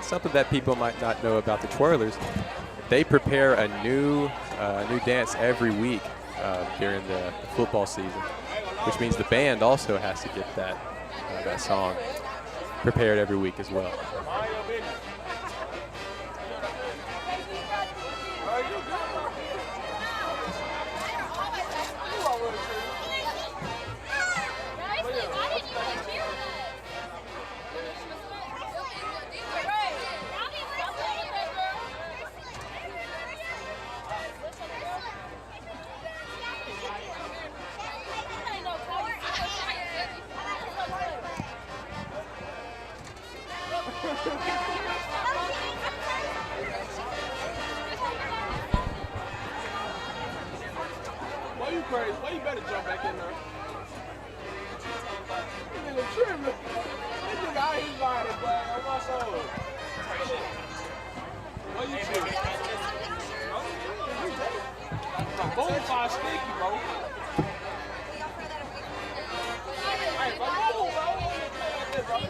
Something that people might not know about the twirlers, they prepare a new dance every week during the football season, which means the band also has to get that song prepared every week as well. Why you better jump back in there? This nigga tripping. This nigga out here riding, boy. On my soul. Why you tripping? Bonafide sticky, bro. Hey, bro, move, bro.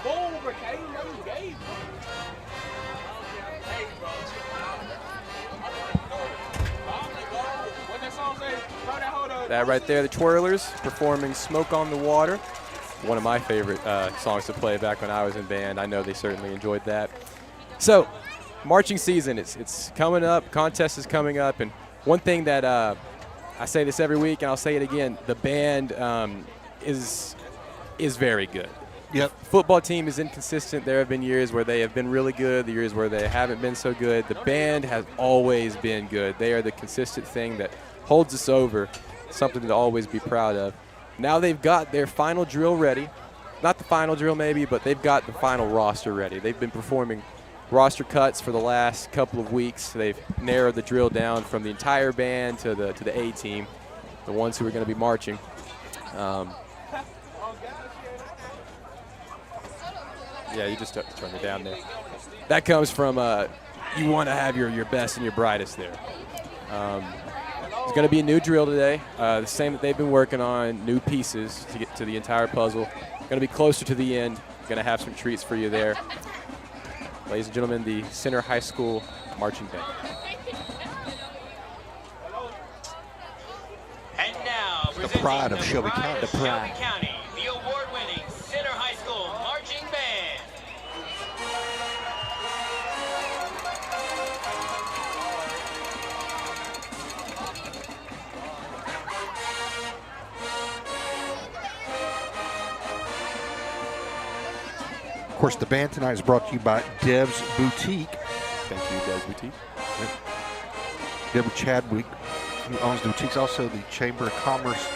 Boom, bro. Can't even know you gay, bro. Hey, bro. That right there, the Twirlers performing Smoke on the Water. One of my favorite songs to play back when I was in band. I know they certainly enjoyed that. So, marching season, it's coming up. Contest is coming up. And one thing that I say this every week, and I'll say it again, the band is very good. Yep. Football team is inconsistent. There have been years where they have been really good, the years where they haven't been so good. The band has always been good. They are the consistent thing that holds us over, something to always be proud of. Now they've got their final drill ready. Not the final drill maybe, but they've got the final roster ready. They've been performing roster cuts for the last couple of weeks. They've narrowed the drill down from the entire band to the A team, the ones who are going to be marching. Yeah, you just turn it down there. That comes from you want to have your best and your brightest there. There's going to be a new drill today, the same that they've been working on, new pieces to get to the entire puzzle. Going to be closer to the end. Going to have some treats for you there. Ladies and gentlemen, the Center High School Marching Band. And now, The pride of Shelby County. The pride. Shelby County, the award-winning Center High School Marching Band. Of course, the band tonight is brought to you by Deb's Boutique. Thank you, Deb's Boutique. Deborah Chadwick, who owns the boutiques, also the Chamber of Commerce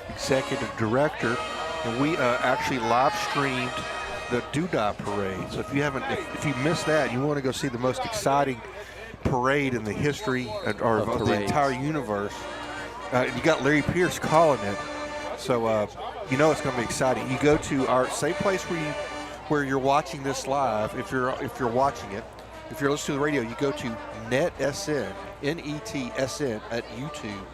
Executive Director. And we actually live streamed the Doodah Parade. So if you missed that, you want to go see the most exciting parade in the history of the entire universe. You got Larry Pierce calling it. So you know it's going to be exciting. You go to our same place where you're watching this live. If you're watching it, if you're listening to the radio, you go to NETSN, NETSN at YouTube,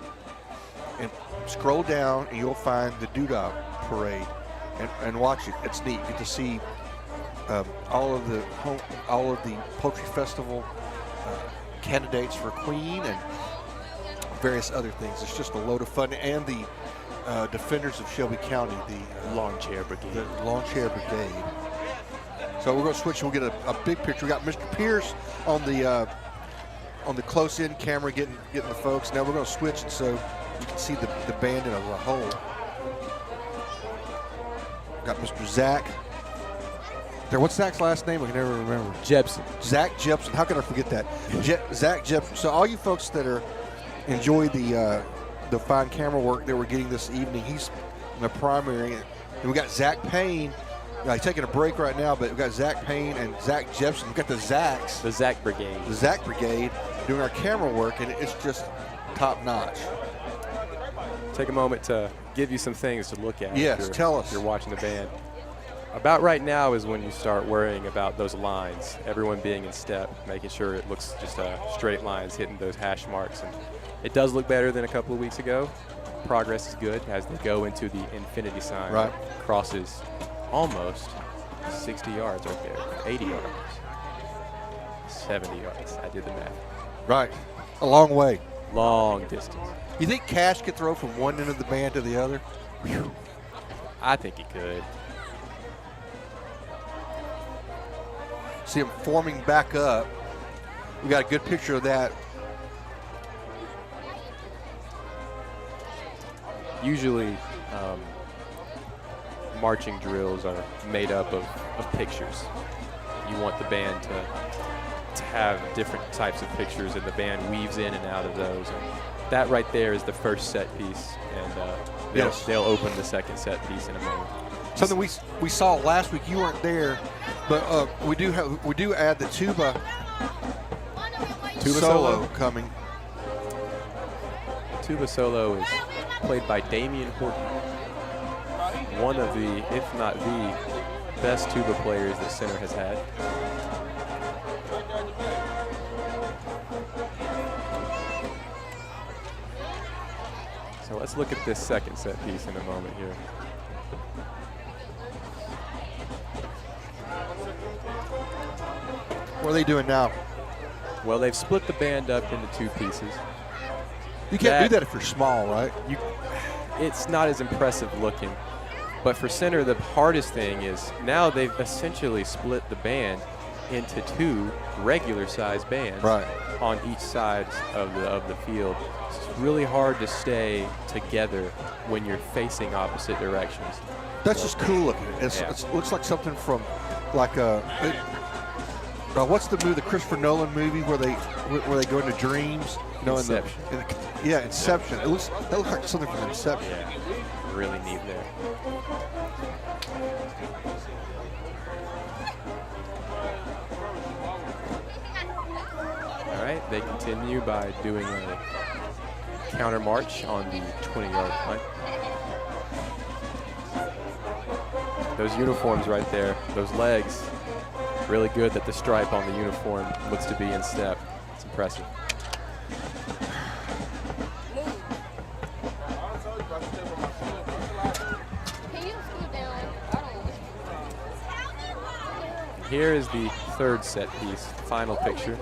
and scroll down, and you'll find the Doodah Parade, and watch it. It's neat. You get to see all of the Poultry Festival candidates for Queen and various other things. It's just a load of fun, and the Defenders of Shelby County, the Lawn Chair Brigade. The Lawn Chair Brigade. So we're going to switch and we'll get a big picture. We got Mr. Pierce on the close-in camera getting the folks. Now we're going to switch it so you can see the band in a whole. Got Mr. Zach. What's Zach's last name? I can never remember. Jepson. Zach Jepson. How can I forget that? Zach Jepson. So all you folks that enjoy the fine camera work that we're getting this evening, he's in the primary. And we got Zach Payne. He's taking a break right now, but we've got Zach Payne and Zach Jepson. We've got the Zachs. The Zach Brigade. The Zach Brigade doing our camera work, and it's just top notch. Take a moment to give you some things to look at. Yes, tell us. If you're watching the band. About right now is when you start worrying about those lines, everyone being in step, making sure it looks just straight lines, hitting those hash marks. And it does look better than a couple of weeks ago. Progress is good as they go into the infinity sign. Right. Crosses almost 60 yards right there, 80 yards, 70 yards. I did the math. Right. A long way. Long distance. You think Cash could throw from one end of the band to the other? Whew. I think he could. See him forming back up. We got a good picture of that. Usually, marching drills are made up of pictures. You want the band to have different types of pictures, and the band weaves in and out of those. And that right there is the first set piece, and they'll open the second set piece in a moment. Something we saw last week. You weren't there, but we do add the tuba solo coming. Tuba solo is played by Damian Horton, one of the, if not the, best tuba players that Center has had. So let's look at this second set piece in a moment here. What are they doing now? Well, they've split the band up into two pieces. You can't do that if you're small, right? It's not as impressive looking. But for Center, the hardest thing is now they've essentially split the band into 2 regular-sized bands on each side of the field. It's really hard to stay together when you're facing opposite directions. That's just cool looking. It looks like something from like what's the movie, the Christopher Nolan movie where they go into dreams? You know, Inception. Inception. That looks like something from Inception. Yeah, really neat there. All right, they continue by doing a counter march on the 20-yard line. Those uniforms right there, those legs, really good that the stripe on the uniform looks to be in step. It's impressive. Here is the 3rd set piece, final picture.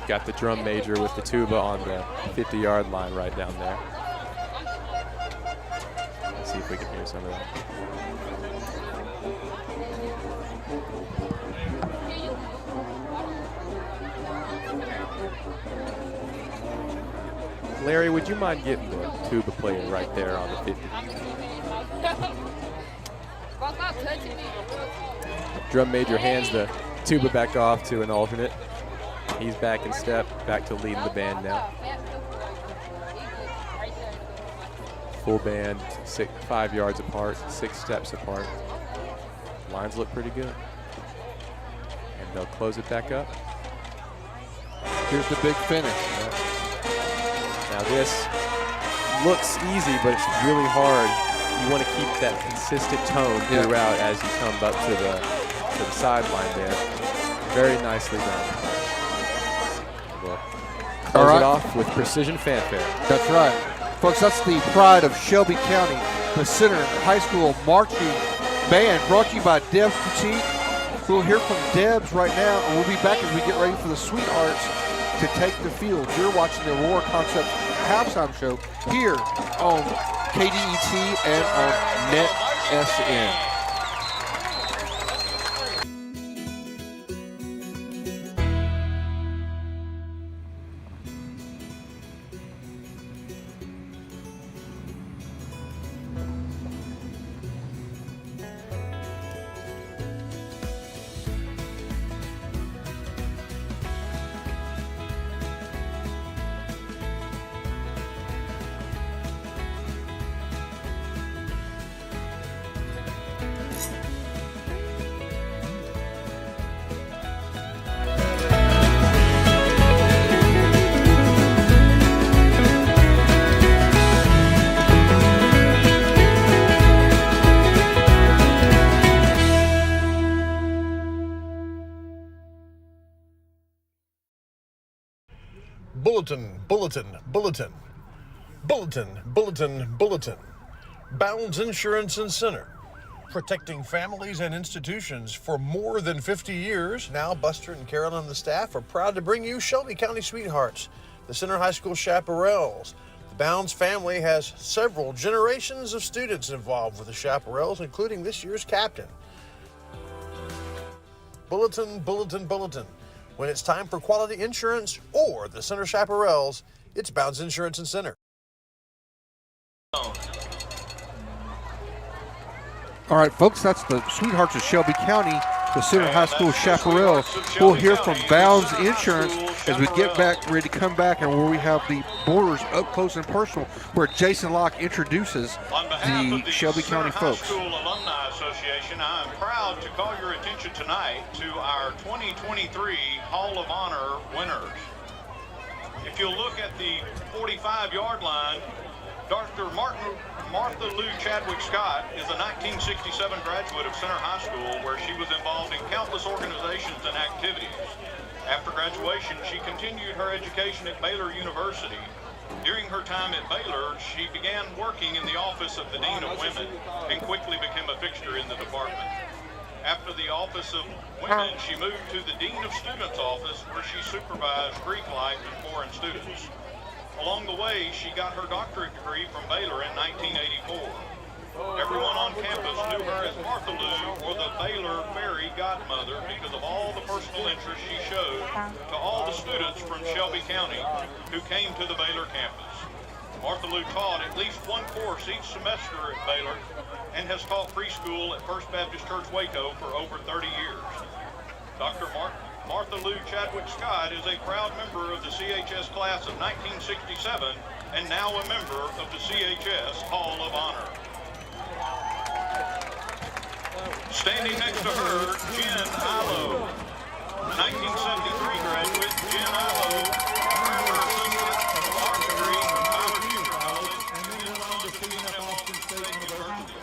Got the drum major with the tuba on the 50-yard line right down there. Let's see if we can hear some of that. Larry, would you mind getting the tuba player right there on the 50? Drum major hands the tuba back off to an alternate. He's back in step, back to leading the band now. Full band, 5 yards apart, 6 steps apart. Lines look pretty good. And they'll close it back up. Here's the big finish. Now this looks easy, but it's really hard. You want to keep that consistent tone throughout as you come up to the sideline there. Very nicely done. We'll close it off with precision fanfare. That's right. Folks, that's the pride of Shelby County, the Center High School Marching Band, brought to you by Deb's Boutique. We'll hear from Deb's right now, and we'll be back as we get ready for the Sweethearts to take the field. You're watching the Aurora Concepts halftime show here on KDET and on NetSN. Bulletin. Bounds Insurance and Center. Protecting families and institutions for more than 50 years. Now Buster and Carolyn and the staff are proud to bring you Shelby County Sweethearts, the Center High School Chaparrals. The Bounds family has several generations of students involved with the Chaparrals, including this year's captain. Bulletin. When it's time for quality insurance or the Center Chaparrals, it's Bounds Insurance and Center. All right, folks, that's the Sweethearts of Shelby County, the Center High School Chaparral. We'll hear from Bounds Insurance as we get back, ready to come back, and where we have the Borders up close and personal, where Jason Locke introduces the Shelby County folks. School Alumni Association, I'm proud to call your attention tonight to our 2023 Hall of Honor winners. If you'll look at the 45-yard line, Dr. Martha Lou Chadwick Scott is a 1967 graduate of Center High School, where she was involved in countless organizations and activities. After graduation, she continued her education at Baylor University. During her time at Baylor, she began working in the office of the Dean of Women and quickly became a fixture in the department. After the Office of Women, she moved to the Dean of Students office, where she supervised Greek life and foreign students. Along the way, she got her doctorate degree from Baylor in 1984. Everyone on campus knew her as Martha Lou, or the Baylor fairy godmother, because of all the personal interest she showed to all the students from Shelby County who came to the Baylor campus. Martha Lou taught at least one course each semester at Baylor and has taught preschool at First Baptist Church Waco for over 30 years. Dr. Martha Lou Chadwick Scott is a proud member of the CHS class of 1967 and now a member of the CHS Hall of Honor. Standing next to her, Jen Illo. 1973 graduate Jen Illo earned her associate art degree from Tyler Junior College and then went on to student at Washington State University.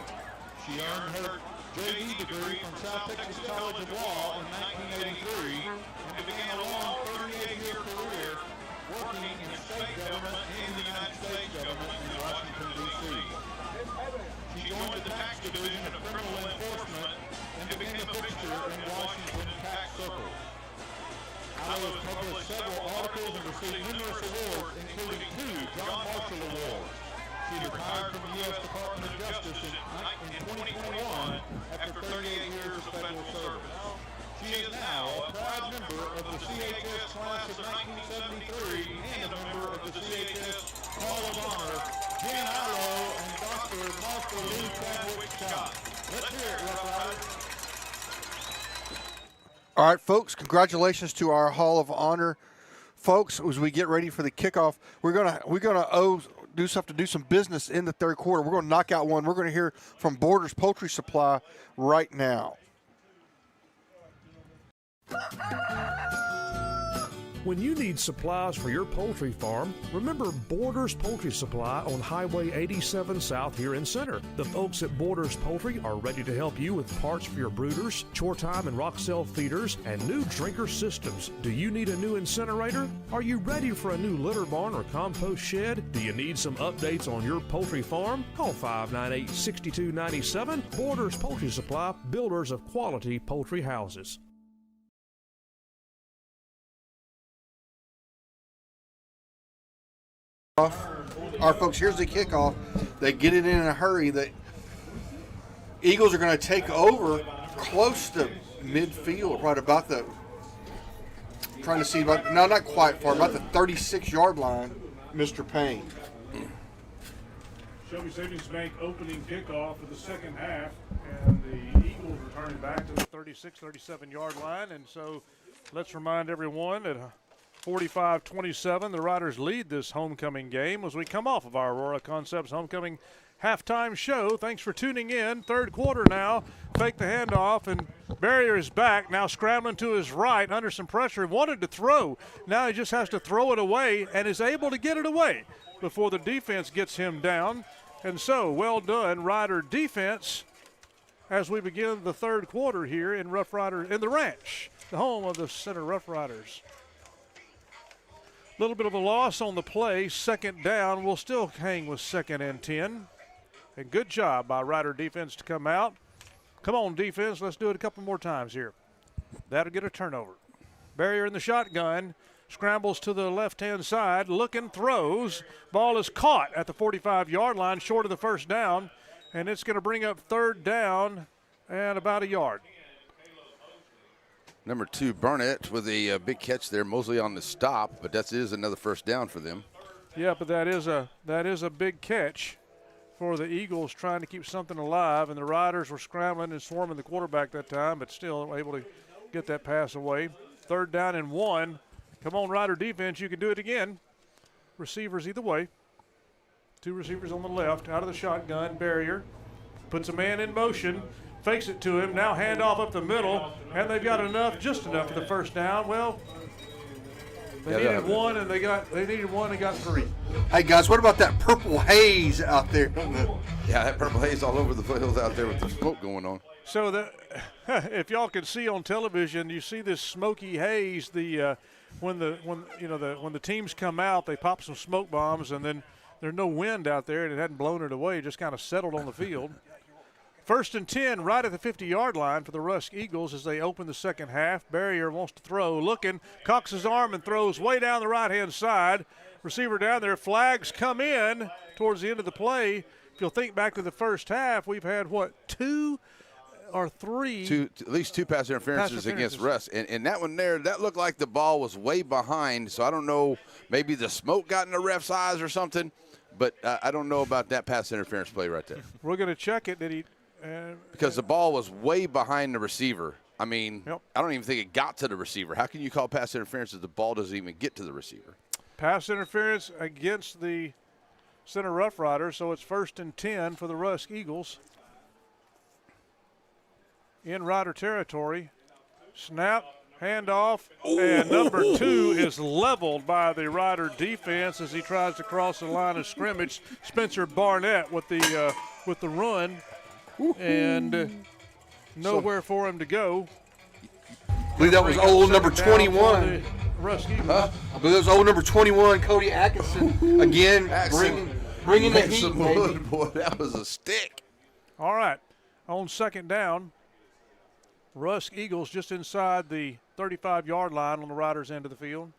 She earned her JD degree from South Texas College of Law in 1983 and began a long 38-year career working in state government and the United States government in Washington, D.C. She joined the tax division of criminal enforcement and became a fixture in Washington tax circles. Illo has published several articles and received numerous awards, including 2 John Marshall Awards. She retired from the U.S. Department of Justice in 2021 after 38 years of federal service. She is now a proud member of the CHS class of 1973 and a member of the CHS Hall of Honor, Jen Illo and Dr. Martha Lou Chadwick Scott. Let's hear it, Rough Riders. All right, folks, congratulations to our Hall of Honor folks. As we get ready for the kickoff, we're gonna do some business in the third quarter. We're going to knock out one. We're going to hear from Borders Poultry Supply right now. When you need supplies for your poultry farm, remember Borders Poultry Supply on Highway 87 South here in Center. The folks at Borders Poultry are ready to help you with parts for your brooders, chore time and rock cell feeders, and new drinker systems. Do you need a new incinerator? Are you ready for a new litter barn or compost shed? Do you need some updates on your poultry farm? Call 598-6297. Borders Poultry Supply, builders of quality poultry houses. All right, folks, here's the kickoff. They get it in a hurry. The Eagles are going to take over close to midfield, right about the, trying to see, about, no, not quite far, about the 36-yard line, Mr. Payne. Shelby Savings Bank opening kickoff of the second half, and the Eagles returning back to the 36, 37-yard line. And so let's remind everyone that 45-27, the Riders lead this homecoming game as we come off of our Aurora Concepts homecoming halftime show. Thanks for tuning in. Third quarter now. Fake the handoff, and Barrier is back, now scrambling to his right under some pressure. Wanted to throw. Now he just has to throw it away and is able to get it away before the defense gets him down. And so, well done, Rider defense, as we begin the third quarter here in Rough Rider, in the Ranch, the home of the Center Rough Riders. A little bit of a loss on the play. Second down. We'll still hang with 2nd and 10. And good job by Rider defense to come out. Come on, defense. Let's do it a couple more times here. That'll get a turnover. Barrier in the shotgun. Scrambles to the left-hand side. Looking, throws. Ball is caught at the 45-yard line, short of the first down. And it's going to bring up third down and about a yard. Number 2, Barnett with a big catch there, Mosley on the stop, but that is another first down for them. Yeah, but that is a big catch for the Eagles, trying to keep something alive, and the Riders were scrambling and swarming the quarterback that time, but still able to get that pass away. Third down and 1. Come on, Rider defense, you can do it again. Receivers either way. 2 receivers on the left, out of the shotgun. Barrier puts a man in motion. Fakes it to him, now handoff up the middle, and they've got just enough for the first down. Well, they needed one and got 3. Hey guys, what about that purple haze out there? Yeah, that purple haze all over the foothills out there with the smoke going on. So if y'all can see on television, you see this smoky haze. When the teams come out, they pop some smoke bombs, and then there's no wind out there, and it hadn't blown it away. It just kind of settled on the field. 1st and 10, right at the 50-yard line for the Rusk Eagles as they open the second half. Barrier wants to throw, looking, cocks his arm and throws way down the right-hand side. Receiver down there, flags come in towards the end of the play. if you'll think back to the first half, we've had, what, two or three? At least two pass interferences against Rusk. And that one there, that looked like the ball was way behind. So I don't know, maybe the smoke got in the ref's eyes or something. But I don't know about that pass interference play right there. We're going to check it. Did he? Because the ball was way behind the receiver. I mean, I don't even think it got to the receiver. How can you call pass interference if the ball doesn't even get to the receiver? Pass interference against the Center Rough Riders, so it's 1st and 10 for the Rusk Eagles. In Rider territory. Snap, handoff, and number 2 is leveled by the Rider defense as he tries to cross the line of scrimmage. Spencer Barnett with the run, and nowhere for him to go. I believe that was old number 21. Huh? I believe that was old number 21, Cody Atkinson. Again, bringing the heat, baby. Boy, that was a stick. All right, on 2nd down, Rusk Eagles just inside the 35-yard line on the Riders' end of the field.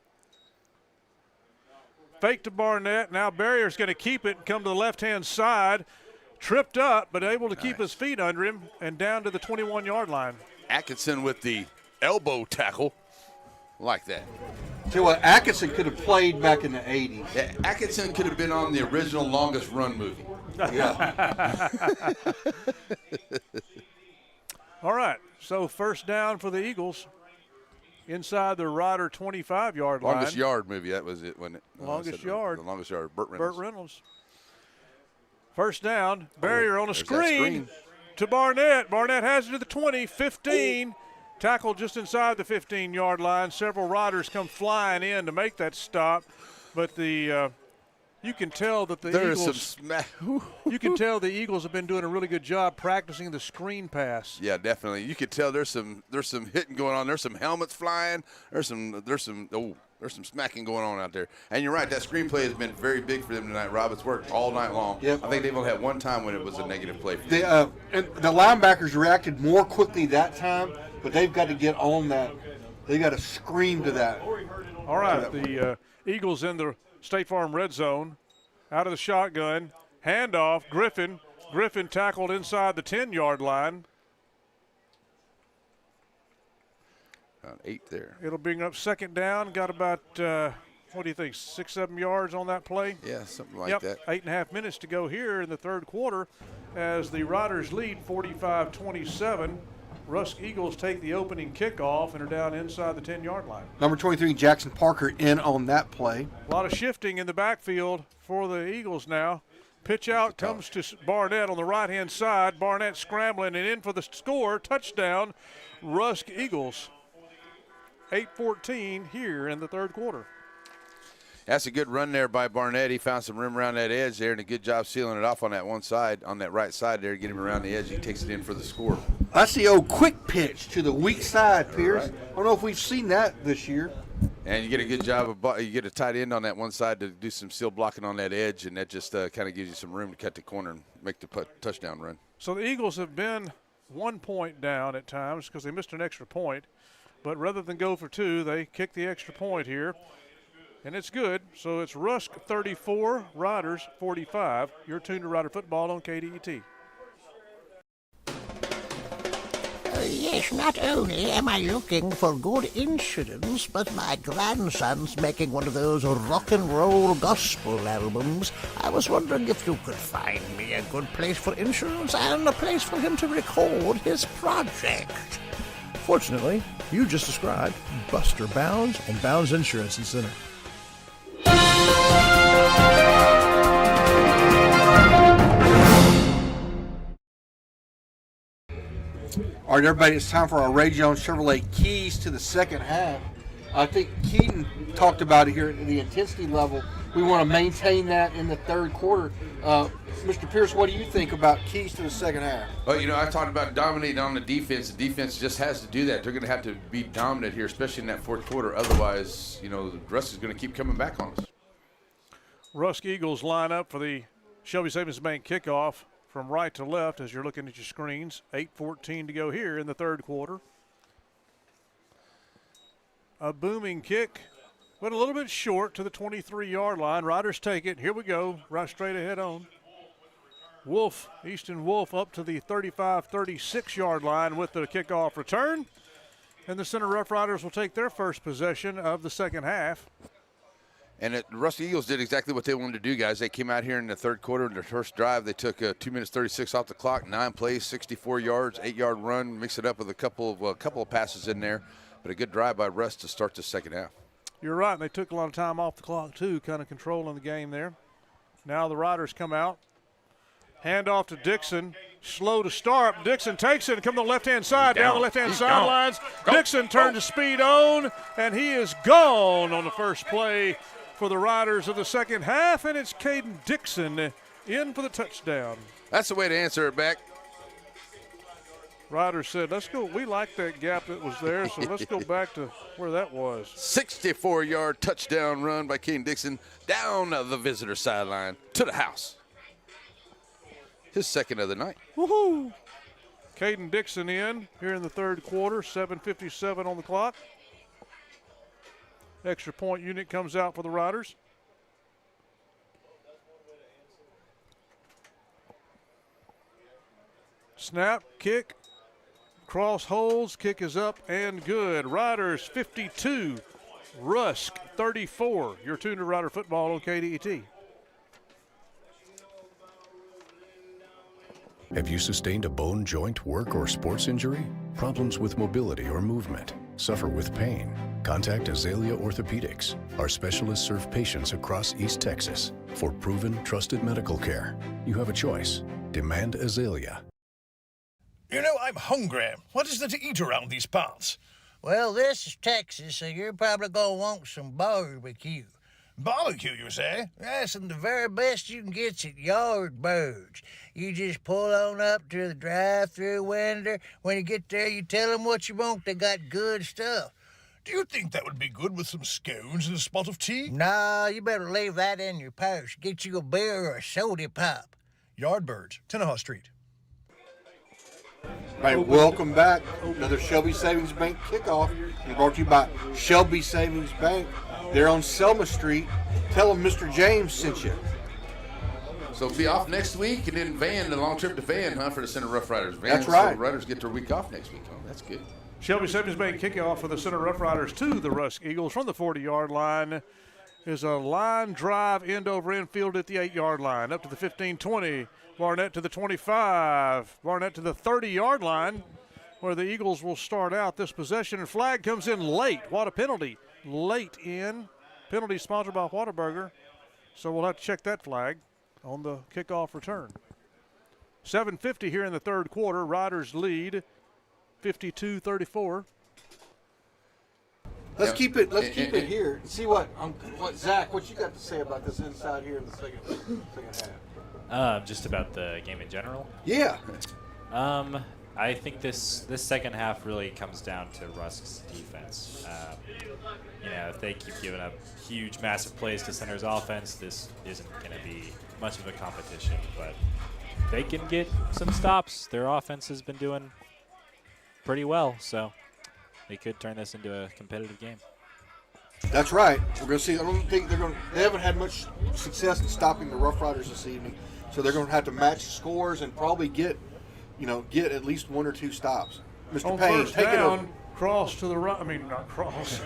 Fake to Barnett. Now Barrier's going to keep it and come to the left-hand side. Tripped up, but able to keep his feet under him and down to the 21-yard line. Atkinson with the elbow tackle. Like that. Tell you what, Atkinson could have played back in the 80s. Yeah, Atkinson could have been on the original Longest Run movie. Yeah. All right, so 1st down for the Eagles inside the Rider 25-yard line. Longest Yard movie, that was it, wasn't it? Longest Yard. The Longest Yard, Burt Reynolds. 1st down, Barrier on a screen to Barnett. Barnett has it to the 20, 15. Tackle just inside the 15-yard line. Several Riders come flying in to make that stop, but you can tell that the Eagles. You can tell the Eagles have been doing a really good job practicing the screen pass. Yeah, definitely. You could tell there's some hitting going on. There's some helmets flying. There's some smacking going on out there. And you're right, that screenplay has been very big for them tonight, Rob. It's worked all night long. Yep. I think they've only had one time when it was a negative play for them. And the linebackers reacted more quickly that time, but they've got to get on that. They got to scream to that. All right, the Eagles in the State Farm red zone. Out of the shotgun. Handoff. Griffin. Griffin tackled inside the 10-yard line. About 8 there. It'll bring up 2nd down. Got about, what do you think, 6-7 yards on that play? Yeah, something like that. 8.5 minutes to go here in the 3rd quarter as the Riders lead 45-27. Rusk Eagles take the opening kickoff and are down inside the 10-yard line. Number 23, Jackson Parker, in on that play. A lot of shifting in the backfield for the Eagles now. Pitch out comes to Barnett on the right-hand side. Barnett scrambling and in for the score. Touchdown, Rusk Eagles. 8:14 here in the 3rd quarter. That's a good run there by Barnett. He found some room around that edge there and a good job sealing it off on that one side, on that right side there, get him around the edge. He takes it in for the score. That's the old quick pitch to the weak side, Pierce. Right. I don't know if we've seen that this year. And you get a good job of you get a tight end on that one side to do some seal blocking on that edge, and that just kind of gives you some room to cut the corner and make the touchdown run. So the Eagles have been 1 point down at times because they missed an extra point. But rather than go for 2, they kick the extra point here. And it's good. So it's Rusk 34, Riders 45. You're tuned to Rider Football on KDET. Yes, not only am I looking for good insurance, but my grandson's making one of those rock and roll gospel albums. I was wondering if you could find me a good place for insurance and a place for him to record his project. Fortunately, you just described Buster Bounds and Bounds Insurance and Center. All right, everybody, it's time for our Ray Jones Chevrolet keys to the 2nd half. I think Keaton talked about it here at the intensity level. We want to maintain that in the 3rd quarter. Mr. Pierce, what do you think about keys to the 2nd half? Well, I talked about dominating on the defense. The defense just has to do that. They're going to have to be dominant here, especially in that 4th quarter. Otherwise, the Rusk is going to keep coming back on us. Rusk Eagles line up for the Shelby Savings Bank kickoff from right to left as you're looking at your screens. 8:14 to go here in the 3rd quarter. A booming kick, but a little bit short to the 23-yard line. Riders take it. Here we go. Right straight ahead on. Wolf, Easton Wolf up to the 35-36 yard line with the kickoff return. And the Center Rough Riders will take their first possession of the second half. And the Rusk Eagles did exactly what they wanted to do, guys. They came out here in the third quarter in their first drive. They took 2 minutes 36 off the clock, 9 plays, 64 yards, 8-yard run, mix it up with a couple of passes in there. But a good drive by Rusk to start the second half. You're right, and they took a lot of time off the clock too, kind of controlling the game there. Now the Riders come out. Hand off to Dixon. Slow to start. Dixon takes it and come to the left-hand side, down the left-hand sidelines. Dixon turns his speed on, and he is gone on the first play for the Riders of the second half, and it's Caden Dixon in for the touchdown. That's the way to answer it back. Riders said, let's go. We like that gap that was there, so let's go back to where that was. 64-yard touchdown run by Caden Dixon down the visitor sideline to the house. His second of the night. Woohoo! Caden Dixon in here in the third quarter, 7:57 on the clock. Extra point unit comes out for the Riders. Snap, kick, cross holds, kick is up and good. Riders 52, Rusk 34. You're tuned to Rider Football on KDET. Have you sustained a bone, joint, work, or sports injury? Problems with mobility or movement? Suffer with pain? Contact Azalea Orthopedics. Our specialists serve patients across East Texas. For proven, trusted medical care, you have a choice. Demand Azalea. You know, I'm hungry. What is there to eat around these parts? Well, this is Texas, so you're probably going to want some barbecue. Barbecue, you say? Yes, and the very best you can get's at Yardbirds. You just pull on up to the drive-thru window. When you get there, you tell them what you want. They got good stuff. Do you think that would be good with some scones and a spot of tea? Nah, you better leave that in your purse. Get you a beer or a soda pop. Yardbirds, Tennehaw Street. All right, welcome back. Another Shelby Savings Bank kickoff. And brought to you by Shelby Savings Bank. They're on Selma Street. Tell them Mr. James sent you. So be off next week, and then Van, the long trip to Van, huh, for the Center Rough Riders. Van, That's right. So the Riders get their week off next week. Oh, that's good. Shelby Savings Bank kickoff for the Center Rough Riders to the Rusk Eagles from the 40-yard line. Is a line drive end over end field at the 8-yard line. Up to the 15-20. Barnett to the 25. Barnett to the 30-yard line, where the Eagles will start out this possession. And flag comes in late. What a penalty. Late in. Penalty sponsored by Whataburger. So we'll have to check that flag on the kickoff return. 7:50 here in the third quarter. Riders lead 52-34. Let's keep it here. See what Zach, what you got to say about this inside here in the second half? Just about the game in general. Yeah. I think this second half really comes down to Rusk's defense. If they keep giving up huge, massive plays to Center's offense, this isn't going to be much of a competition. But they can get some stops. Their offense has been doing pretty well, so they could turn this into a competitive game. That's right. We're going to see. I don't think they haven't had much success in stopping the Rough Riders this evening, so they're going to have to match scores and probably get at least one or two stops. Mr. On Payne, first take it over. down, cross to the right. I mean, not cross.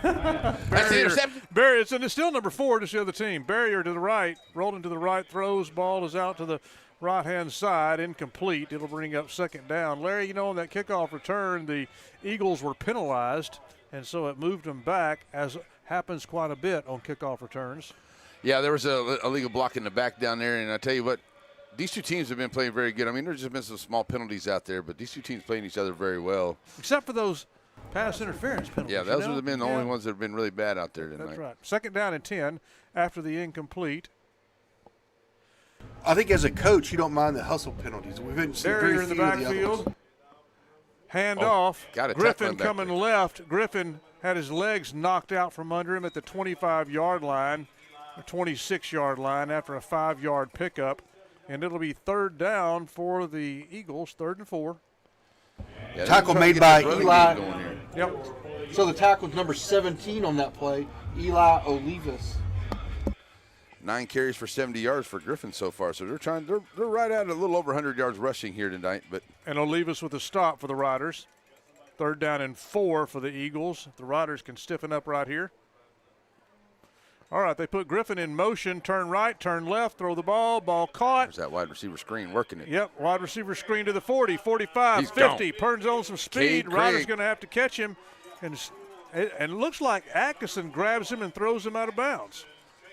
That's the interception. Barrier, it's still number 4, just the other team. Barrier to the right, rolling to the right, throws, ball is out to the right-hand side, incomplete. It'll bring up second down. Larry, on that kickoff return, the Eagles were penalized, and so it moved them back, as happens quite a bit on kickoff returns. Yeah, there was a illegal block in the back down there, and I tell you what, these two teams have been playing very good. I mean, there's just been some small penalties out there, but these two teams playing each other very well. Except for those pass interference penalties. Yeah, those have been the only ones that have been really bad out there tonight. That's right. Second down and 10 after the incomplete. I think as a coach, you don't mind the hustle penalties. We've been seeing very in the few of the other backfield. ones. Hand off. Griffin back coming there. left. Griffin had his legs knocked out from under him at the 25-yard line, or 26-yard line after a 5-yard pickup. And it'll be third down for the Eagles, 3rd and 4. Yeah, tackle made by Eli. Yep. So the tackle's number 17 on that play, Eli Olivas. 9 carries for 70 yards for Griffin so far. So they're right at a little over 100 yards rushing here tonight. But and it'll leave us with a stop for the Riders. 3rd down and 4 for the Eagles. The Riders can stiffen up right here. All right, they put Griffin in motion, turn right, turn left, throw the ball caught. There's that wide receiver screen working it. Yep, wide receiver screen to the 40, 45, He's 50. gone. Burns on some speed. Cade Riders Craig. going to have to catch him. And it looks like Atkinson grabs him and throws him out of bounds.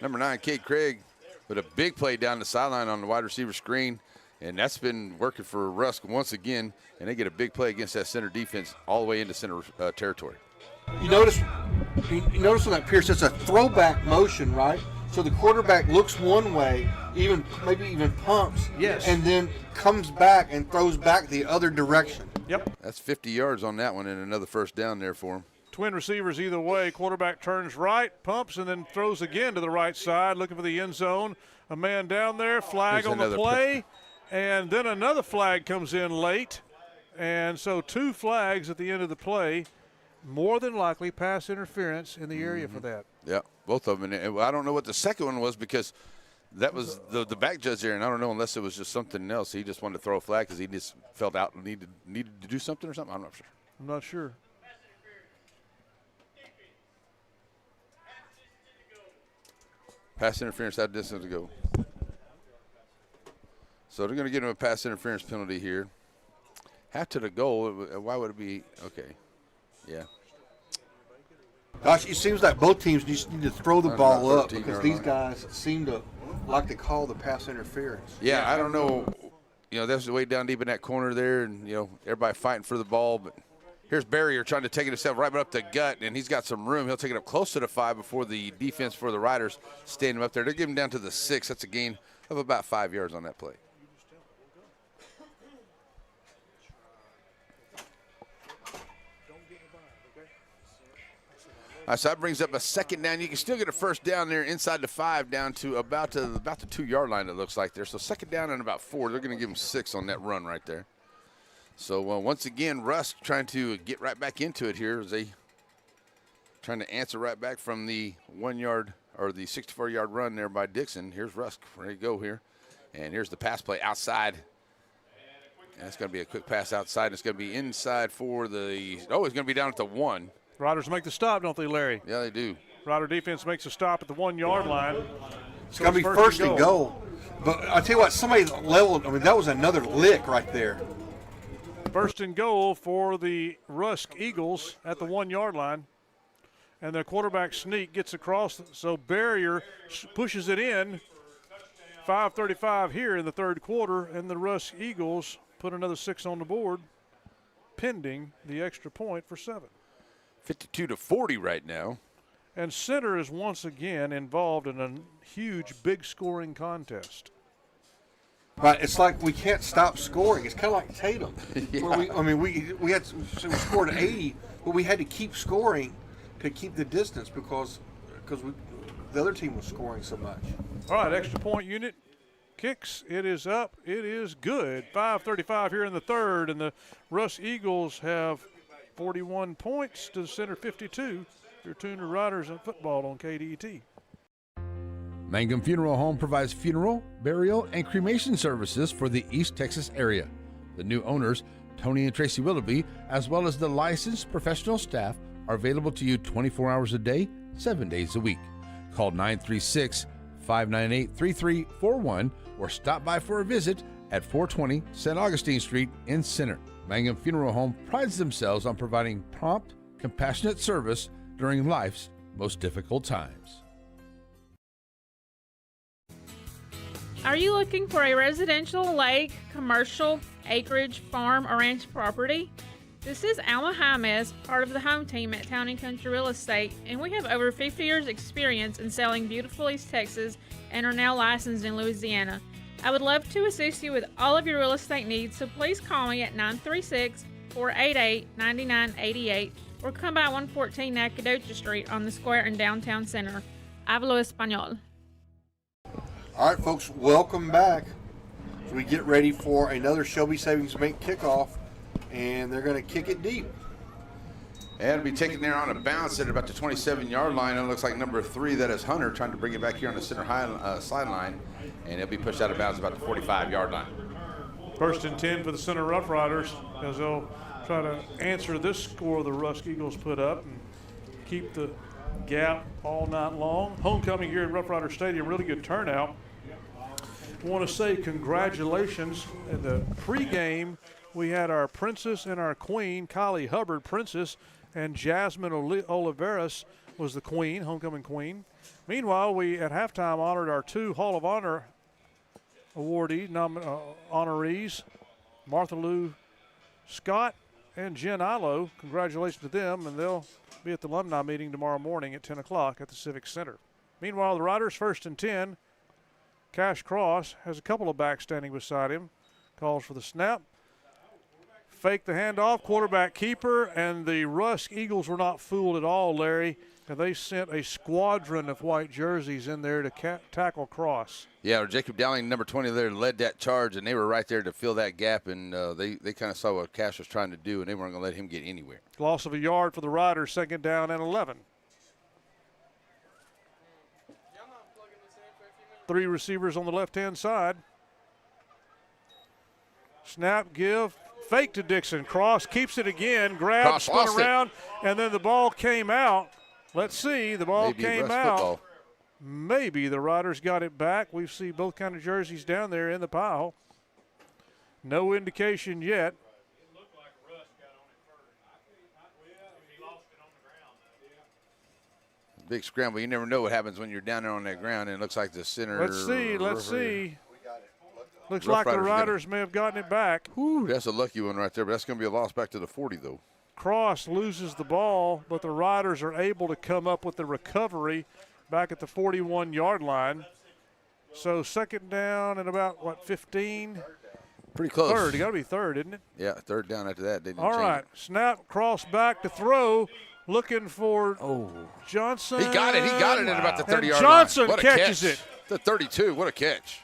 Number 9, Cade Craig, with a big play down the sideline on the wide receiver screen. And that's been working for Rusk once again. And they get a big play against that center defense all the way into center territory. You notice on that Pierce, it's a throwback motion, right? So the quarterback looks one way, maybe even pumps, yes, and then comes back and throws back the other direction. Yep. That's 50 yards on that one and another 1st down there for him. Twin receivers either way. Quarterback turns right, pumps, and then throws again to the right side, looking for the end zone. A man down there, flag There's on the play, and then another flag comes in late. And so 2 flags at the end of the play. More than likely pass interference in the area for that. Yeah, both of them. And I don't know what the second one was because that was the back judge there, and I don't know unless it was just something else. He just wanted to throw a flag because he just felt out and needed to do something or something. I'm not sure. I'm not sure. Pass interference, that distance to go. So they're going to give him a pass interference penalty here. Half to the goal. Why would it be? Okay. Yeah. Gosh, it seems like both teams just need to throw the ball up because these guys seem to like to call the pass interference. Yeah, I don't know. That's way down deep in that corner there, and, everybody fighting for the ball. But here's Barrier trying to take it himself right up the gut, and he's got some room. He'll take it up close to the 5 before the defense for the Riders stand him up there. They're giving him down to the 6. That's a gain of about 5 yards on that play. All right, so that brings up a 2nd down. You can still get a 1st down there inside the 5 down to about the 2-yard line, it looks like there. So 2nd down and about 4. They're going to give him 6 on that run right there. So once again, Rusk trying to get right back into it here as they trying to answer right back from the 1-yard or the 64-yard run there by Dixon. Here's Rusk ready to go here. And here's the pass play outside. And it's going to be a quick pass outside. It's going to be inside for the – oh, it's going to be down at the 1. Riders make the stop, don't they, Larry? Yeah, they do. Rider defense makes a stop at the 1-yard line. It's going to be first and goal. But I tell you what, somebody leveled. I mean, that was another lick right there. 1st and goal for the Rusk Eagles at the 1-yard line. And the quarterback sneak gets across, so Barrier pushes it in. 5:35 here in the 3rd quarter, and the Rusk Eagles put another 6 on the board, pending the extra point for 7. 52-40 right now. And center is once again involved in a huge, big scoring contest. Right, it's like we can't stop scoring. It's kind of like Tatum. Yeah. Where we scored 80, but we had to keep scoring to keep the distance because the other team was scoring so much. All right, extra point unit kicks. It is up. It is good. 5:35 here in the 3rd, and the Rusk Eagles have 41 points to the center 52. You're tuned to Riders and Football on KDET. Mangum Funeral Home provides funeral, burial, and cremation services for the East Texas area. The new owners, Tony and Tracy Willoughby, as well as the licensed professional staff, are available to you 24 hours a day, 7 days a week. Call 936-598-3341 or stop by for a visit at 420 St. Augustine Street in Center. Mangum Funeral Home prides themselves on providing prompt, compassionate service during life's most difficult times. Are you looking for a residential, lake, commercial, acreage, farm, or ranch property? This is Alma James, part of the home team at Town & Country Real Estate, and we have over 50 years experience in selling beautiful East Texas and are now licensed in Louisiana. I would love to assist you with all of your real estate needs, so please call me at 936-488-9988 or come by 114 Nacogdoches Street on the square in downtown Center. Hablo Español. All right, folks, welcome back. So we get ready for another Shelby Savings Bank kickoff, and they're going to kick it deep. And it'll be taken there on a bounce at about the 27-yard line. It looks like number 3, that is Hunter, trying to bring it back here on the center sideline. And it'll be pushed out of bounds about the 45-yard line. 1st and 10 for the Center Rough Riders as they'll try to answer this score the Rusk Eagles put up and keep the gap all night long. Homecoming here at Rough Rider Stadium, really good turnout. I want to say congratulations. In the pregame, we had our princess and our queen, Kylie Hubbard, princess, and Jasmine Oliveras was the queen, homecoming queen. Meanwhile, we at halftime honored our 2 Hall of Honor awardees, honorees, Martha Lou Scott and Jen Ilo. Congratulations to them, and they'll be at the alumni meeting tomorrow morning at 10 o'clock at the Civic Center. Meanwhile, the Riders 1st and 10. Cash Cross has a couple of backs standing beside him. Calls for the snap. Fake the handoff, quarterback keeper, and the Rusk Eagles were not fooled at all, Larry. And they sent a squadron of white jerseys in there to tackle Cross. Yeah, Jacob Dowling, number 20 there, led that charge, and they were right there to fill that gap, and they kind of saw what Cash was trying to do, and they weren't going to let him get anywhere. Loss of a yard for the Riders, 2nd down and 11. 3 receivers on the left-hand side. Snap, give, fake to Dixon. Cross keeps it again, grabbed, spun around, and then the ball came out. Let's see, the ball came out. Football. Maybe the Riders got it back. We see both kind of jerseys down there in the pile. No indication yet. Big scramble. You never know what happens when you're down there on that ground, and it looks like the center. Let's see. Looks like the Riders may have gotten it back. Whew, that's a lucky one right there, but that's going to be a loss back to the 40, though. Cross loses the ball, but the Riders are able to come up with the recovery back at the 41-yard line. So 2nd down and about, 15? Pretty close. 3rd. You got to be 3rd, isn't it? Yeah, 3rd down after that. All right. Snap, cross back to throw. Looking for Johnson. He got it. He got it at about the 30-yard line. Johnson catches it. The 32. What a catch.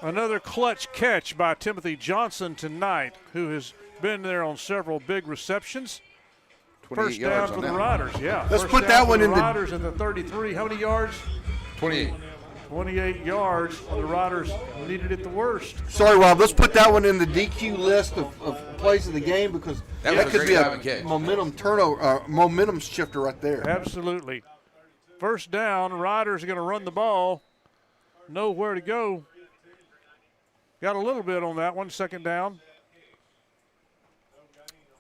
Another clutch catch by Timothy Johnson tonight, who has been there on several big receptions. 1st down for the Riders, yeah. Let's put that one in the Riders at the 33. How many yards? 28. 28 yards. The Riders needed it the worst. Sorry, Rob. Let's put that one in the DQ list of plays of the game because that could be a momentum shifter right there. Absolutely. 1st down. Riders are going to run the ball. Know where to go. Got a little bit on that one. 2nd down.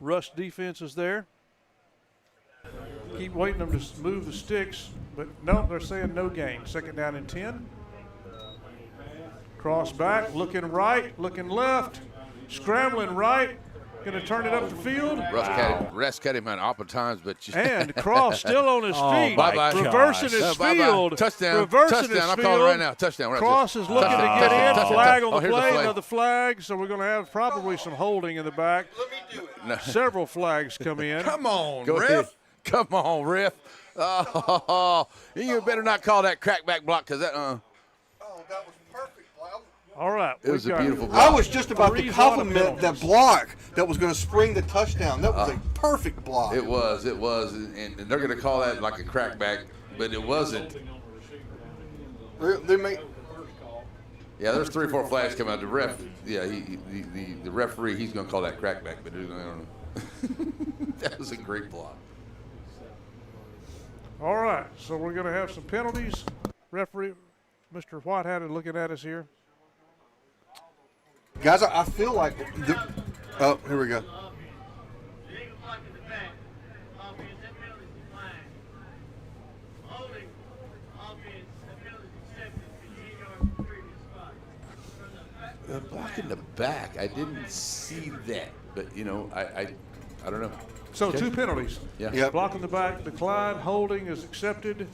Rush defense is there. Keep waiting them to move the sticks, but no, they're saying no gain. 2nd down and 10. Cross back, looking right, looking left, scrambling right, going to turn it up the field. Rusk cut him on opposite times, but and Cross still on his feet, reversing his field. Touchdown. Touchdown. I'll call it right now. Touchdown. Cross is looking to get in. Flag on the play. Another flag. So we're going to have probably some holding in the back. Let me do it. No. Several flags come in. Come on, Riff. Come on, Riff. Oh, you better not call that crackback block because that. Oh, that was perfect. All right. It was a beautiful block. I was just about to compliment that block that was going to spring the touchdown. That was a perfect block. It was, and they're going to call that like a crackback, but it wasn't. They may. Yeah, there's 3 or 4 flags coming out. The ref, the referee, he's going to call that crackback, but I don't know. That was a great block. All right, so we're going to have some penalties. Referee, Mr. Whitehead, looking at us here. Guys, I feel like oh, here we go. The block in the back, I didn't see that, but I don't know. So 2 penalties. Yeah. Yep. Block in the back, declined, holding is accepted.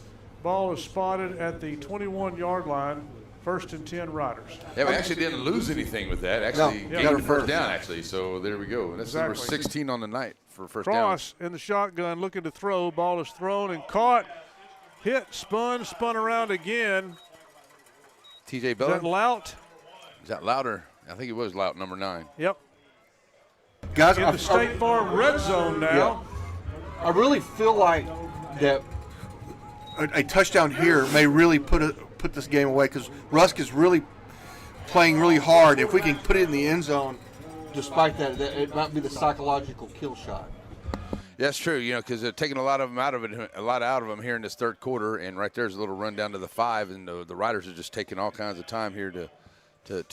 Ball is spotted at the 21-yard line. 1st and 10 Riders. Yeah, we actually didn't lose anything with that. Actually, gained the 1st down, actually. So there we go. That's number 16 on the night for 1st down. Cross in the shotgun, looking to throw. Ball is thrown and caught. Hit, spun around again. TJ Bell. Is that Lout? Is that Louder? I think it was Lout, number 9. Yep. Guys, in the State Farm red zone now. Yeah. I really feel like that a touchdown here may really put this game away because Rusk is really playing really hard. If we can put it in the end zone, despite that it might be the psychological kill shot. Yeah, that's true. Because they're taking a lot out of them here in this third quarter, and right there's a little run down to the 5, and the Riders are just taking all kinds of time here to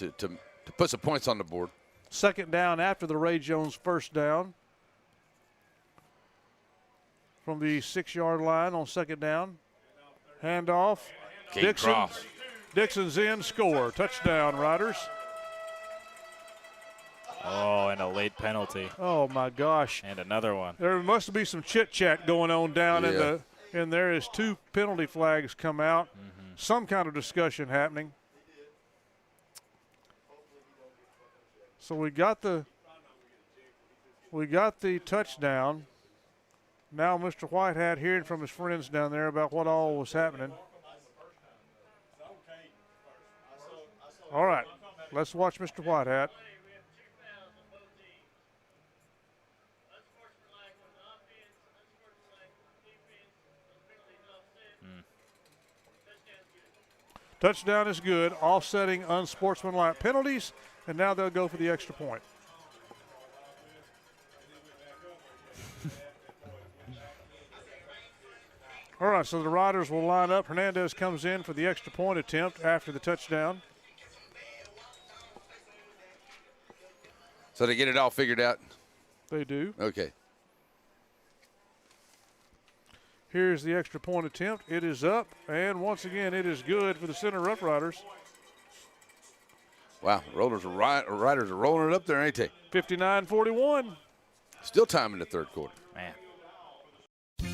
put some points on the board. Second down after the Ray Jones first down. From the 6-yard line on second down. Handoff. Dixon. Cross. Dixon's in, score. Touchdown, Riders. Oh, and a late penalty. Oh, my gosh. And another one. There must be some chit-chat going on down in there as 2 penalty flags come out. Mm-hmm. Some kind of discussion happening. So we got the touchdown. Now Mr. Whitehat hearing from his friends down there about what all was happening. All right, let's watch Mr. Whitehat. Touchdown is good, offsetting unsportsmanlike penalties, and now they'll go for the extra point. All right, so the Riders will line up. Hernandez comes in for the extra point attempt after the touchdown. So they get it all figured out? They do. Okay. Here's the extra point attempt. It is up, and once again, it is good for the Center Rough Riders. Wow, Riders are rolling it up there, ain't they? 59-41. Still time in the third quarter. Man.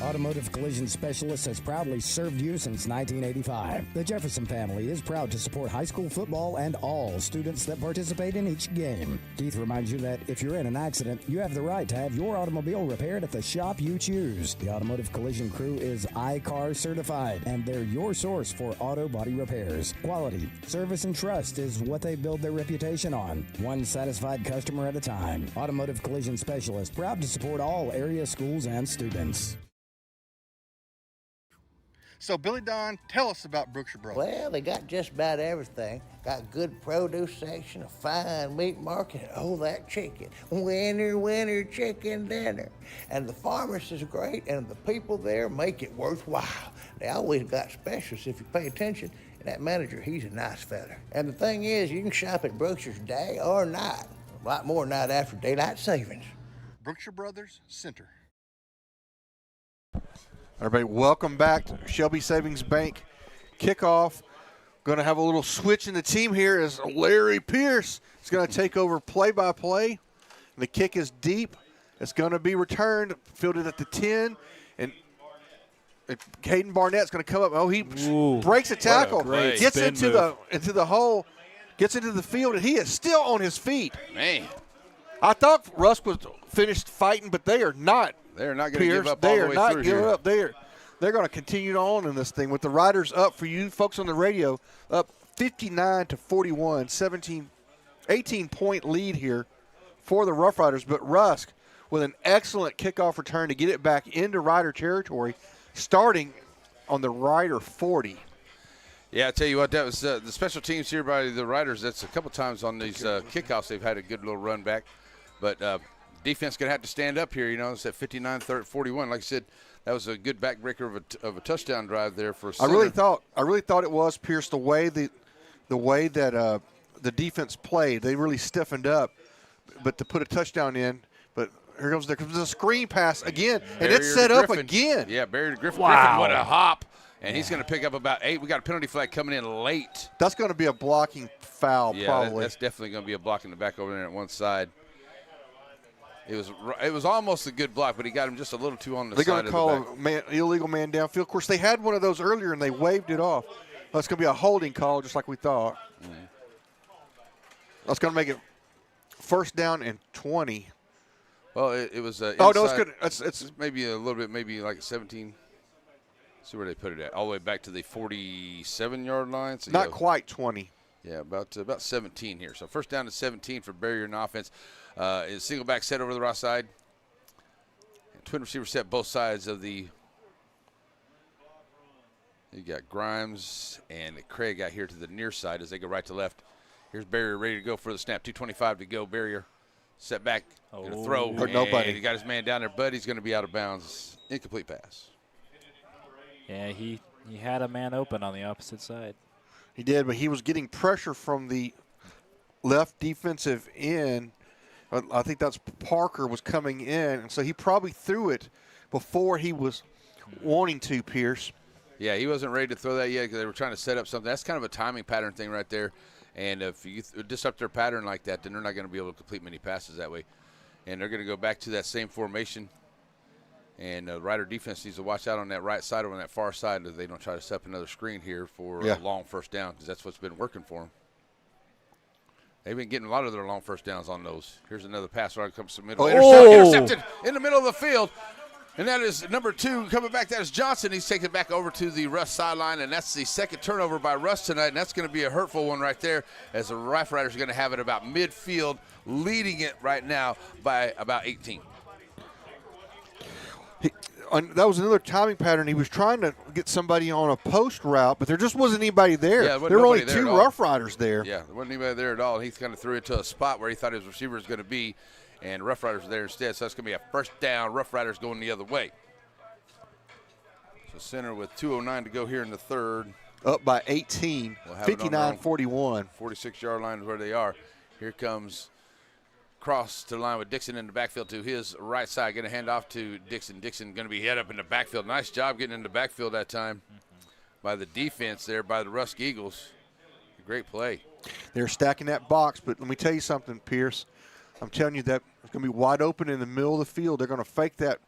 Automotive Collision Specialist has proudly served you since 1985. The Jefferson family is proud to support high school football and all students that participate in each game. Keith reminds you that if you're in an accident, you have the right to have your automobile repaired at the shop you choose. The Automotive Collision crew is iCar certified, and they're your source for auto body repairs. Quality, service, and trust is what they build their reputation on. One satisfied customer at a time. Automotive Collision Specialist, proud to support all area schools and students. So, Billy Don, tell us about Brookshire Brothers. Well, they got just about everything. Got good produce section, a fine meat market, and that chicken. Winner, chicken dinner. And the pharmacist is great, and the people there make it worthwhile. They always got specials if you pay attention, and that manager, he's a nice fella. And the thing is, you can shop at Brookshire's day or night. A lot more night after daylight savings. Brookshire Brothers Center. Everybody, welcome back to Shelby Savings Bank kickoff. Going to have a little switch in the team here as Larry Pierce is going to take over play-by-play. The kick is deep. It's going to be returned, fielded at the 10, and Caden Barnett's going to come up. Oh, he breaks a tackle, gets into the hole, gets into the field, and he is still on his feet. Man, I thought Rusk was finished fighting, but they are not. They're not going to give up they all the are way not through giving here. up. They're going to continue on in this thing with the Riders up for you folks on the radio, up 59-41, 18-point lead here for the Rough Riders. But Rusk with an excellent kickoff return to get it back into Rider territory, starting on the Rider 40. Yeah, I tell you what, that was the special teams here by the Riders. That's a couple times on these kickoffs they've had a good little run back. But defense going to have to stand up here. It's at 59-41. Like I said, that was a good backbreaker of a touchdown drive there for Center. I really thought it was, Pierce, the way that the defense played. They really stiffened up, but to put a touchdown in. But there comes a screen pass again, and it's set up again. Yeah, Barry Griffin. Wow. Griffin, what a hop. And he's going to pick up about 8. We got a penalty flag coming in late. That's going to be a blocking foul, probably. That's definitely going to be a block in the back over there at one side. It was almost a good block, but he got him just a little too on the side. They're going to call an illegal man downfield. Of course, they had one of those earlier, and they waved it off. That's going to be a holding call, just like we thought. That's going to make it first down and 20. Well, it was inside. Oh, no, it's good. It's maybe a little bit, maybe like 17. See where they put it at. All the way back to the 47-yard line. So not quite 20. Yeah, about 17 here. So first down to 17 for Barrier in offense. Is single back set over the right side. And twin receiver set both sides of the. You got Grimes and Craig out here to the near side as they go right to left. Here's Barrier ready to go for the snap. 2:25 to go. Barrier set back. Going to throw. Hurt nobody. He got his man down there, but he's going to be out of bounds. Incomplete pass. Yeah, he had a man open on the opposite side. He did, but he was getting pressure from the left defensive end. I think that's Parker was coming in, and so he probably threw it before he was wanting to, Pierce. Yeah, he wasn't ready to throw that yet because they were trying to set up something. That's kind of a timing pattern thing right there. And if you disrupt their pattern like that, then they're not going to be able to complete many passes that way. And they're going to go back to that same formation. And Rider defense needs to watch out on that right side or on that far side that they don't try to set up another screen here for a long first down because that's what's been working for them. They've been getting a lot of their long first downs on those. Here's another pass right comes to the middle. Intercepted in the middle of the field. And that is number 2 coming back. That is Johnson. He's taken it back over to the Rusk sideline, and that's the second turnover by Rusk tonight, and that's going to be a hurtful one right there as the Rough Riders are going to have it about midfield, leading it right now by about 18. That was another timing pattern. He was trying to get somebody on a post route, but there just wasn't anybody there. Yeah, there were only 2 Rough Riders there. Yeah, there wasn't anybody there at all. He kind of threw it to a spot where he thought his receiver was going to be, and Rough Riders were there instead. So that's going to be a first down. Rough Riders going the other way. So center with 2:09 to go here in the third. Up by 18, 59-41. 46-yard line is where they are. Here comes Cross to the line with Dixon in the backfield to his right side. Going to hand off to Dixon. Dixon going to be head up in the backfield. Nice job getting in the backfield that time by the defense there, by the Rusk Eagles. Great play. They're stacking that box, but let me tell you something, Pierce. I'm telling you that it's going to be wide open in the middle of the field. They're going to fake that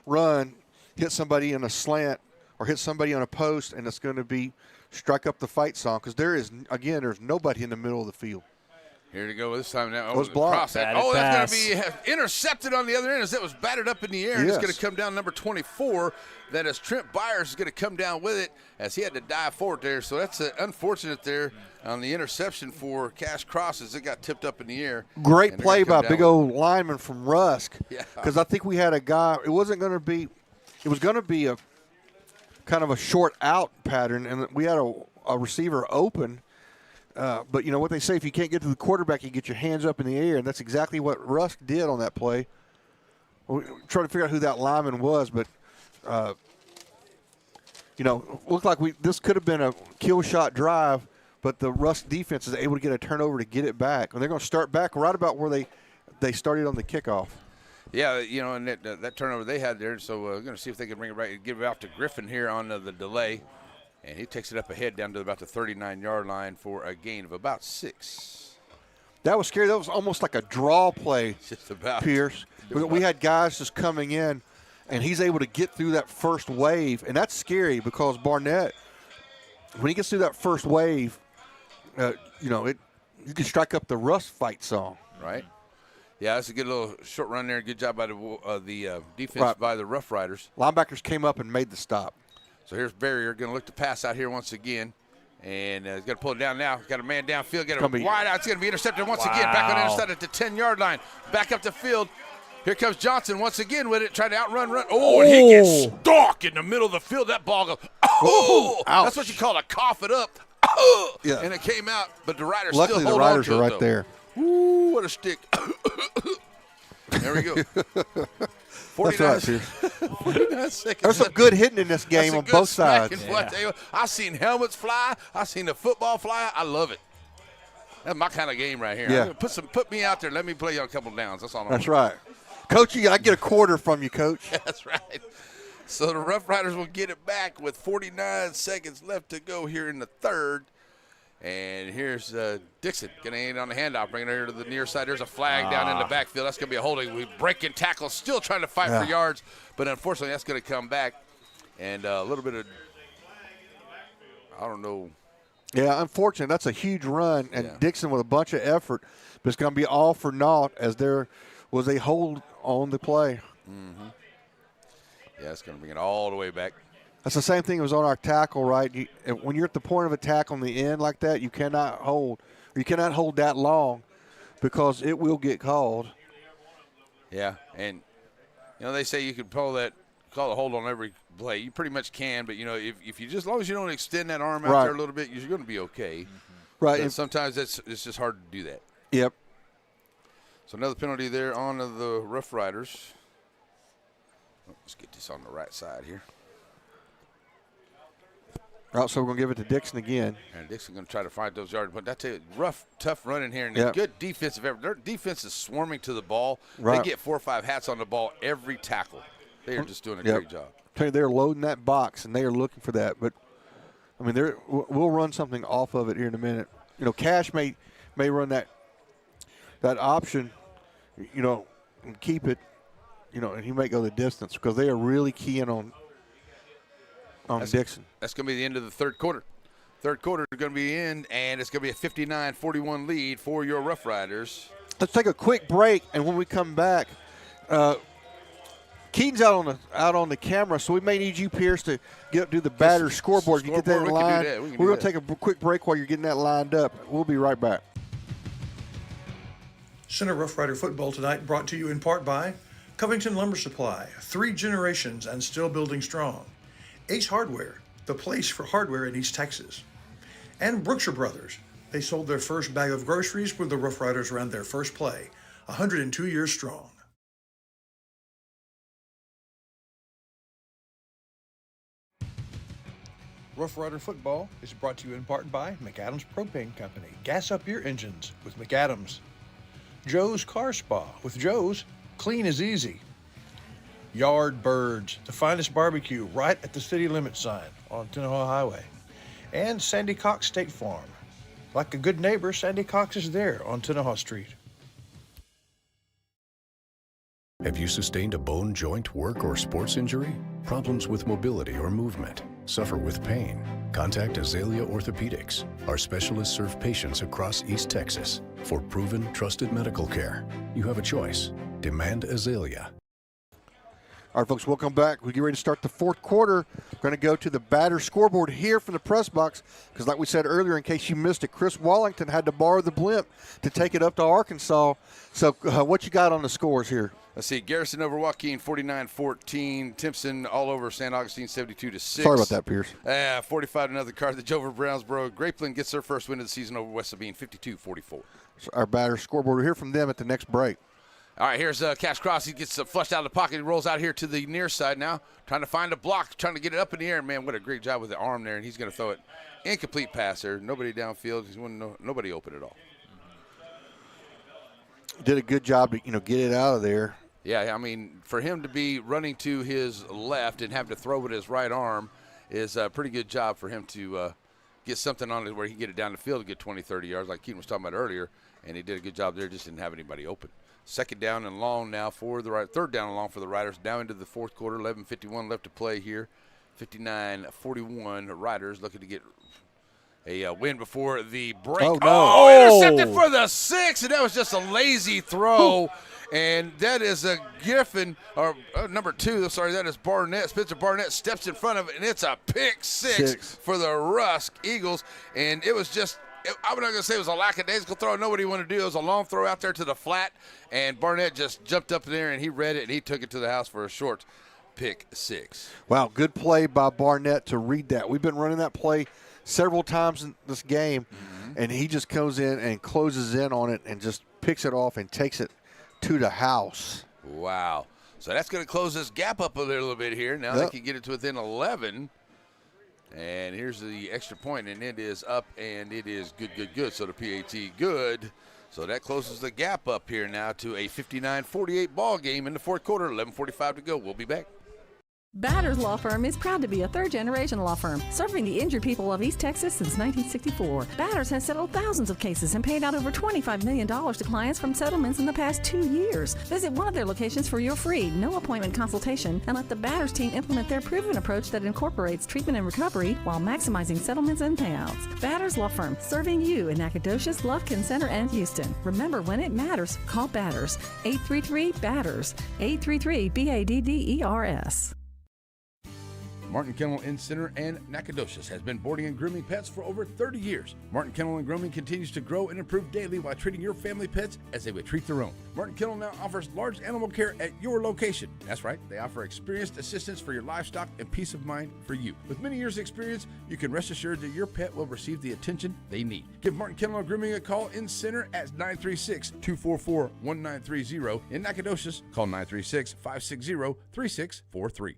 run, hit somebody in a slant or hit somebody on a post, and it's going to be strike up the fight song because there's nobody in the middle of the field. Here to go this time now. Was blocked. That's going to be intercepted on the other end as that was batted up in the air. Yes. It's going to come down number 24. That is Trent Byers is going to come down with it as he had to dive forward there. So that's unfortunate there on the interception for Cash Cross as it got tipped up in the air. Great play by big old lineman from Rusk. Because I think we had a guy. It was going to be a kind of a short out pattern, and we had a receiver open. But you know what they say, if you can't get to the quarterback, you get your hands up in the air, and that's exactly what Rusk did on that play. We're trying to figure out who that lineman was, but, looked like this could have been a kill shot drive, but the Rusk defense is able to get a turnover to get it back. And they're going to start back right about where they started on the kickoff. Yeah, and that turnover they had there, so we're going to see if they can bring it right, give it out to Griffin here on the delay. And he takes it up ahead down to about the 39-yard line for a gain of about 6. That was scary. That was almost like a draw play, just about. Pierce. We had guys just coming in, and he's able to get through that first wave. And that's scary because Barnett, when he gets through that first wave, you can strike up the Rusk fight song. Right. Yeah, that's a good little short run there. Good job by the defense by the Rough Riders. Linebackers came up and made the stop. So here's Barrier going to look to pass out here once again. And he's going to pull it down now. Got a man downfield. Got a wide out. It's going to be intercepted once again. Back on the inside at the 10-yard line. Back up the field. Here comes Johnson once again with it. Trying to outrun. Oh, and he gets stalked in the middle of the field. That ball goes, that's what you call a cough it up. Yeah. And it came out, but the Riders Luckily, still hold the Riders on to are it, right there. Ooh, what a stick. There we go. That's right, Pierce. 49 seconds. There's some good hitting in this game on both sides. I've seen helmets fly. I've seen the football fly. I love it. That's my kind of game right here. Yeah. Put me out there. Let me play you a couple downs. That's all. That's right. Coach, I get a quarter from you, Coach. That's right. So the Rough Riders will get it back with 49 seconds left to go here in the third. And here's Dixon getting in on the handoff, bringing it here to the near side. There's a flag down in the backfield. That's going to be a holding. We breaking tackle, still trying to fight for yards, but unfortunately that's going to come back. And a little bit of, I don't know. Yeah, unfortunately, that's a huge run, and Dixon with a bunch of effort, but it's going to be all for naught as there was a hold on the play. Mm-hmm. Yeah, it's going to bring it all the way back. That's the same thing that was on our tackle, right? When you're at the point of attack on the end like that, you cannot hold that long because it will get called. Yeah, and they say you could call a hold on every play. You pretty much can, but if you as long as you don't extend that arm out there a little bit, you're going to be okay. Right. And sometimes it's just hard to do that. Yep. So another penalty there on the Rough Riders. Let's get this on the right side here. Right, so we're going to give it to Dixon again. And Dixon going to try to find those yards. But I tell you, rough, tough running here. And good defensive effort. Their defense is swarming to the ball. Right. They get 4 or 5 hats on the ball every tackle. They are just doing a great job. Tell you, they're loading that box, and they are looking for that. But, I mean, we'll run something off of it here in a minute. Cash may run that option, and keep it, and he may go the distance because they are really keying on Dixon. That's going to be the end of the third quarter. Third quarter is going to be in, and it's going to be a 59-41 lead for your Rough Riders. Let's take a quick break, and when we come back, Keaton's out on the camera, so we may need you, Pierce, to do the batter scoreboard. You get that in line. We're going to take a quick break while you're getting that lined up. We'll be right back. Center Rough Rider football tonight brought to you in part by Covington Lumber Supply, 3 generations and still building strong. Ace Hardware, the place for hardware in East Texas. And Brookshire Brothers. They sold their first bag of groceries when the Rough Riders ran their first play, 102 years strong. Rough Rider football is brought to you in part by McAdams Propane Company. Gas up your engines with McAdams. Joe's Car Spa. With Joe's, clean is easy. Yard Birds, the finest barbecue right at the city limit sign on Tennehaw Highway. And Sandy Cox State Farm. Like a good neighbor, Sandy Cox is there on Tennehaw Street. Have you sustained a bone, joint, work, or sports injury? Problems with mobility or movement? Suffer with pain? Contact Azalea Orthopedics. Our specialists serve patients across East Texas. For proven, trusted medical care, you have a choice. Demand Azalea. All right, folks, welcome back. We get ready to start the fourth quarter. We're going to go to the batter scoreboard here from the press box because, like we said earlier, in case you missed it, Chris Wallington had to borrow the blimp to take it up to Arkansas. So what you got on the scores here? Let's see. Garrison over Joaquin, 49-14. Timpson all over St. Augustine, 72-6. Sorry about that, Pierce. 45-0 Carthage over Brownsboro. Grapeland gets their first win of the season over West Sabine, 52-44. So our batter scoreboard. We'll hear from them at the next break. All right, here's Cash Cross. He gets flushed out of the pocket. He rolls out here to the near side now, trying to find a block, trying to get it up in the air. Man, what a great job with the arm there, and he's going to throw it. Incomplete pass there. Nobody downfield. Nobody open at all. Did a good job to get it out of there. Yeah, I mean, for him to be running to his left and have to throw with his right arm is a pretty good job for him to get something on it where he can get it down the field to get 20, 30 yards like Keaton was talking about earlier, and he did a good job there, just didn't have anybody open. Second down and long now for the third down and long for the Riders. Now into the fourth quarter, 11:51 left to play here. 59-41 Riders looking to get a win before the break. Oh, no. Oh, intercepted for the 6, and that was just a lazy throw. And that is a Griffin, or number 2, sorry, that is Barnett. Spencer Barnett steps in front of it, and it's a pick six for the Rusk Eagles. And it was just, I'm not going to say it was a lackadaisical throw. Nobody wanted to do it. It was a long throw out there to the flat, and Barnett just jumped up in there, and he read it, and he took it to the house for a short pick 6. Wow, good play by Barnett to read that. We've been running that play several times in this game, and he just goes in and closes in on it and just picks it off and takes it to the house. Wow. So that's going to close this gap up a little bit here. Now they can get it to within 11. And here's the extra point, and it is up, and it is good. So the PAT good. So that closes the gap up here now to a 59-48 ball game in the fourth quarter, 11:45 to go. We'll be back. Batters Law Firm is proud to be a third-generation law firm serving the injured people of East Texas since 1964. Batters has settled thousands of cases and paid out over $25 million to clients from settlements in the past 2 years. Visit one of their locations for your free, no-appointment consultation and let the Batters team implement their proven approach that incorporates treatment and recovery while maximizing settlements and payouts. Batters Law Firm, serving you in Nacogdoches, Lufkin Center, and Houston. Remember, when it matters, call Batters. 833-BATTERS. 833-BADDERS. Martin Kennel Inn Center and Nacogdoches has been boarding and grooming pets for over 30 years. Martin Kennel and Grooming continues to grow and improve daily while treating your family pets as they would treat their own. Martin Kennel now offers large animal care at your location. That's right, they offer experienced assistance for your livestock and peace of mind for you. With many years' experience, you can rest assured that your pet will receive the attention they need. Give Martin Kennel and Grooming a call in Center at 936-244-1930. In Nacogdoches, call 936-560-3643.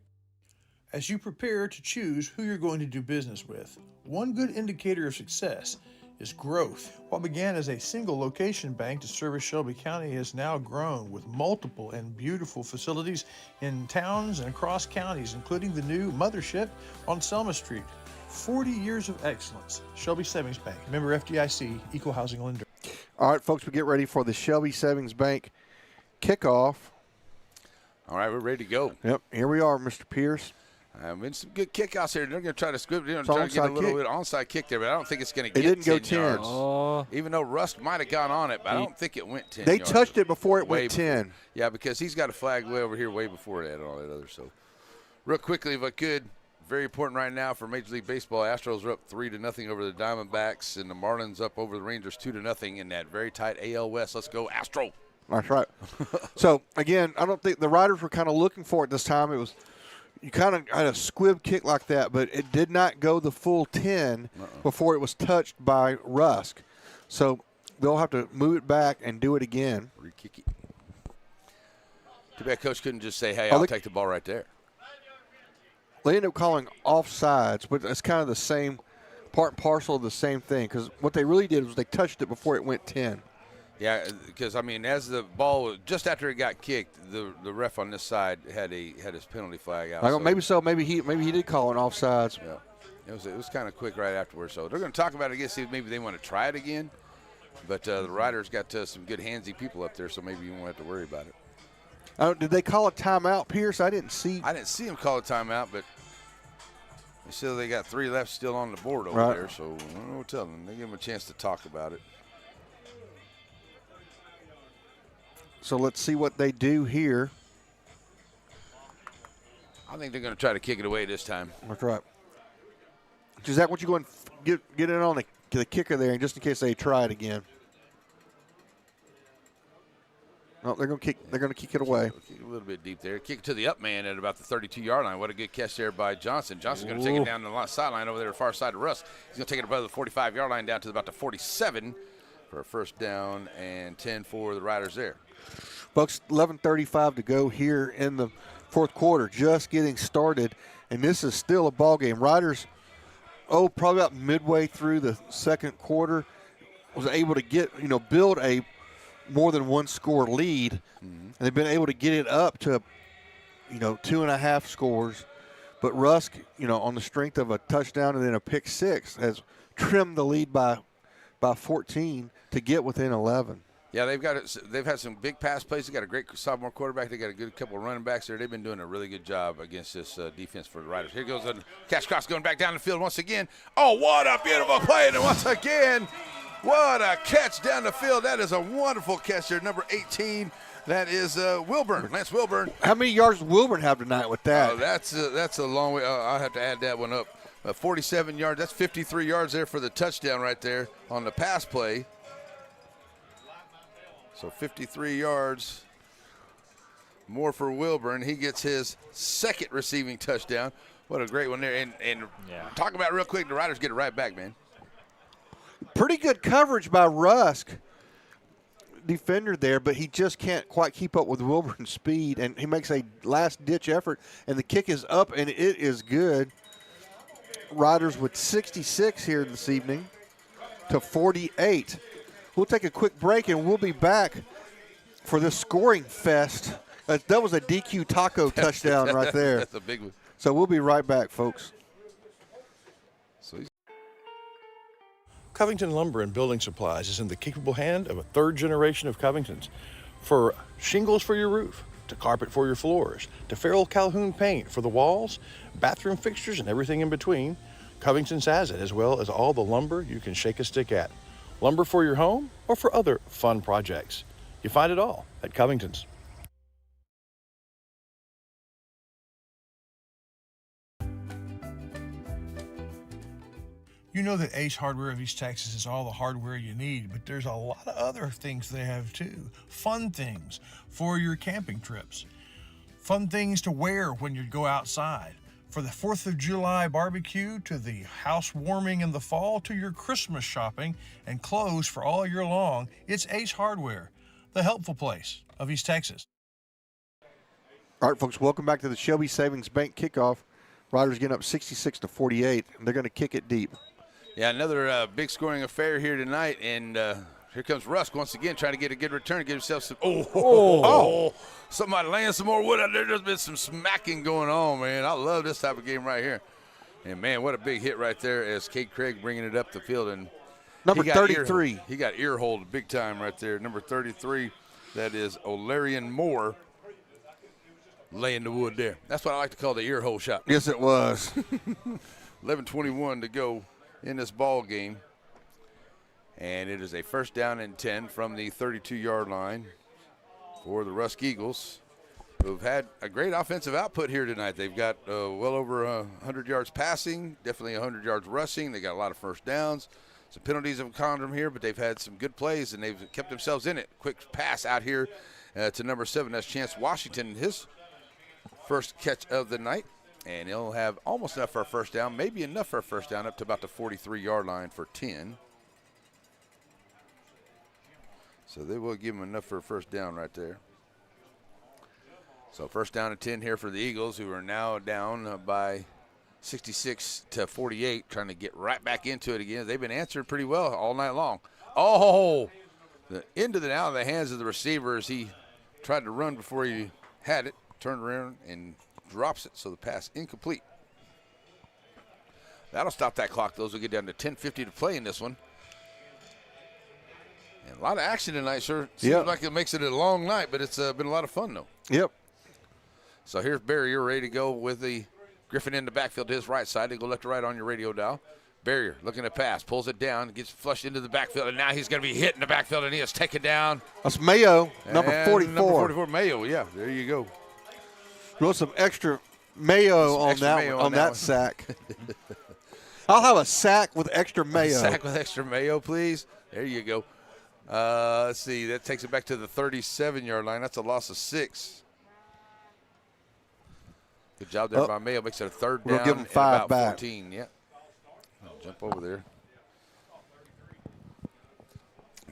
As you prepare to choose who you're going to do business with, one good indicator of success is growth. What began as a single location bank to service Shelby County has now grown with multiple and beautiful facilities in towns and across counties, including the new mothership on Selma Street. 40 years of excellence. Shelby Savings Bank, member FDIC, equal housing lender. All right, folks, we get ready for the Shelby Savings Bank kickoff. All right, we're ready to go. Yep, here we are, Mr. Pierce. Been some good kickouts here. They're going to try to script. They're going to get a little bit onside kick there, but I don't think it's going to get 10 yards. It didn't go 10. Oh. Even though Rusk might have gone on it, but I don't think it went 10 They yards. touched it before it went 10. Yeah, because he's got a flag way over here way before that and all that other. So, real quickly, if I could, very important right now for Major League Baseball. Astros are up 3-0 over the Diamondbacks, and the Marlins up over the Rangers 2-0 in that very tight AL West. Let's go, Astro. That's right. So, again, I don't think the Riders were kind of looking for it this time. It was – you kind of had a squib kick like that, but it did not go the full 10 before it was touched by Rusk. So they'll have to move it back and do it again. Re-kick it. Too bad Coach couldn't just say, hey, I'll take the ball right there. They ended up calling offsides, but it's kind of the same part and parcel of the same thing, because what they really did was they touched it before it went 10. Yeah, because, I mean, as the ball, just after it got kicked, the ref on this side had his penalty flag out. Maybe so. Maybe he did call an offsides. Yeah, it was kind of quick right afterwards. So they're going to talk about it again, see if maybe they want to try it again. But the Riders got some good handsy people up there, so maybe you won't have to worry about it. Did they call a timeout, Pierce? I didn't see him call a timeout, but they said they got 3 left still on the board over there. So I don't know what to tell them. They give them a chance to talk about it. So let's see what they do here. I think they're going to try to kick it away this time. That's right. Is that what you go and get in on the kicker there, just in case they try it again? No, they're going to kick. They're going to kick it away. Kick a little bit deep there. Kick to the up man at about the 32-yard line. What a good catch there by Johnson. Johnson's going to take it down the sideline over there, far side of Rusk. He's going to take it above the 45-yard line down to about the 47 for a first down and 10 for the Riders there. Folks, 11:35 to go here in the fourth quarter, just getting started, and this is still a ball game. Riders, probably about midway through the second quarter, was able to build a more than one score lead, and they've been able to get it up to, 2.5 scores. But Rusk, on the strength of a touchdown and then a pick six, has trimmed the lead by 14 to get within 11. Yeah, they've had some big pass plays. They got a great sophomore quarterback. They got a good couple of running backs there. They've been doing a really good job against this defense for the Riders. Here goes a catch cross going back down the field once again. Oh, what a beautiful play! And once again, what a catch down the field. That is a wonderful catch there, number 18. That is Wilburn, Lance Wilburn. How many yards does Wilburn have tonight with that? That's a long way. I'll have to add that one up. 47 yards. That's 53 yards there for the touchdown right there on the pass play. So 53 yards more for Wilburn. He gets his second receiving touchdown. What a great one there. And talk about it real quick, the Riders get it right back, man. Pretty good coverage by Rusk, defender there, but he just can't quite keep up with Wilburn's speed, and he makes a last-ditch effort, and the kick is up, and it is good. Riders with 66 here this evening to 48. We'll take a quick break, and we'll be back for this scoring fest. That was a DQ taco touchdown right there. That's a big one. So we'll be right back, folks. Covington Lumber and Building Supplies is in the capable hand of a third generation of Covingtons. For shingles for your roof, to carpet for your floors, to Farrell Calhoun paint for the walls, bathroom fixtures, and everything in between, Covington's has it, as well as all the lumber you can shake a stick at. Lumber for your home or for other fun projects. You find it all at Covington's. You know that Ace Hardware of East Texas is all the hardware you need, but there's a lot of other things they have too. Fun things for your camping trips. Fun things to wear when you go outside. For the 4th of July barbecue, to the house warming in the fall, to your Christmas shopping and clothes for all year long, it's Ace Hardware, the helpful place of East Texas. All right, folks, welcome back to the Shelby Savings Bank kickoff. Riders getting up 66-48, and they're going to kick it deep. Yeah, another big scoring affair here tonight, and here comes Rusk once again trying to get a good return, get himself some somebody laying some more wood out there. There's been some smacking going on, man. I love this type of game right here. And, man, what a big hit right there as Kate Craig bringing it up the field. And number 33. He got ear-holed big time right there. Number 33, that is Olarian Moore, laying the wood there. That's what I like to call the ear hole shot. Yes, it was. 11:21 to go in this ball game. And it is a 1st down and 10 from the 32-yard line for the Rusk Eagles, who've had a great offensive output here tonight. They've got well over 100 yards passing, definitely 100 yards rushing. They got a lot of first downs. Some penalties have come from here, but they've had some good plays, and they've kept themselves in it. Quick pass out here to number 7. That's Chance Washington, his first catch of the night. And he'll have almost enough for a first down, maybe enough for a first down, up to about the 43-yard line for 10. So they will give him enough for a first down right there. So 1st down and 10 here for the Eagles, who are now down by 66-48, trying to get right back into it again. They've been answered pretty well all night long. Oh, the into the now in the hands of the receiver as he tried to run before he had it, turned around and drops it, so the pass incomplete. That'll stop that clock. Those will get down to 10:50 to play in this one. And a lot of action tonight, sir. Seems like it makes it a long night, but it's been a lot of fun, though. Yep. So here's Barrier ready to go with the Griffin in the backfield to his right side. They go left to right on your radio dial. Barrier looking to pass, pulls it down, gets flushed into the backfield, and now he's going to be hit in the backfield, and he is taken down. That's Mayo, number 44. Number 44, Mayo, yeah. There you go. You want some extra mayo on that sack. I'll have a sack with extra mayo. A sack with extra mayo, please. There you go. Let's see. That takes it back to the 37-yard line. That's a loss of 6. Good job there by Mayo. Makes it a 3rd down. We'll give him 5 about back. 14. Yep. Jump over there.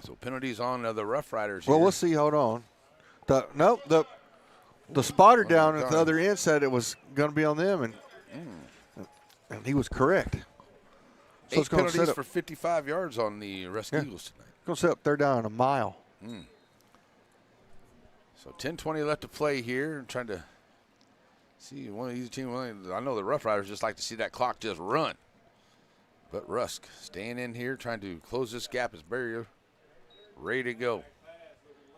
So penalties on the Rough Riders Well, here. we'll see. Hold on. The spotter down at the other end said it was going to be on them, and he was correct. So 8 penalties for 55 yards on the Rusk Eagles tonight. Going to set up 3rd down in a mile. So 10:20 left to play here. I'm trying to see one of these teams. I know the Rough Riders just like to see that clock just run. But Rusk staying in here, trying to close this gap as Barrier ready to go.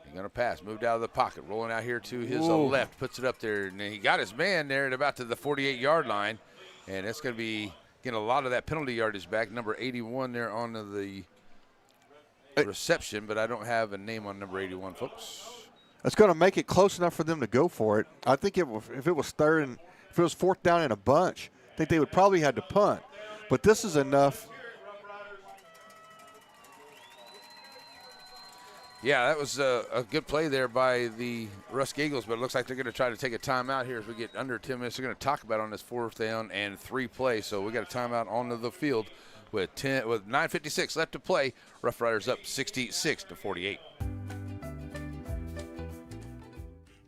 He's going to pass, moved out of the pocket, rolling out here to his left, puts it up there. And he got his man there at about to the 48-yard line. And that's going to be getting a lot of that penalty yardage back. Number 81 there on the reception, but I don't have a name on number 81, folks. That's going to make it close enough for them to go for it. I think if it was 4th down in a bunch, I think they would probably have to punt. But this is enough. Yeah, that was a good play there by the Rusk Eagles, but it looks like they're going to try to take a timeout here as we get under 10 minutes. They're going to talk about on this 4th down and 3 play. So we got a timeout onto the field with 9:56 left to play. Rough Riders up 66-48.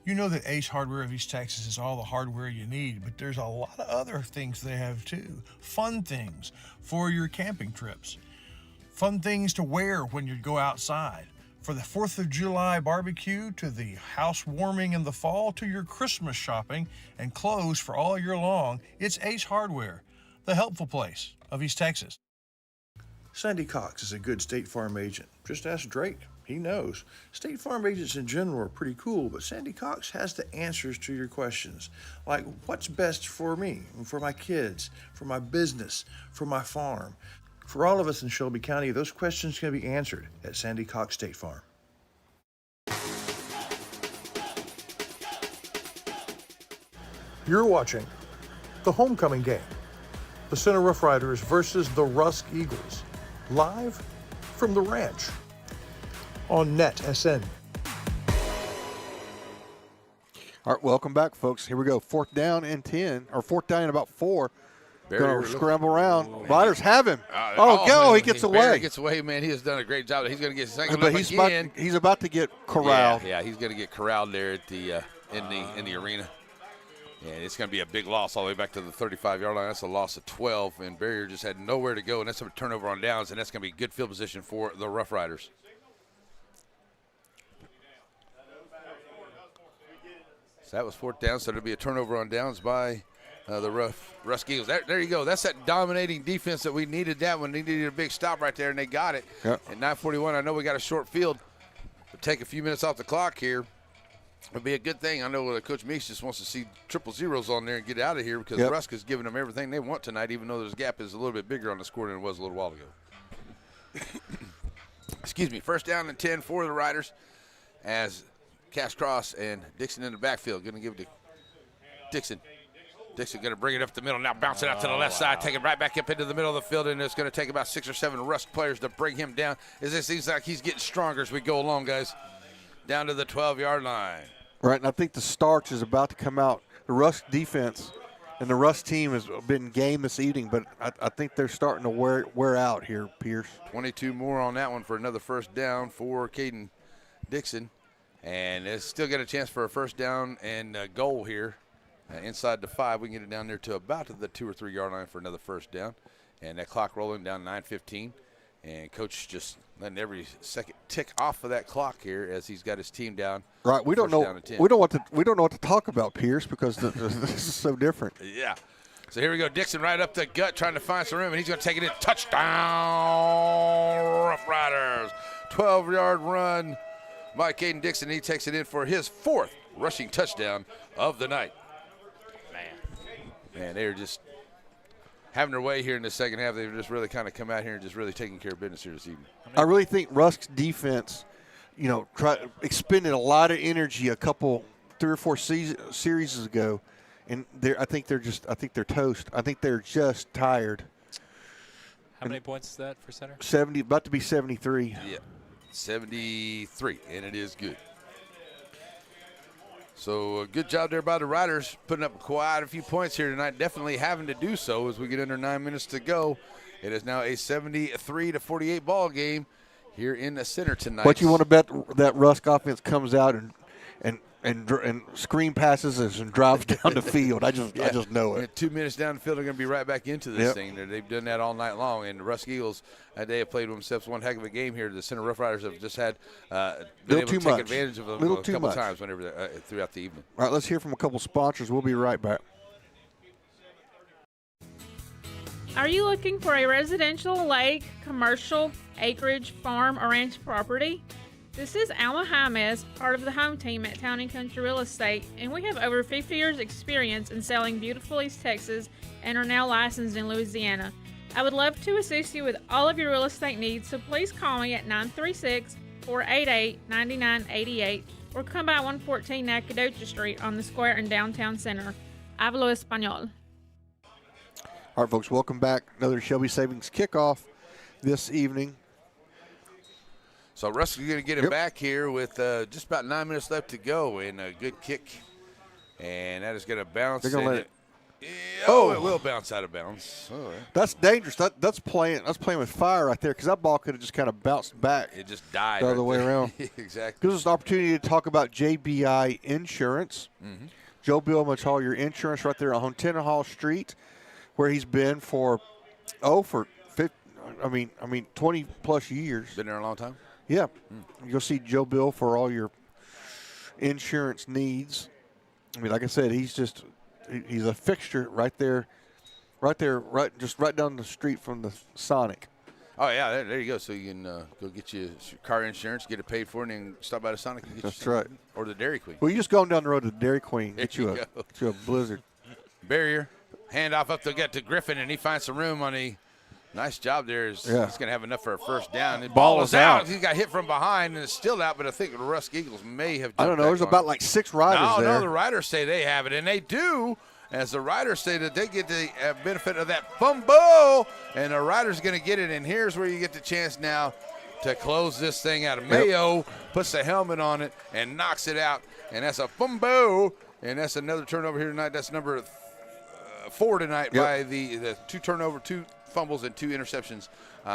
You know that Ace Hardware of East Texas is all the hardware you need, but there's a lot of other things they have too. Fun things for your camping trips. Fun things to wear when you go outside. For the 4th of July barbecue, to the house warming in the fall, to your Christmas shopping and clothes for all year long, it's Ace Hardware, the helpful place of East Texas. Sandy Cox is a good State Farm agent. Just ask Drake. He knows. State Farm agents in general are pretty cool, but Sandy Cox has the answers to your questions. Like, what's best for me, for my kids, for my business, for my farm? For all of us in Shelby County, those questions can be answered at Sandy Cox State Farm. You're watching the homecoming game the Center Rough Riders versus the Rusk Eagles, live from the ranch on NetSN. All right, welcome back, folks. Here we go. 4th down and 10, or 4th down and about 4. Going to scramble around. Riders have him. Go! He gets away. Barry gets away, man. He has done a great job. He's going to get second up again. He's about to get corralled. Yeah, he's going to get corralled there at the in the arena. And it's going to be a big loss all the way back to the 35-yard line. That's a loss of 12, and Barrier just had nowhere to go, and that's a turnover on downs, and that's going to be good field position for the Rough Riders. So that was 4th down, so it'll be a turnover on downs by the Rusk Eagles. There you go. That's that dominating defense that we needed. That one, they needed a big stop right there, and they got it. Yep. At 9:41, I know we got a short field. But take a few minutes off the clock here. It'll be a good thing. I know Coach Meeks just wants to see 000s on there and get out of here because Rusk is giving them everything they want tonight, even though this gap is a little bit bigger on the score than it was a little while ago. Excuse me. 1st down and 10 for the Riders as Cash Cross and Dixon in the backfield. Going to give it to Dixon. Dixon going to bring it up the middle, now bounce it out to the left side, take it right back up into the middle of the field, and it's going to take about 6 or 7 Rusk players to bring him down. It seems like he's getting stronger as we go along, guys. Down to the 12-yard line. Right, and I think the starch is about to come out. The Rusk defense and the Rusk team has been game this evening, but I think they're starting to wear out here, Pierce. 22 more on that one for another 1st down for Caden Dixon. And it's still got a chance for a 1st down and goal here. Inside the 5, we can get it down there to about the 2 or 3 yard line for another 1st down. And that clock rolling down 9:15. And Coach just letting every second tick off of that clock here as he's got his team down. Right, we don't know what to talk about, Pierce, because this is so different. Yeah. So here we go. Dixon right up the gut trying to find some room, and he's going to take it in. Touchdown, Rough Riders. 12-yard run by Caden Dixon. He takes it in for his 4th rushing touchdown of the night. Man, they're just having their way here in the second half. They've just really kind of come out here and just really taking care of business here this evening. I really think Rusk's defense, expended a lot of energy a couple, 3 or 4 series ago, and I think they're toast. I think they're just tired. How many points is that for center? 70, about to be 73. Yeah, 73, and it is good. So a good job there by the Riders, putting up quite a few points here tonight. Definitely having to do so as we get under 9 minutes to go. It is now a 73-48 ball game here in the center tonight. But you want to bet that Rusk offense comes out and screen passes and drives down the field. I just know it. 2 minutes down the field, they're going to be right back into this thing. They've done that all night long. And the Rusk Eagles, they have played themselves one heck of a game here. The Center Rough Riders have just had been able to take advantage of them a couple times throughout the evening. All right, let's hear from a couple sponsors. We'll be right back. Are you looking for a residential, lake, commercial, acreage, farm, or ranch property? This is Alma James, part of the home team at Town & Country Real Estate, and we have over 50 years experience in selling beautiful East Texas and are now licensed in Louisiana. I would love to assist you with all of your real estate needs, so please call me at 936-488-9988 or come by 114 Nacogdoches Street on the square in downtown center. Hablo Español. All right, folks, welcome back. Another Shelby Savings kickoff this evening. So Rusk is going to get it back here with just about 9 minutes left to go, and a good kick. And that is going to bounce. They're going to let it. It will bounce out of bounds. Oh, yeah. That's dangerous. That's playing with fire right there, because that ball could have just kind of bounced back. It just died the other way around. Exactly. Gives us an opportunity to talk about JBI Insurance. Mm-hmm. Joe Bill Machal, your insurance right there on Tenahall Street, where he's been for 20 plus years. Been there a long time? Yeah. You'll see Joe Bill for all your insurance needs. I mean, like I said, he's a fixture right there, right down the street from the Sonic. Oh, yeah, there you go. So you can go get your car insurance, get it paid for, and then stop by the Sonic and get That's right. Or the Dairy Queen. Well, you just go down the road to the Dairy Queen, get you a Blizzard. Barrier, handoff up to get to Griffin, and he finds some room on the nice job there. He's going to have enough for a first down. The ball is out. He got hit from behind, and it's still out, but I think the Rusk Eagles may have jumped I don't know. There's about like 6 riders there. No, the riders say they have it, and they do. as the Riders say that they get the benefit of that fumble, and the Riders going to get it. And here's where you get the chance now to close this thing out. Mayo puts the helmet on it and knocks it out, and that's a fumble, and that's another turnover here tonight. That's number 4 tonight by the 2 fumbles and 2 interceptions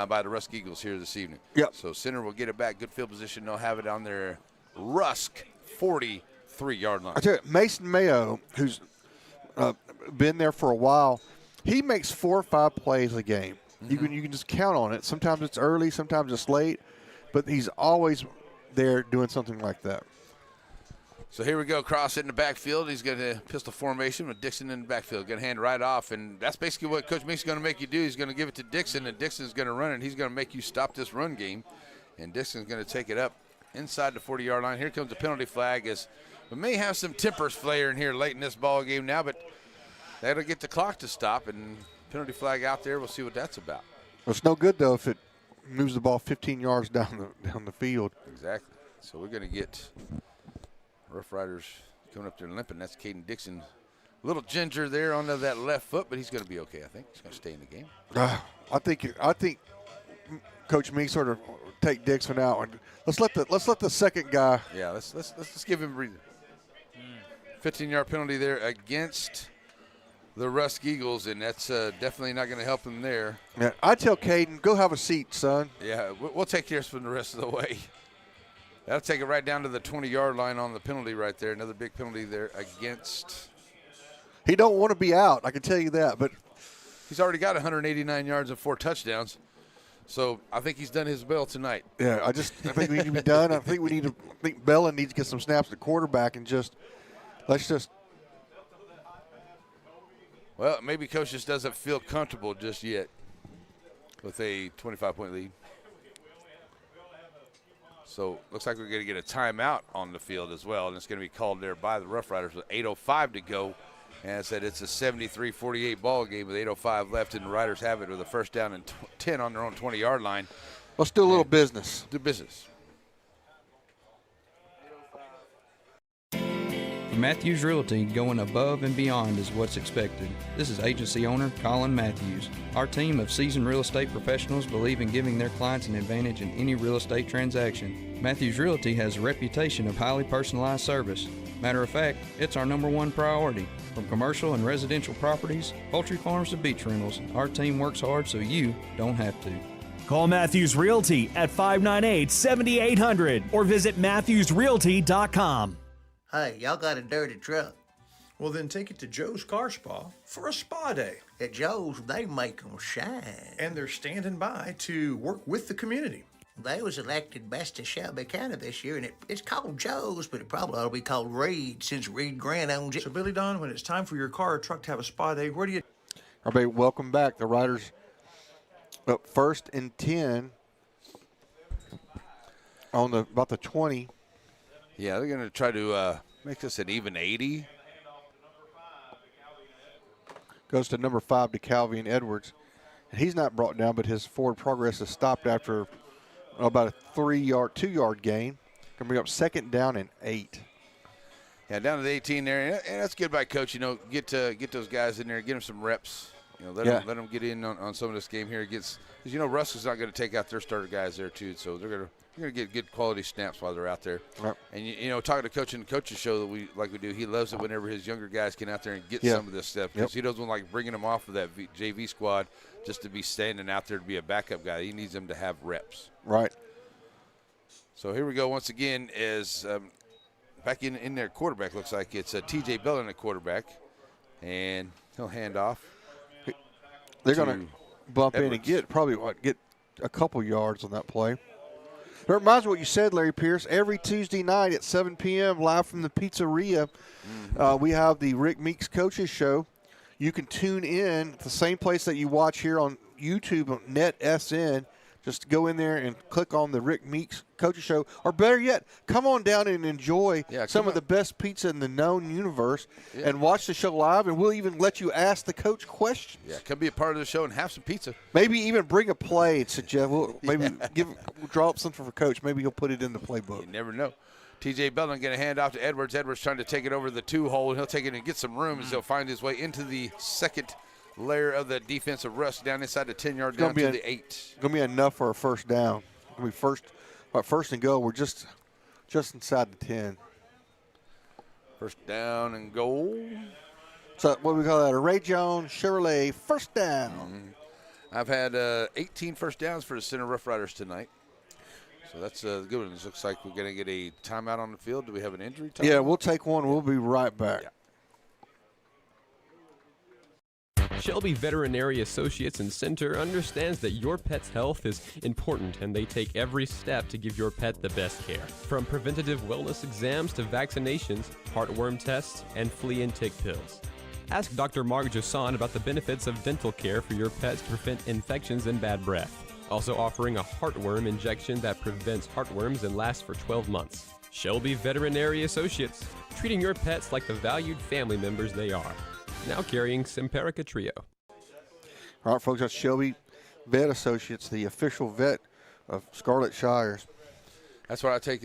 by the Rusk Eagles here this evening. So center will get it back. Good field position. They'll have it on their Rusk 43-yard line. I tell you, Mason Mayo, who's been there for a while, he makes 4 or 5 plays a game. You can just count on it. Sometimes it's early, sometimes it's late, but he's always there doing something like that. So here we go, cross it in the backfield. He's going to pistol formation with Dixon in the backfield. Going to hand right off, and that's basically what Coach Meeks is going to make you do. He's going to give it to Dixon, and Dixon's going to run it, and he's going to make you stop this run game. And Dixon's going to take it up inside the 40-yard line. Here comes the penalty flag, as we may have some tempers flaring here late in this ball game now, but that'll get the clock to stop, and penalty flag out there. We'll see what that's about. Well, it's no good, though, if it moves the ball 15 yards down the field. Exactly. So we're going to get Rough Riders coming up there limping. That's Caden Dixon. Little ginger there on that left foot, but he's going to be okay, I think. He's going to stay in the game. I think Coach Meeks sort of take Dixon out. And let's let the second guy. Yeah, let's give him a breather. 15-yard penalty there against the Rusk Eagles, and that's definitely not going to help him there. Yeah, I tell Caden, go have a seat, son. Yeah, we'll take care of the rest of the way. That'll take it right down to the 20-yard line on the penalty right there. Another big penalty there against. He don't want to be out, I can tell you that. But he's already got 189 yards and 4 touchdowns. So I think he's done his bell tonight. Yeah, I think we need to be done. I think Bella needs to get some snaps at quarterback and let's just. Well, maybe Coach just doesn't feel comfortable just yet with a 25-point lead. So looks like we're going to get a timeout on the field as well, and it's going to be called there by the Rough Riders with 8:05 to go. And I said it's a 73-48 ball game with 8:05 left, and the Riders have it with a first down and 10 on their own 20-yard line. Let's do a little business. Do business. Matthews Realty, going above and beyond is what's expected. This is agency owner Colin Matthews. Our team of seasoned real estate professionals believe in giving their clients an advantage in any real estate transaction. Matthews Realty has a reputation of highly personalized service. Matter of fact, it's our #1 priority. From commercial and residential properties, poultry farms to beach rentals, our team works hard so you don't have to. Call Matthews Realty at 598-7800 or visit MatthewsRealty.com. Hey, y'all got a dirty truck. Well, then take it to Joe's Car Spa for a spa day. At Joe's, they make them shine. And they're standing by to work with the community. They was elected best of Shelby County this year, and it's called Joe's, but it probably ought to be called Reed since Reed Grant owns it. So, Billy Don, when it's time for your car or truck to have a spa day, where do you... Everybody, welcome back. The Riders up 1st and 10 on about the 20. Yeah, they're going to try to make this an even 80. Goes to number 5 to Calvin Edwards. And he's not brought down, but his forward progress is stopped after about a 2-yard gain. Going to bring up 2nd down and 8. Yeah, down to the 18 there. And that's good by Coach. Get those guys in there, get them some reps. Let them get in on some of this game here. Because Rusk is not going to take out their starter guys there too, so they're going to get good quality snaps while they're out there. Right. And talking to Coach in the coaches show that we do, he loves it whenever his younger guys get out there and get some of this stuff, because he doesn't like bringing them off of that JV squad just to be standing out there to be a backup guy. He needs them to have reps. Right. So here we go once again as back in their quarterback. Looks like it's T.J. Bell in the quarterback, and he'll hand off. They're going to bump in and get a couple yards on that play. It reminds me of what you said, Larry Pierce. Every Tuesday night at 7 p.m., live from the pizzeria, we have the Rick Meeks Coaches Show. You can tune in at the same place that you watch here on YouTube on NetSN, Just go in there and click on the Rick Meeks Coaches Show. Or better yet, come on down and enjoy some of the best pizza in the known universe and watch the show live, and we'll even let you ask the coach questions. Yeah, come be a part of the show and have some pizza. Maybe even bring a play and suggest. Maybe draw up something for Coach. Maybe he'll put it in the playbook. You never know. T.J. Belton going to hand off to Edwards. Edwards trying to take it over the 2-hole, and he'll take it and get some room as he'll find his way into the second layer of the defensive rush down inside the 10-yard down to the 8. It's going to be enough for a first down. It's going to be first and goal. We're just inside the 10. First down and goal. So what we call that, a Ray Jones Chevrolet first down. I've had 18 first downs for the Center Rough Riders tonight. So that's a good one. It looks like we're going to get a timeout on the field. Do we have an injury time? Yeah, we'll take one. We'll be right back. Yeah. Shelby Veterinary Associates and Center understands that your pet's health is important, and they take every step to give your pet the best care. From preventative wellness exams to vaccinations, heartworm tests, and flea and tick pills. Ask Dr. Mark Josan about the benefits of dental care for your pets to prevent infections and bad breath. Also offering a heartworm injection that prevents heartworms and lasts for 12 months. Shelby Veterinary Associates, treating your pets like the valued family members they are. Now carrying Simparica Trio. All right, folks, that's Shelby Vet Associates, the official vet of Scarlet Shires. That's where I take.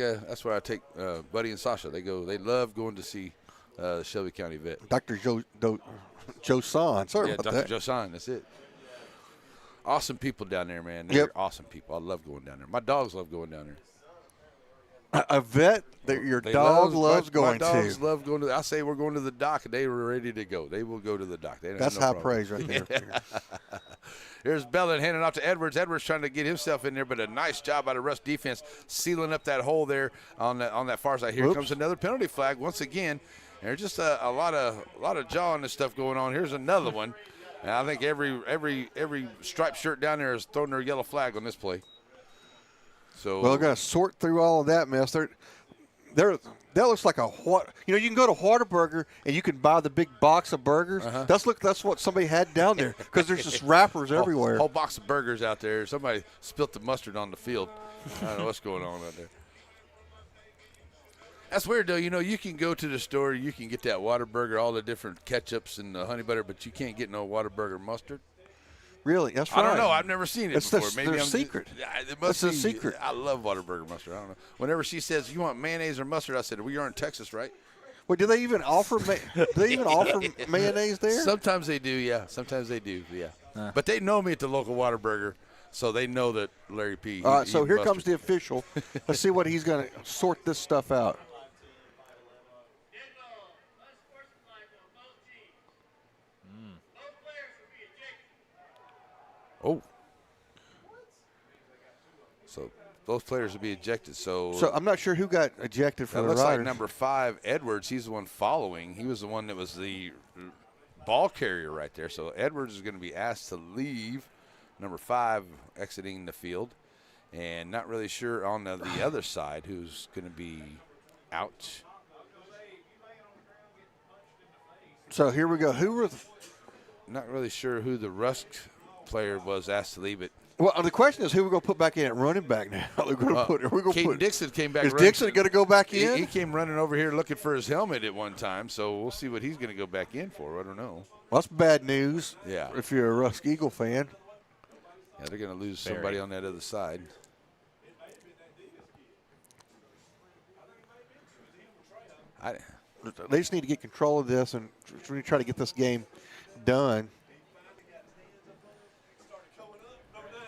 Buddy and Sasha. They love going to see Shelby County Vet. Dr. Josan. Sorry about Dr. that. Josan. That's it. Awesome people down there, man. They're awesome people. I love going down there. My dogs love going down there. A vet that your dog loves going to. My dogs love going to. I say we're going to the dock, and they were ready to go. They will go to the dock. That's high praise right there. Here's Belton handing off to Edwards. Edwards trying to get himself in there, but a nice job by the Rusk defense sealing up that hole there on that far side. Here comes another penalty flag once again. There's just a lot of jawing and stuff going on. Here's another one. And I think every striped shirt down there is throwing their yellow flag on this play. So we're going to sort through all of that mess. That looks like you can go to Whataburger and you can buy the big box of burgers. That's what somebody had down there because there's just wrappers everywhere. Whole box of burgers out there. Somebody spilt the mustard on the field. I don't know what's going on out there. That's weird, though. You can go to the store, you can get that Whataburger, all the different ketchups and the honey butter, but you can't get no Whataburger mustard. Really? That's right. I don't know. I've never seen it before. Maybe their I'm secret. It must be a secret. I love Whataburger mustard. I don't know. Whenever she says, you want mayonnaise or mustard, I said, well, you're in Texas, right? Well, do they even offer mayonnaise there? Sometimes they do, yeah. Sometimes they do, yeah. But they know me at the local Whataburger, so they know that Larry P. All right, so here comes the official. Let's see what he's going to sort this stuff out. Oh. So both players will be ejected. So I'm not sure who got ejected for the looks Riders. like number 5, Edwards. He's the one following. He was the one that was the ball carrier right there. So Edwards is going to be asked to leave. Number 5 exiting the field. And not really sure on the other side who's going to be out. So here we go. Not really sure who the Rusk player was asked to leave it. Well, the question is who we're going to put back in at running back now. Caden Dixon came back. Is Dixon going to go back in? He came running over here looking for his helmet at one time, so we'll see what he's going to go back in for. I don't know. Well, that's bad news. Yeah. If you're a Rusk Eagle fan. Yeah, they're going to lose somebody on that other side. They just need to get control of this and really try to get this game done.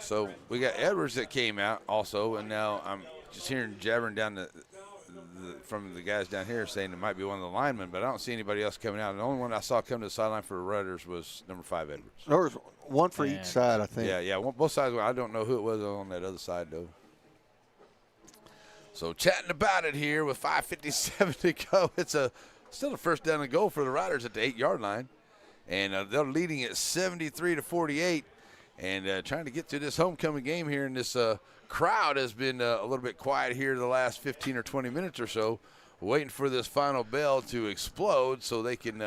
So we got Edwards that came out also, and now I'm just hearing jabbering down from the guys down here saying it might be one of the linemen, but I don't see anybody else coming out. The only one I saw come to the sideline for the Rudders was number 5, Edwards. There was one for each side, I think. Yeah, both sides. I don't know who it was on that other side, though. So chatting about it here with 5:57 to go. It's still a first down and goal for the Riders at the 8-yard line, and they're leading at 73-48. And trying to get to this homecoming game here, and this crowd has been a little bit quiet here the last 15 or 20 minutes or so, waiting for this final bell to explode so they can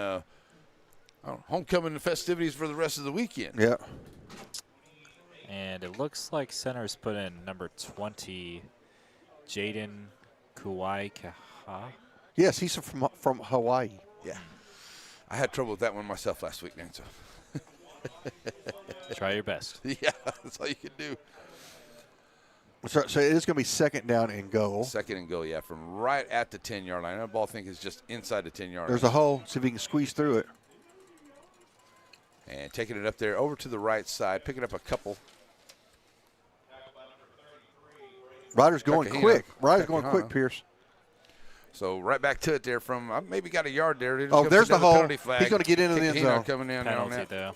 homecoming festivities for the rest of the weekend. Yeah. And it looks like center's put in number 20, Jaden Kuwaikaha. Yes, he's from Hawaii. Yeah. I had trouble with that one myself last week, man. So. Try your best. Yeah, that's all you can do. So it is going to be second down and goal. Second and goal, yeah, from right at the 10-yard line. That ball, I think, is just inside the 10-yard line. There's a hole. See if he can squeeze through it. And taking it up there over to the right side, picking up a couple. Ryder's going quick. Ryder's going quick, Pierce. So right back to it there from maybe got a yard there. Oh, there's the hole. Penalty flag. He's going to get into the end zone. Coming down there on that. Though.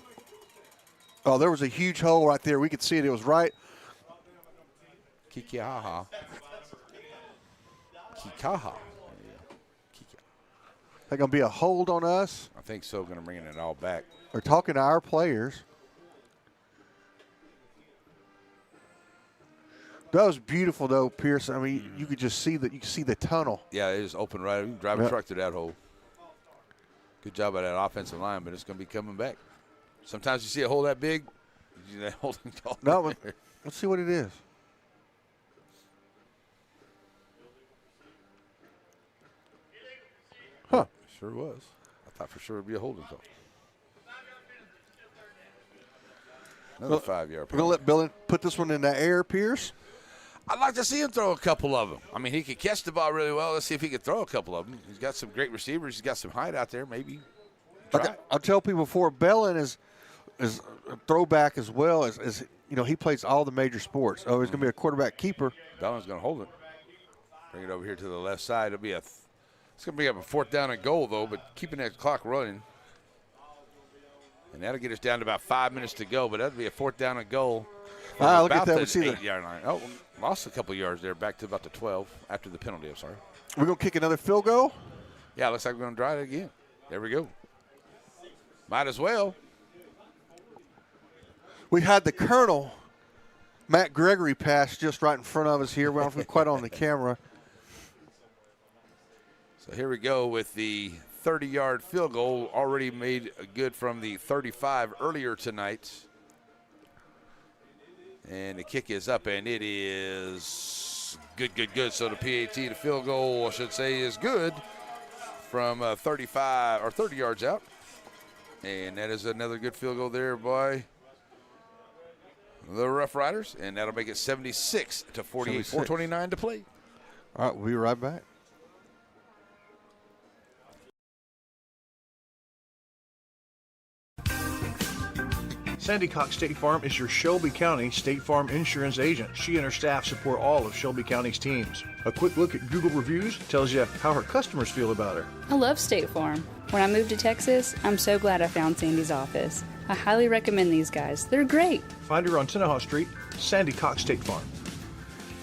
Oh, there was a huge hole right there. We could see it. It was right. Kikaha. Kikaha. They're going to be a hold on us. I think so. Going to bring it all back. They're talking to our players. That was beautiful, though, Pierce. I mean, you could just see the tunnel. Yeah, it is open right. You can drive a truck through that hole. Good job by that offensive line, but it's going to be coming back. Sometimes you see a hole that big. That holding call. No, let's see what it is. Huh. Sure was. I thought for sure it would be a holding call. Another 5-yard We're going to let Billy put this one in the air, Pierce. I'd like to see him throw a couple of them. I mean, he could catch the ball really well. Let's see if he could throw a couple of them. He's got some great receivers. He's got some height out there. Maybe try. I'll tell people before, Bellin is a throwback as well as he plays all the major sports. Oh, he's going to be a quarterback keeper. Bellin's going to hold it. Bring it over here to the left side. It's going to be up a 4th down and goal, though, but keeping that clock running. And that'll get us down to about 5 minutes to go, but that'll be a 4th down and goal. Look at that. We see the 8-yard line. Oh, lost a couple yards there, back to about the 12 after the penalty. I'm sorry. We're going to kick another field goal? Yeah, looks like we're going to try it again. There we go. Might as well. We had the Colonel, Matt Gregory, pass just right in front of us here. We're not quite on the camera. So here we go with the 30-yard field goal already made good from the 35 earlier tonight. And the kick is up, and it is good. So the PAT, the field goal, I should say, is good from 35 or 30 yards out. And that is another good field goal there by the Rough Riders, and that'll make it 76 to 48. 4:29 to play. All right, we'll be right back. Sandy Cox State Farm is your Shelby County State Farm insurance agent. She and her staff support all of Shelby County's teams. A quick look at Google reviews tells you how her customers feel about her. I love State Farm. When I moved to Texas, I'm so glad I found Sandy's office. I highly recommend these guys. They're great. Find her on Tenaha Street, Sandy Cox State Farm.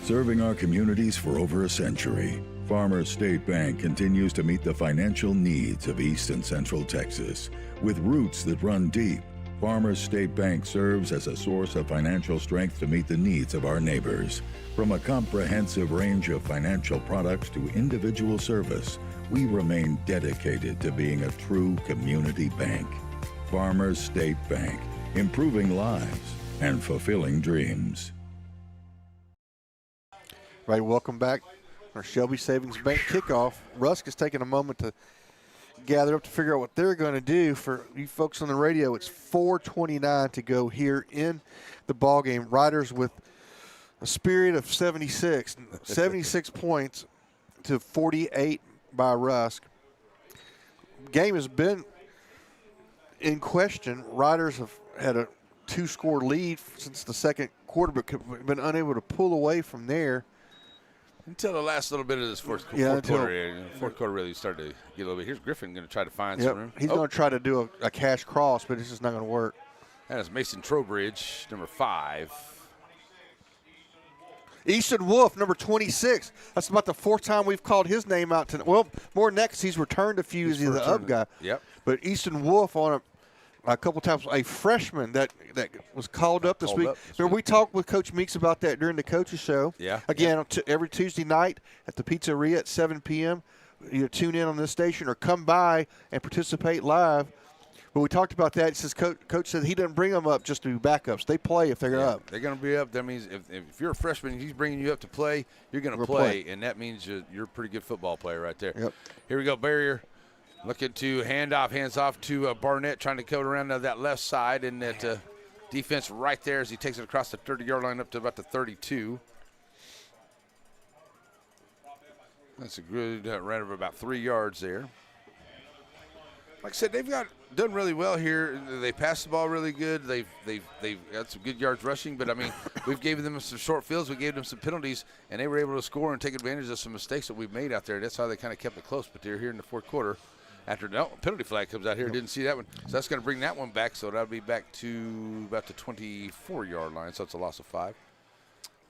Serving our communities for over a century, Farmers State Bank continues to meet the financial needs of East and Central Texas. With roots that run deep, Farmers State Bank serves as a source of financial strength to meet the needs of our neighbors. From a comprehensive range of financial products to individual service, we remain dedicated to being a true community bank. Farmers State Bank, improving lives and fulfilling dreams. Right, welcome back. Our Shelby Savings Bank kickoff. Rusk is taking a moment to gather up to figure out what they're going to do. For you folks on the radio, it's 4:29 to go here in the ball game. Riders with a spirit of 76 points to 48 by Rusk. Game has been in question. Riders have had a 2-score lead since the second quarter, but have been unable to pull away from there. Until the last little bit of this fourth quarter. Fourth quarter really started to get a little bit. Here's Griffin going to try to find some room. He's going to try to do a cash cross, but it's just not going to work. That is Mason Trowbridge, number 5. Easton Wolf, number 26. That's about the 4th time we've called his name out tonight. Well, more than that because he's returned a few. He's the up guy. Yep. But Easton Wolf on a couple times, a freshman that was called up this week. Remember, we talked with Coach Meeks about that during the coaches show. Yeah. Again, every Tuesday night at the Pizzeria at 7 p.m., either tune in on this station or come by and participate live. But we talked about that. It says Coach said he doesn't bring them up just to be backups. They play if they're up. They're going to be up. That means if you're a freshman and he's bringing you up to play, you're going to play, and that means you're a pretty good football player right there. Yep. Here we go, Barrier. Looking to hands off to Barnett, trying to go around to that left side, and that defense right there as he takes it across the 30-yard line up to about the 32. That's a good run of about 3 yards there. Like I said, they've done really well here. They pass the ball really good. They've got some good yards rushing, but I mean, we've given them some short fields. We gave them some penalties, and they were able to score and take advantage of some mistakes that we've made out there. That's how they kind of kept it close. But they're here in the fourth quarter. After penalty flag comes out here, didn't see that one, so that's going to bring that one back. So that'll be back to about the 24-yard line. So it's a loss of 5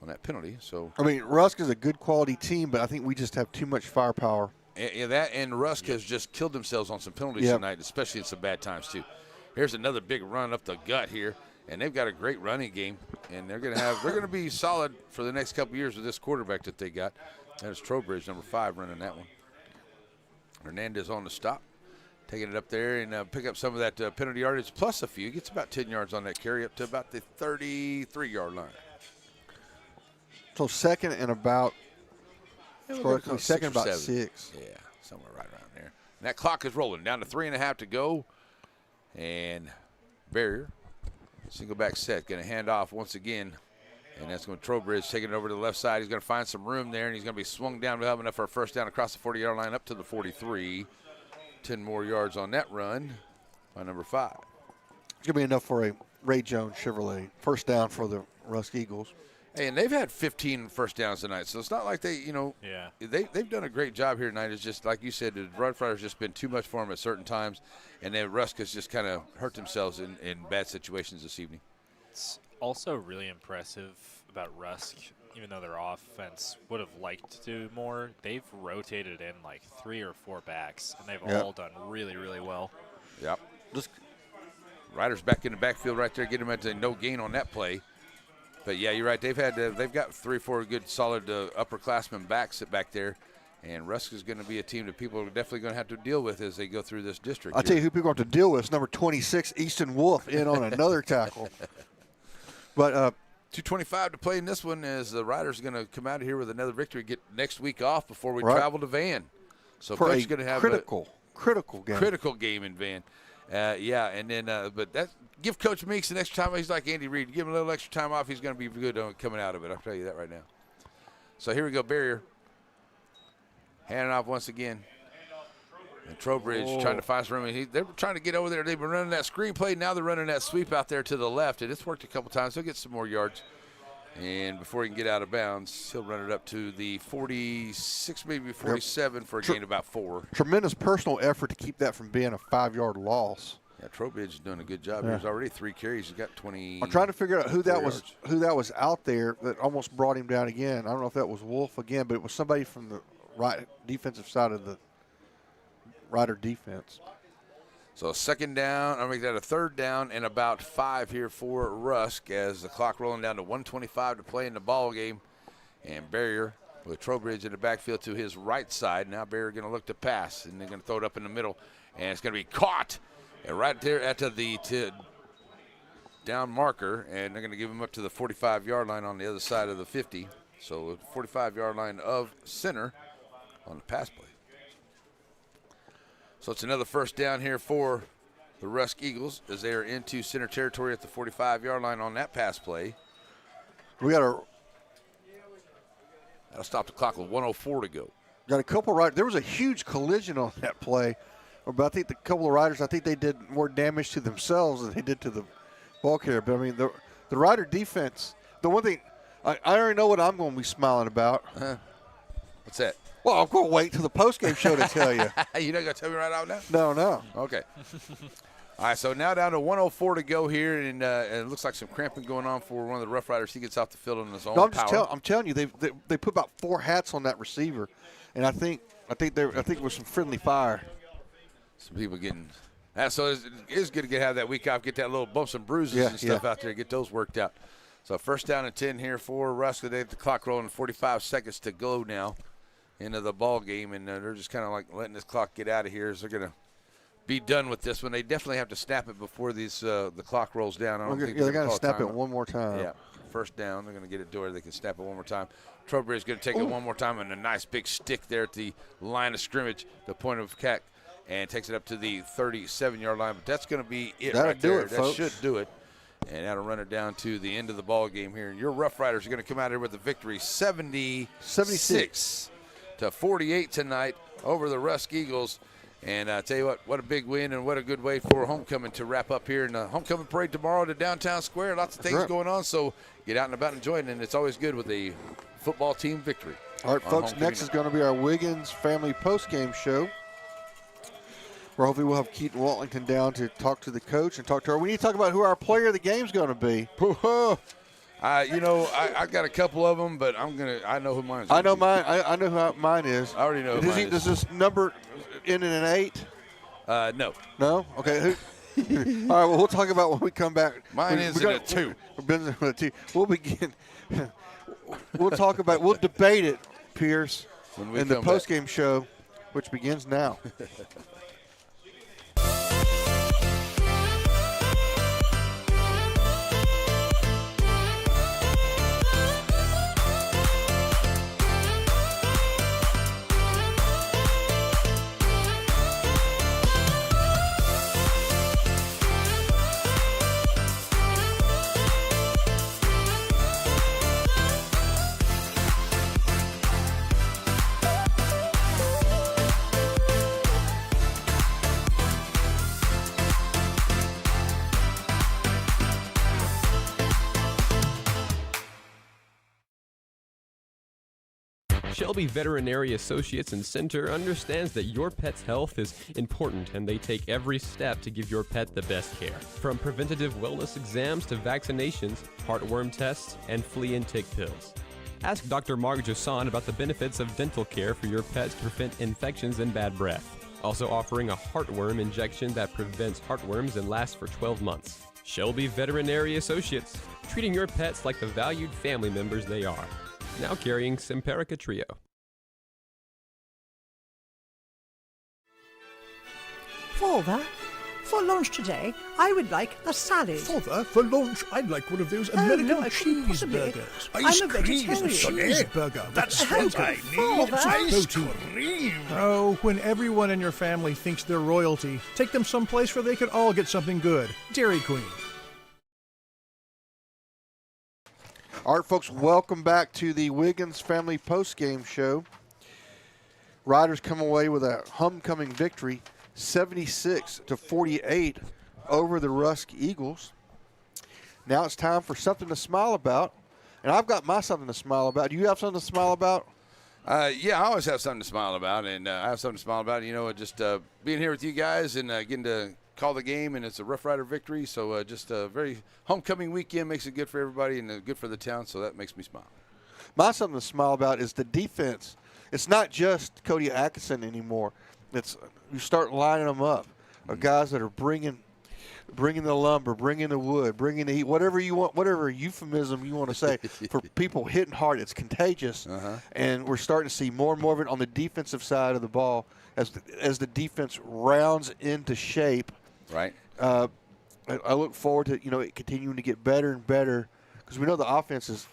on that penalty. So I mean, Rusk is a good quality team, but I think we just have too much firepower. And Rusk has just killed themselves on some penalties tonight, especially in some bad times too. Here's another big run up the gut here, and they've got a great running game, and they're going to be solid for the next couple years with this quarterback that they got. There's Trowbridge, number 5, running that one. Hernandez on the stop, taking it up there and pick up some of that penalty yardage plus a few. Gets about 10 yards on that carry up to about the 33-yard line. So second and about. Second about 7. 6. Yeah, somewhere right around there. And that clock is rolling down to 3.5 to go. And Barrier, single back set, going to hand off once again. And that's going to Trowbridge taking it over to the left side. He's going to find some room there, and he's going to be swung down to have enough for a first down across the 40-yard line up to the 43. 10 more yards on that run by number 5. It's going to be enough for a Ray Jones Chevrolet. First down for the Rusk Eagles. Hey, and they've had 15 first downs tonight, so it's not like they've done a great job here tonight. It's just, like you said, the Red Friars just been too much for them at certain times, and then Rusk has just kind of hurt themselves in bad situations this evening. It's also really impressive about Rusk, even though their offense would have liked to do more, they've rotated in like 3 or 4 backs, and they've all done really, really well. Yep. Just Riders back in the backfield right there, get them at no gain on that play. But yeah, you're right. They've got 3 or 4 good, solid upperclassmen backs back there, and Rusk is going to be a team that people are definitely going to have to deal with as they go through this district. I'll tell you who people have to deal with is number 26, Easton Wolf, in on another tackle. But 2:25 to play in this one, as the Riders are going to come out of here with another victory, get next week off before we travel to Van. So for Coach's going to have critical game. Critical game in Van. And then but that give Coach Meeks an extra time. He's like Andy Reid. Give him a little extra time off. He's going to be good coming out of it. I'll tell you that right now. So here we go, Barrier. Handing off once again. And Trowbridge trying to find some room. They were trying to get over there. They've been running that screen play. Now they're running that sweep out there to the left. And it's worked a couple times. He'll get some more yards. And before he can get out of bounds, he'll run it up to the 46, maybe 47 for a gain of about 4. Tremendous personal effort to keep that from being a 5-yard loss. Yeah, Trowbridge is doing a good job. There's already 3 carries. He's got 20. I'm trying to figure out who that was out there that almost brought him down again. I don't know if that was Wolf again, but it was somebody from the right defensive side of the Rider defense. So second down, I'll make that a third down and about 5 here for Rusk as the clock rolling down to 1:25 to play in the ball game. And Barrier with Trowbridge in the backfield to his right side. Now Barrier going to look to pass, and they're going to throw it up in the middle. And it's going to be caught right there at the down marker, and they're going to give him up to the 45-yard line on the other side of the 50. So 45-yard line of center on the pass play. So it's another first down here for the Rusk Eagles as they are into center territory at the 45-yard line on that pass play. That'll stop the clock with 1:04 to go. Got a couple right. There was a huge collision on that play. But I think the couple of Riders, I think they did more damage to themselves than they did to the ball carrier. But I mean, the Rider defense. The one thing I already know what I'm going to be smiling about. What's that? Well, I'm going to wait till the postgame show to tell you. You're not going to tell me right out now? No. Okay. All right, so now down to 1:04 to go here, and it looks like some cramping going on for one of the Rough Riders. He gets off the field on his own power. I'm telling you, they put about 4 hats on that receiver, and I think it was some friendly fire. Some people getting so it's good to have that week off, get that little bumps and bruises and stuff out there, get those worked out. So first down and 10 here for Rusk. They have the clock rolling, 45 seconds to go now into the ball game, and they're just kind of like letting this clock get out of here as they're going to be done with this one. They definitely have to snap it before the clock rolls down. I don't think they got to snap it time. one more time. Yeah, first down. They're going to get it to where they can snap it one more time. Trowbray's going to take it one more time, and a nice big stick there at the line of scrimmage, the point of attack, and takes it up to the 37-yard line. But that's going to be it That'll right do there. it, that folks. should do it. And that'll run it down to the end of the ball game here. And your Rough Riders are going to come out here with a victory, 76 to 48 tonight over the Rusk Eagles. And I tell you what a big win and what a good way for homecoming to wrap up here in the homecoming parade tomorrow to downtown square. Lots of things going on, so get out and about and enjoy it. And it's always good with a football team victory. All right, folks, next is going to be our Wiggins family postgame show, where hopefully we'll have Keaton Watlington down to talk to the coach and talk to her. We need to talk about who our player of the game is going to be. I got a couple of them, but I know who mine is. I know mine. I know who mine is. I already know. Does this number end in an 8? No. No. Okay. All right. Well, we'll talk about when we come back. Mine is in a 2. We'll begin. We'll talk about. We'll debate it, Pierce, in the postgame show, which begins now. Shelby Veterinary Associates and Center understands that your pet's health is important, and they take every step to give your pet the best care. From preventative wellness exams to vaccinations, heartworm tests, and flea and tick pills. Ask Dr. Mark Josan about the benefits of dental care for your pet to prevent infections and bad breath. Also offering a heartworm injection that prevents heartworms and lasts for 12 months. Shelby Veterinary Associates, treating your pets like the valued family members they are. Now carrying Simparica Trio. Father, for lunch today, I would like a salad. Father, for lunch, I'd like one of those American cheeseburgers. I'm a vegetarian. Cheeseburger. That's what I need. Ice cream. Oh, when everyone in your family thinks they're royalty, take them someplace where they could all get something good. Dairy Queen. All right, folks, welcome back to the Wiggins family postgame show. Riders come away with a homecoming victory, 76 to 48 over the Rusk Eagles. Now it's time for something to smile about, and I've got my something to smile about. Do you have something to smile about? Yeah, I always have something to smile about, and I have something to smile about. Just being here with you guys and getting to call the game, and it's a Rough Rider victory. So just a very homecoming weekend makes it good for everybody and good for the town. So that makes me smile. My something to smile about is the defense. It's not just Cody Atkinson anymore. It's you start lining them up. Guys that are bringing the lumber, bringing the wood, bringing the heat, whatever you want, whatever euphemism you want to say for people hitting hard. It's contagious, and we're starting to see more and more of it on the defensive side of the ball as the defense rounds into shape. Right. I look forward to it continuing to get better and better because we know the offense is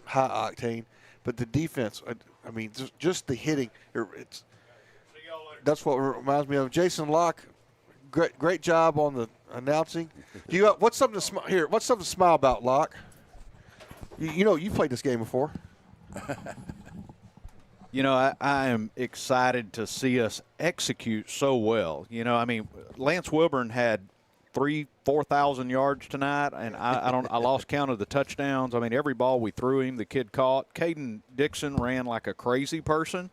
high octane, but the defense, I mean, just the hitting, that's what reminds me of Jason Locke. Great job on the announcing. What's something to smile about, Locke? You played this game before. I am excited to see us execute so well. Lance Wilburn had 4,000 yards tonight, and I lost count of the touchdowns. I mean, every ball we threw him, the kid caught. Caden Dixon ran like a crazy person,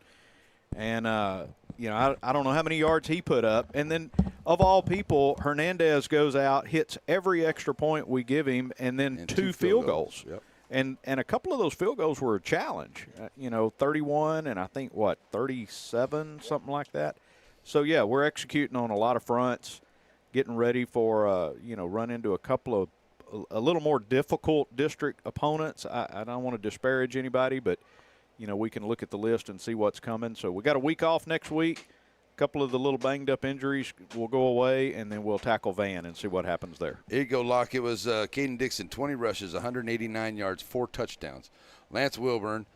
and I don't know how many yards he put up. And then, of all people, Hernandez goes out, hits every extra point we give him, and then two field goals. Yep. And a couple of those field goals were a challenge, 31 and I think, 37, something like that. So, yeah, we're executing on a lot of fronts, getting ready for, run into a couple of a little more difficult district opponents. I don't want to disparage anybody, but, we can look at the list and see what's coming. So we got a week off next week. couple of the little banged-up injuries will go away, and then we'll tackle Van and see what happens there. Here you go, Locke. It was Caden Dixon, 20 rushes, 189 yards, 4 touchdowns. Lance Wilburn,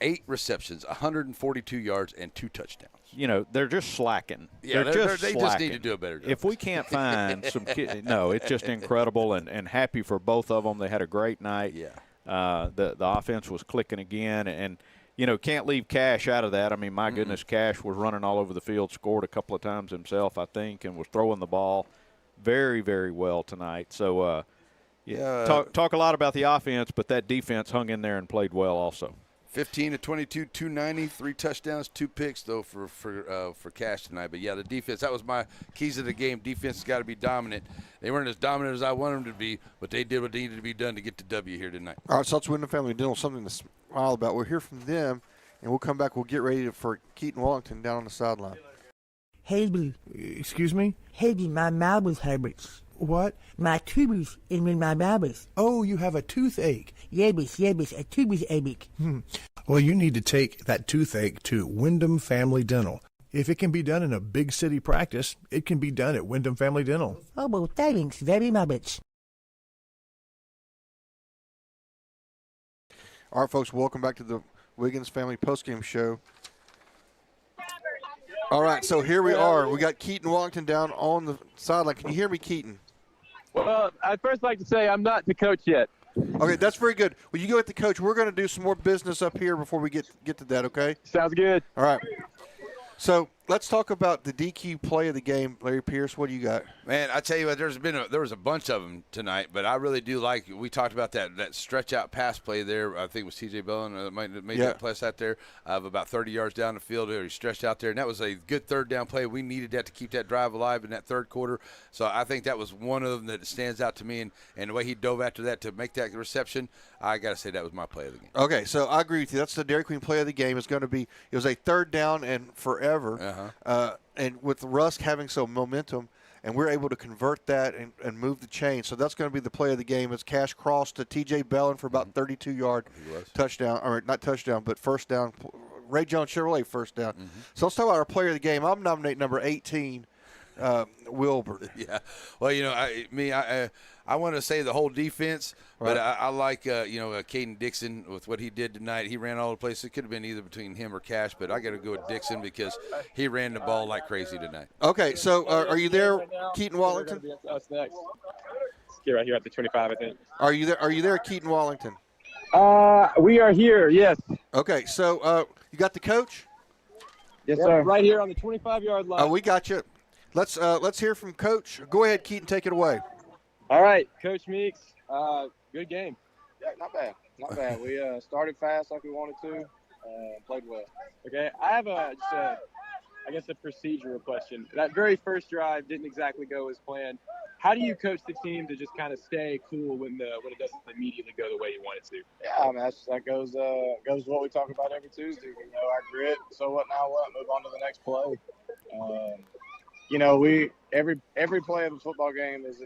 8 receptions, 142 yards, and 2 touchdowns. You know, they're just slacking. Yeah, they just need to do a better job. If we can't find some kids, no, it's just incredible, and happy for both of them. They had a great night. Yeah. The offense was clicking again, and you know, can't leave Cash out of that. I mean, my goodness, Cash was running all over the field, scored a couple of times himself, I think, and was throwing the ball very, very well tonight. So, talk a lot about the offense, but that defense hung in there and played well also. 15 to 22, 290, 3 touchdowns, 2 picks though for Cash tonight. But yeah, the defense, that was my keys of the game. Defense has got to be dominant. They weren't as dominant as I wanted them to be, but they did what needed to be done to get the W here tonight. All right, so that's Wyndham Family Dental, something to smile about. We'll hear from them, and we'll come back. We'll get ready for Keaton Wallington down on the sideline. Hazel. Excuse me? Hazel, my mouth hurts. What? My tubes in my mouth. Oh, you have a toothache. Yes, a tubes ache. Well, you need to take that toothache to Wyndham Family Dental. If it can be done in a big city practice, it can be done at Wyndham Family Dental. Oh, well, thanks very much. All right, folks, welcome back to the Wiggins Family Postgame Show. All right, so here we are. We got Keaton Wallington down on the sideline. Can you hear me, Keaton? Well, I'd first like to say I'm not the coach yet. Okay, that's very good. Well, you go with the coach. We're going to do some more business up here before we get to that, okay? Sounds good. All right. So let's talk about the DQ play of the game. Larry Pierce, what do you got? Man, I tell you what, there was a bunch of them tonight, but I really do like. We talked about that stretch out pass play there. I think it was T.J. Bellin that made that pass out there of about 30 yards down the field. He stretched out there, and that was a good third down play. We needed that to keep that drive alive in that third quarter. So I think that was one of them that stands out to me, and the way he dove after that to make that reception, I got to say that was my play of the game. Okay, so I agree with you. That's the Dairy Queen play of the game. It was a third down and forever. And with Rusk having some momentum, and we're able to convert that and move the chain. So that's going to be the play of the game. It's Cash Cross to T.J. Bellin for about 32-yard touchdown, or not touchdown, but first down. Ray Jones Chevrolet first down. So let's talk about our player of the game. I'm nominating number 18, Wilbur. Yeah. Well, you know, I want to say the whole defense, but I like, Caden Dixon with what he did tonight. He ran all the places. It could have been either between him or Cash, but I got to go with Dixon because he ran the ball like crazy tonight. Okay, so are you there, Keaton Wallington? Us next. Get right here at the 25, I think. Are you there, Keaton Wallington? We are here, yes. Okay, so you got the coach? Yes, sir. Right here on the 25-yard line. We got you. Let's hear from Coach. Go ahead, Keaton, take it away. All right, Coach Meeks, good game. Yeah, not bad. Not bad. We started fast like we wanted to, played well. Okay, I have a procedural question. That very first drive didn't exactly go as planned. How do you coach the team to just kind of stay cool when it doesn't immediately go the way you want it to? Yeah, I mean, that goes what we talk about every Tuesday. Our grit. So what now? What? Move on to the next play. Every play of a football game is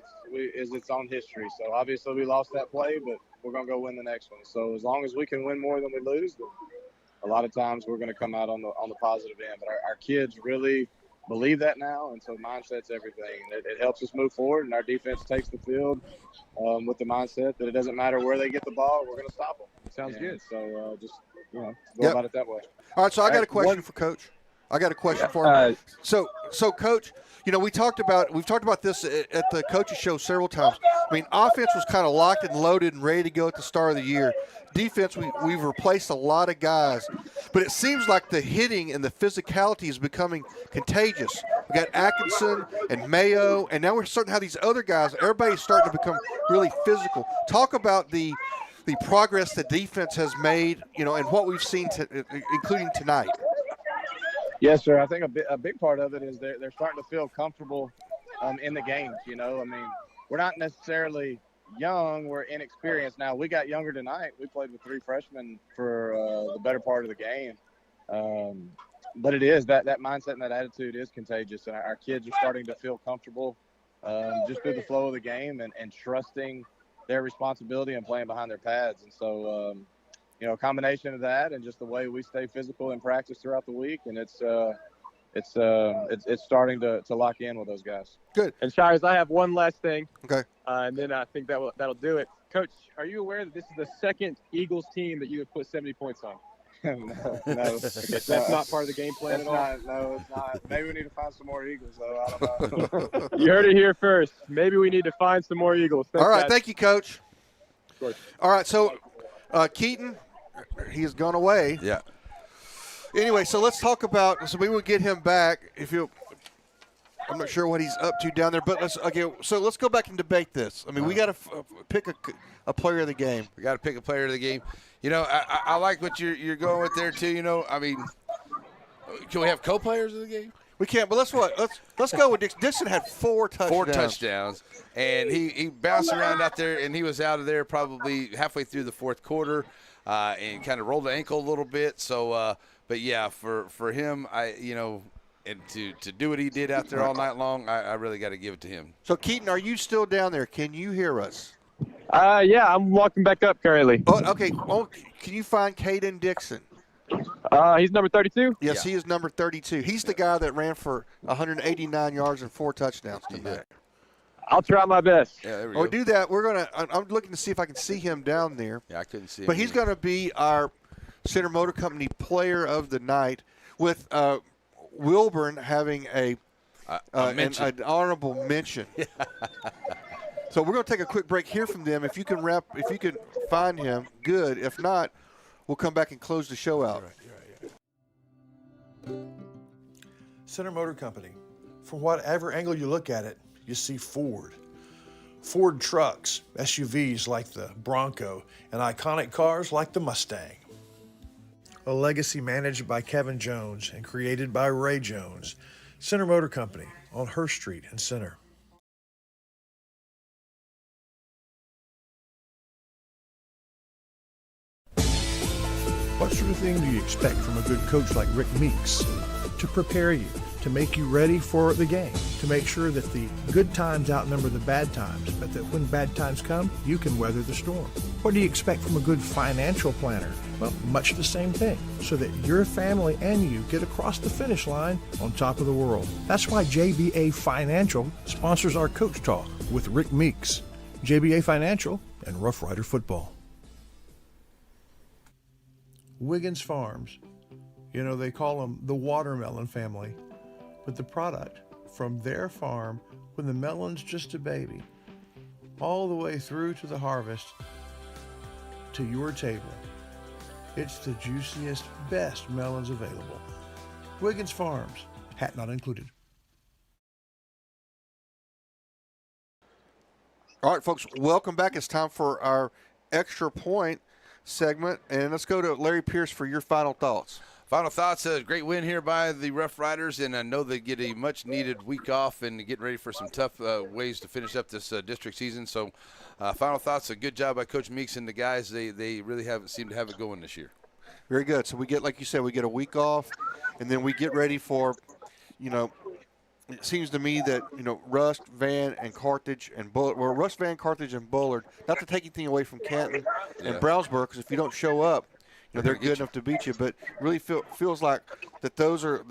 its own history. So obviously we lost that play, but we're gonna go win the next one. So as long as we can win more than we lose, then a lot of times we're gonna come out on the positive end. But our kids really believe that now, and so mindset's everything. It helps us move forward, and our defense takes the field with the mindset that it doesn't matter where they get the ball, we're gonna stop them. Sounds good. So go about it that way. All right. So I got a question for Coach. I got a question for him. So Coach, we've talked about this at the coaches show several times. I mean, offense was kind of locked and loaded and ready to go at the start of the year. Defense, we've replaced a lot of guys, but it seems like the hitting and the physicality is becoming contagious. We got Atkinson and Mayo, and now we're starting to have these other guys. Everybody's starting to become really physical. Talk about the progress the defense has made, and what we've seen, including tonight. Yes, sir. I think a big part of it is they're starting to feel comfortable in the games. I mean, we're not necessarily young, we're inexperienced. Now, we got younger tonight. We played with 3 freshmen for the better part of the game. But it is that mindset and that attitude is contagious, and our kids are starting to feel comfortable just through the flow of the game and trusting their responsibility and playing behind their pads. And so, a combination of that and just the way we stay physical in practice throughout the week, and it's it's starting to lock in with those guys. Good. And Shires, I have one last thing. Okay. And then I think that'll do it. Coach, are you aware that this is the second Eagles team that you have put 70 points on? No. That's not part of the game plan at all? No, it's not. Maybe we need to find some more Eagles, though. I don't know. You heard it here first. Maybe we need to find some more Eagles. Thanks, All right. guys. Thank you, Coach. Of course. All right. So, Keaton, he has gone away. Yeah. Anyway, so let's talk about. So we will get him back if you. I'm not sure what he's up to down there, but let's go back and debate this. I mean, we got to pick a player of the game. We got to pick a player of the game. You know, I like what you're going with there too. You know, I mean, can we have co-players of the game? We can't, but let's go with Dixon. Dixon had 4 touchdowns. 4 touchdowns, and he bounced around out there, and he was out of there probably halfway through the fourth quarter, and kind of rolled the ankle a little bit. So, but yeah, for him, and to do what he did out there all night long, I really got to give it to him. So, Keaton, are you still down there? Can you hear us? Yeah, I'm walking back up currently. Oh, okay. Oh, can you find Caden Dixon? He's number 32? Yes, he is number 32. He's the guy that ran for 189 yards and 4 touchdowns tonight. I'll try my best. Yeah, there we Or go. do that. I'm looking to see if I can see him down there. Yeah, I couldn't see him. But he's going to be our Center Motor Company Player of the Night, with Wilburn having an honorable mention. So we're going to take a quick break, hear from them. If you can find him, good. If not, we'll come back and close the show out. Center Motor Company. From whatever angle you look at it, you see Ford. Ford trucks, SUVs like the Bronco, and iconic cars like the Mustang. A legacy managed by Kevin Jones and created by Ray Jones. Center Motor Company on Hurst Street in Center. What sort of thing do you expect from a good coach like Rick Meeks? To prepare you, to make you ready for the game, to make sure that the good times outnumber the bad times, but that when bad times come, you can weather the storm. What do you expect from a good financial planner? Well, much the same thing, so that your family and you get across the finish line on top of the world. That's why JBA Financial sponsors our Coach Talk with Rick Meeks. JBA Financial and Rough Rider Football. Wiggins Farms. You know, they call them the watermelon family, but the product from their farm, when the melon's just a baby, all the way through to the harvest, to your table. It's the juiciest, best melons available. Wiggins Farms, hat not included. All right, folks, welcome back. It's time for our Extra Point segment, and let's go to Larry Pierce for your final thoughts. Final thoughts, a great win here by the Rough Riders, and I know they get a much-needed week off and get ready for some tough ways to finish up this district season. So final thoughts, a good job by Coach Meeks and the guys. They really seem to have it going this year. Very good. So we get, like you said, we get a week off, and then we get ready for, it seems to me that, Rusk, Van, and Carthage and Bullard. Well, Rusk, Van, Carthage, and Bullard, not to take anything away from Canton and Brownsburg, because if you don't show up, they're good enough to beat you. But really feels like that those are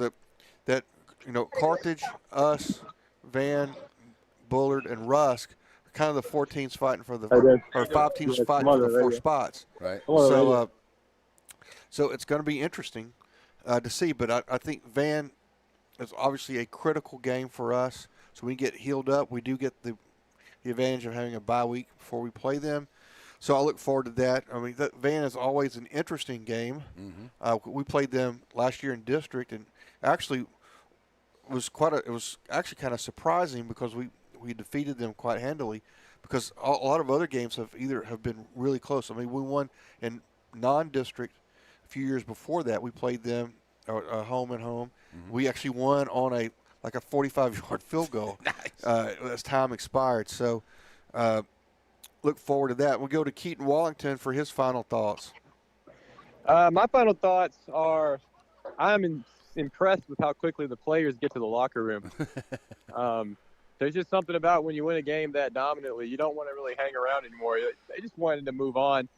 Carthage, us, Van, Bullard, and Rusk are kind of the 4 teams fighting for or 5 teams fighting for the 4 spots. Right. So it's going to be interesting to see. But I think Van is obviously a critical game for us. So we get healed up. We do get the advantage of having a bye week before we play them. So I look forward to that. I mean, Van is always an interesting game. Mm-hmm. We played them last year in district, and actually it was actually kind of surprising because we defeated them quite handily, because a lot of other games have been really close. I mean, we won in non-district a few years before that. We played them home and home. Mm-hmm. We actually won on a 45-yard field goal. Nice. As time expired. So. Look forward to that. We'll go to Keaton Wallington for his final thoughts. My final thoughts are I'm impressed with how quickly the players get to the locker room. There's just something about when you win a game that dominantly, you don't want to really hang around anymore. They just wanted to move on.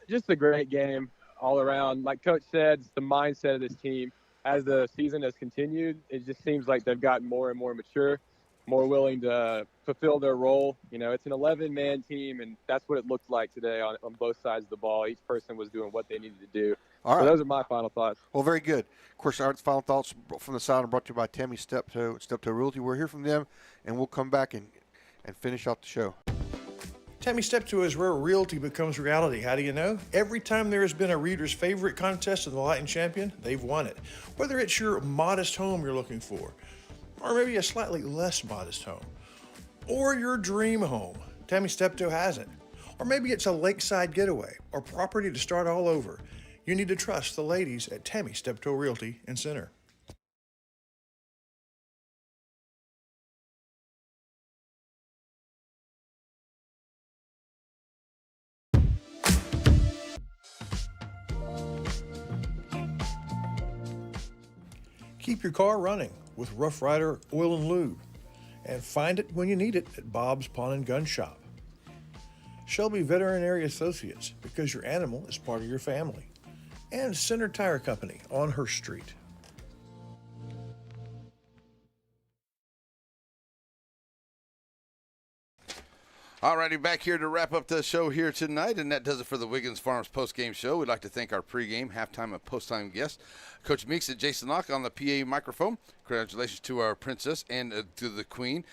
Just a great game all around. Like Coach said, it's the mindset of this team. as the season has continued, it just seems like they've gotten more and more mature, more willing to fulfill their role. You know, it's an 11-man team, and that's what it looked like today on both sides of the ball. Each person was doing what they needed to do. All right. So those are my final thoughts. Well, very good. Of course, our final thoughts from the side are brought to you by Tammy Steptoe Realty. We'll hear from them, and we'll come back and finish out the show. Tammy Steptoe is where realty becomes reality. How do you know? Every time there has been a reader's favorite contest in the Light and Champion, they've won it. Whether it's your modest home you're looking for, or maybe a slightly less modest home, or your dream home, Tammy Steptoe has it. Or maybe it's a lakeside getaway or property to start all over. You need to trust the ladies at Tammy Steptoe Realty and Center. Keep your car running with Rough Rider Oil and Lube, and find it when you need it at Bob's Pawn and Gun Shop. Shelby Veterinary Associates, because your animal is part of your family. And Center Tire Company on Hurst Street. Alrighty, back here to wrap up the show here tonight, and that does it for the Wiggins Farms post-game show. We'd like to thank our pregame, halftime, and post-time guests, Coach Meeks and Jason Locke on the PA microphone. Congratulations to our princess and to the queen.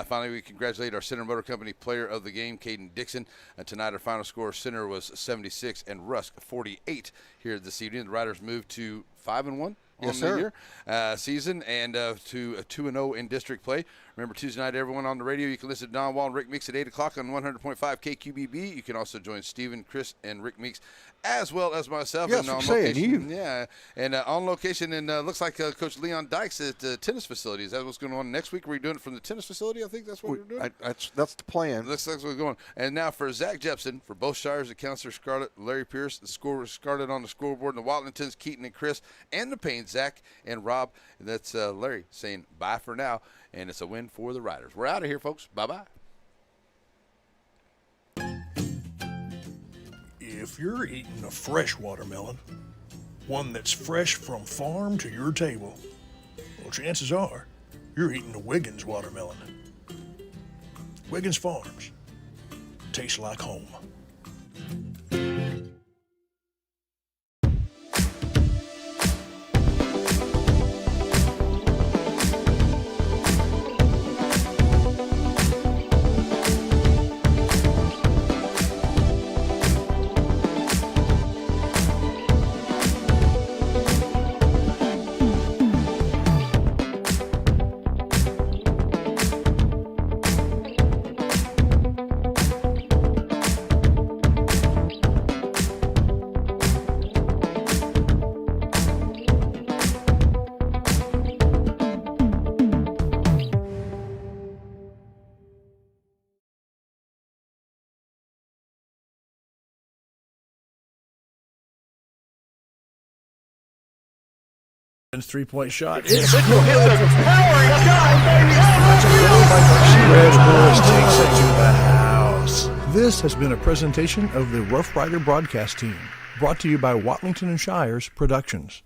Finally, we congratulate our Center Motor Company player of the game, Caden Dixon. Tonight, our final score, Center was 76 and Rusk 48 here this evening. The Riders moved to 5-1. Yes, on the sir. year season, and to 2-0 in district play. Remember, Tuesday night, everyone on the radio, you can listen to Don Wall and Rick Meeks at 8 o'clock on 100.5 KQBB. You can also join Stephen, Chris, and Rick Meeks, as well as myself. Yes, and on saying location. you. Yeah, and on location, and looks like Coach Leon Dykes at the tennis facility. Is that what's going on next week? Are we doing it from the tennis facility? I think that's what we're doing. That's the plan. Looks like we're going. And now for Zach Jepson, for both Shires, the Counselor Scarlett, Larry Pierce, the score Scarlett on the scoreboard, and the Watlingtons, Keaton and Chris, and the Payne, Zach and Rob. And that's Larry saying bye for now, and it's a win for the Riders. We're out of here, folks. Bye-bye. If you're eating a fresh watermelon, one that's fresh from farm to your table, well, chances are you're eating a Wiggins watermelon. Wiggins Farms. Tastes like home. Three-point shot. It's good. Powering shot, baby. Red Horse takes it to the house. This has been a presentation of the Rough Rider broadcast team, brought to you by Watlington and Shires Productions.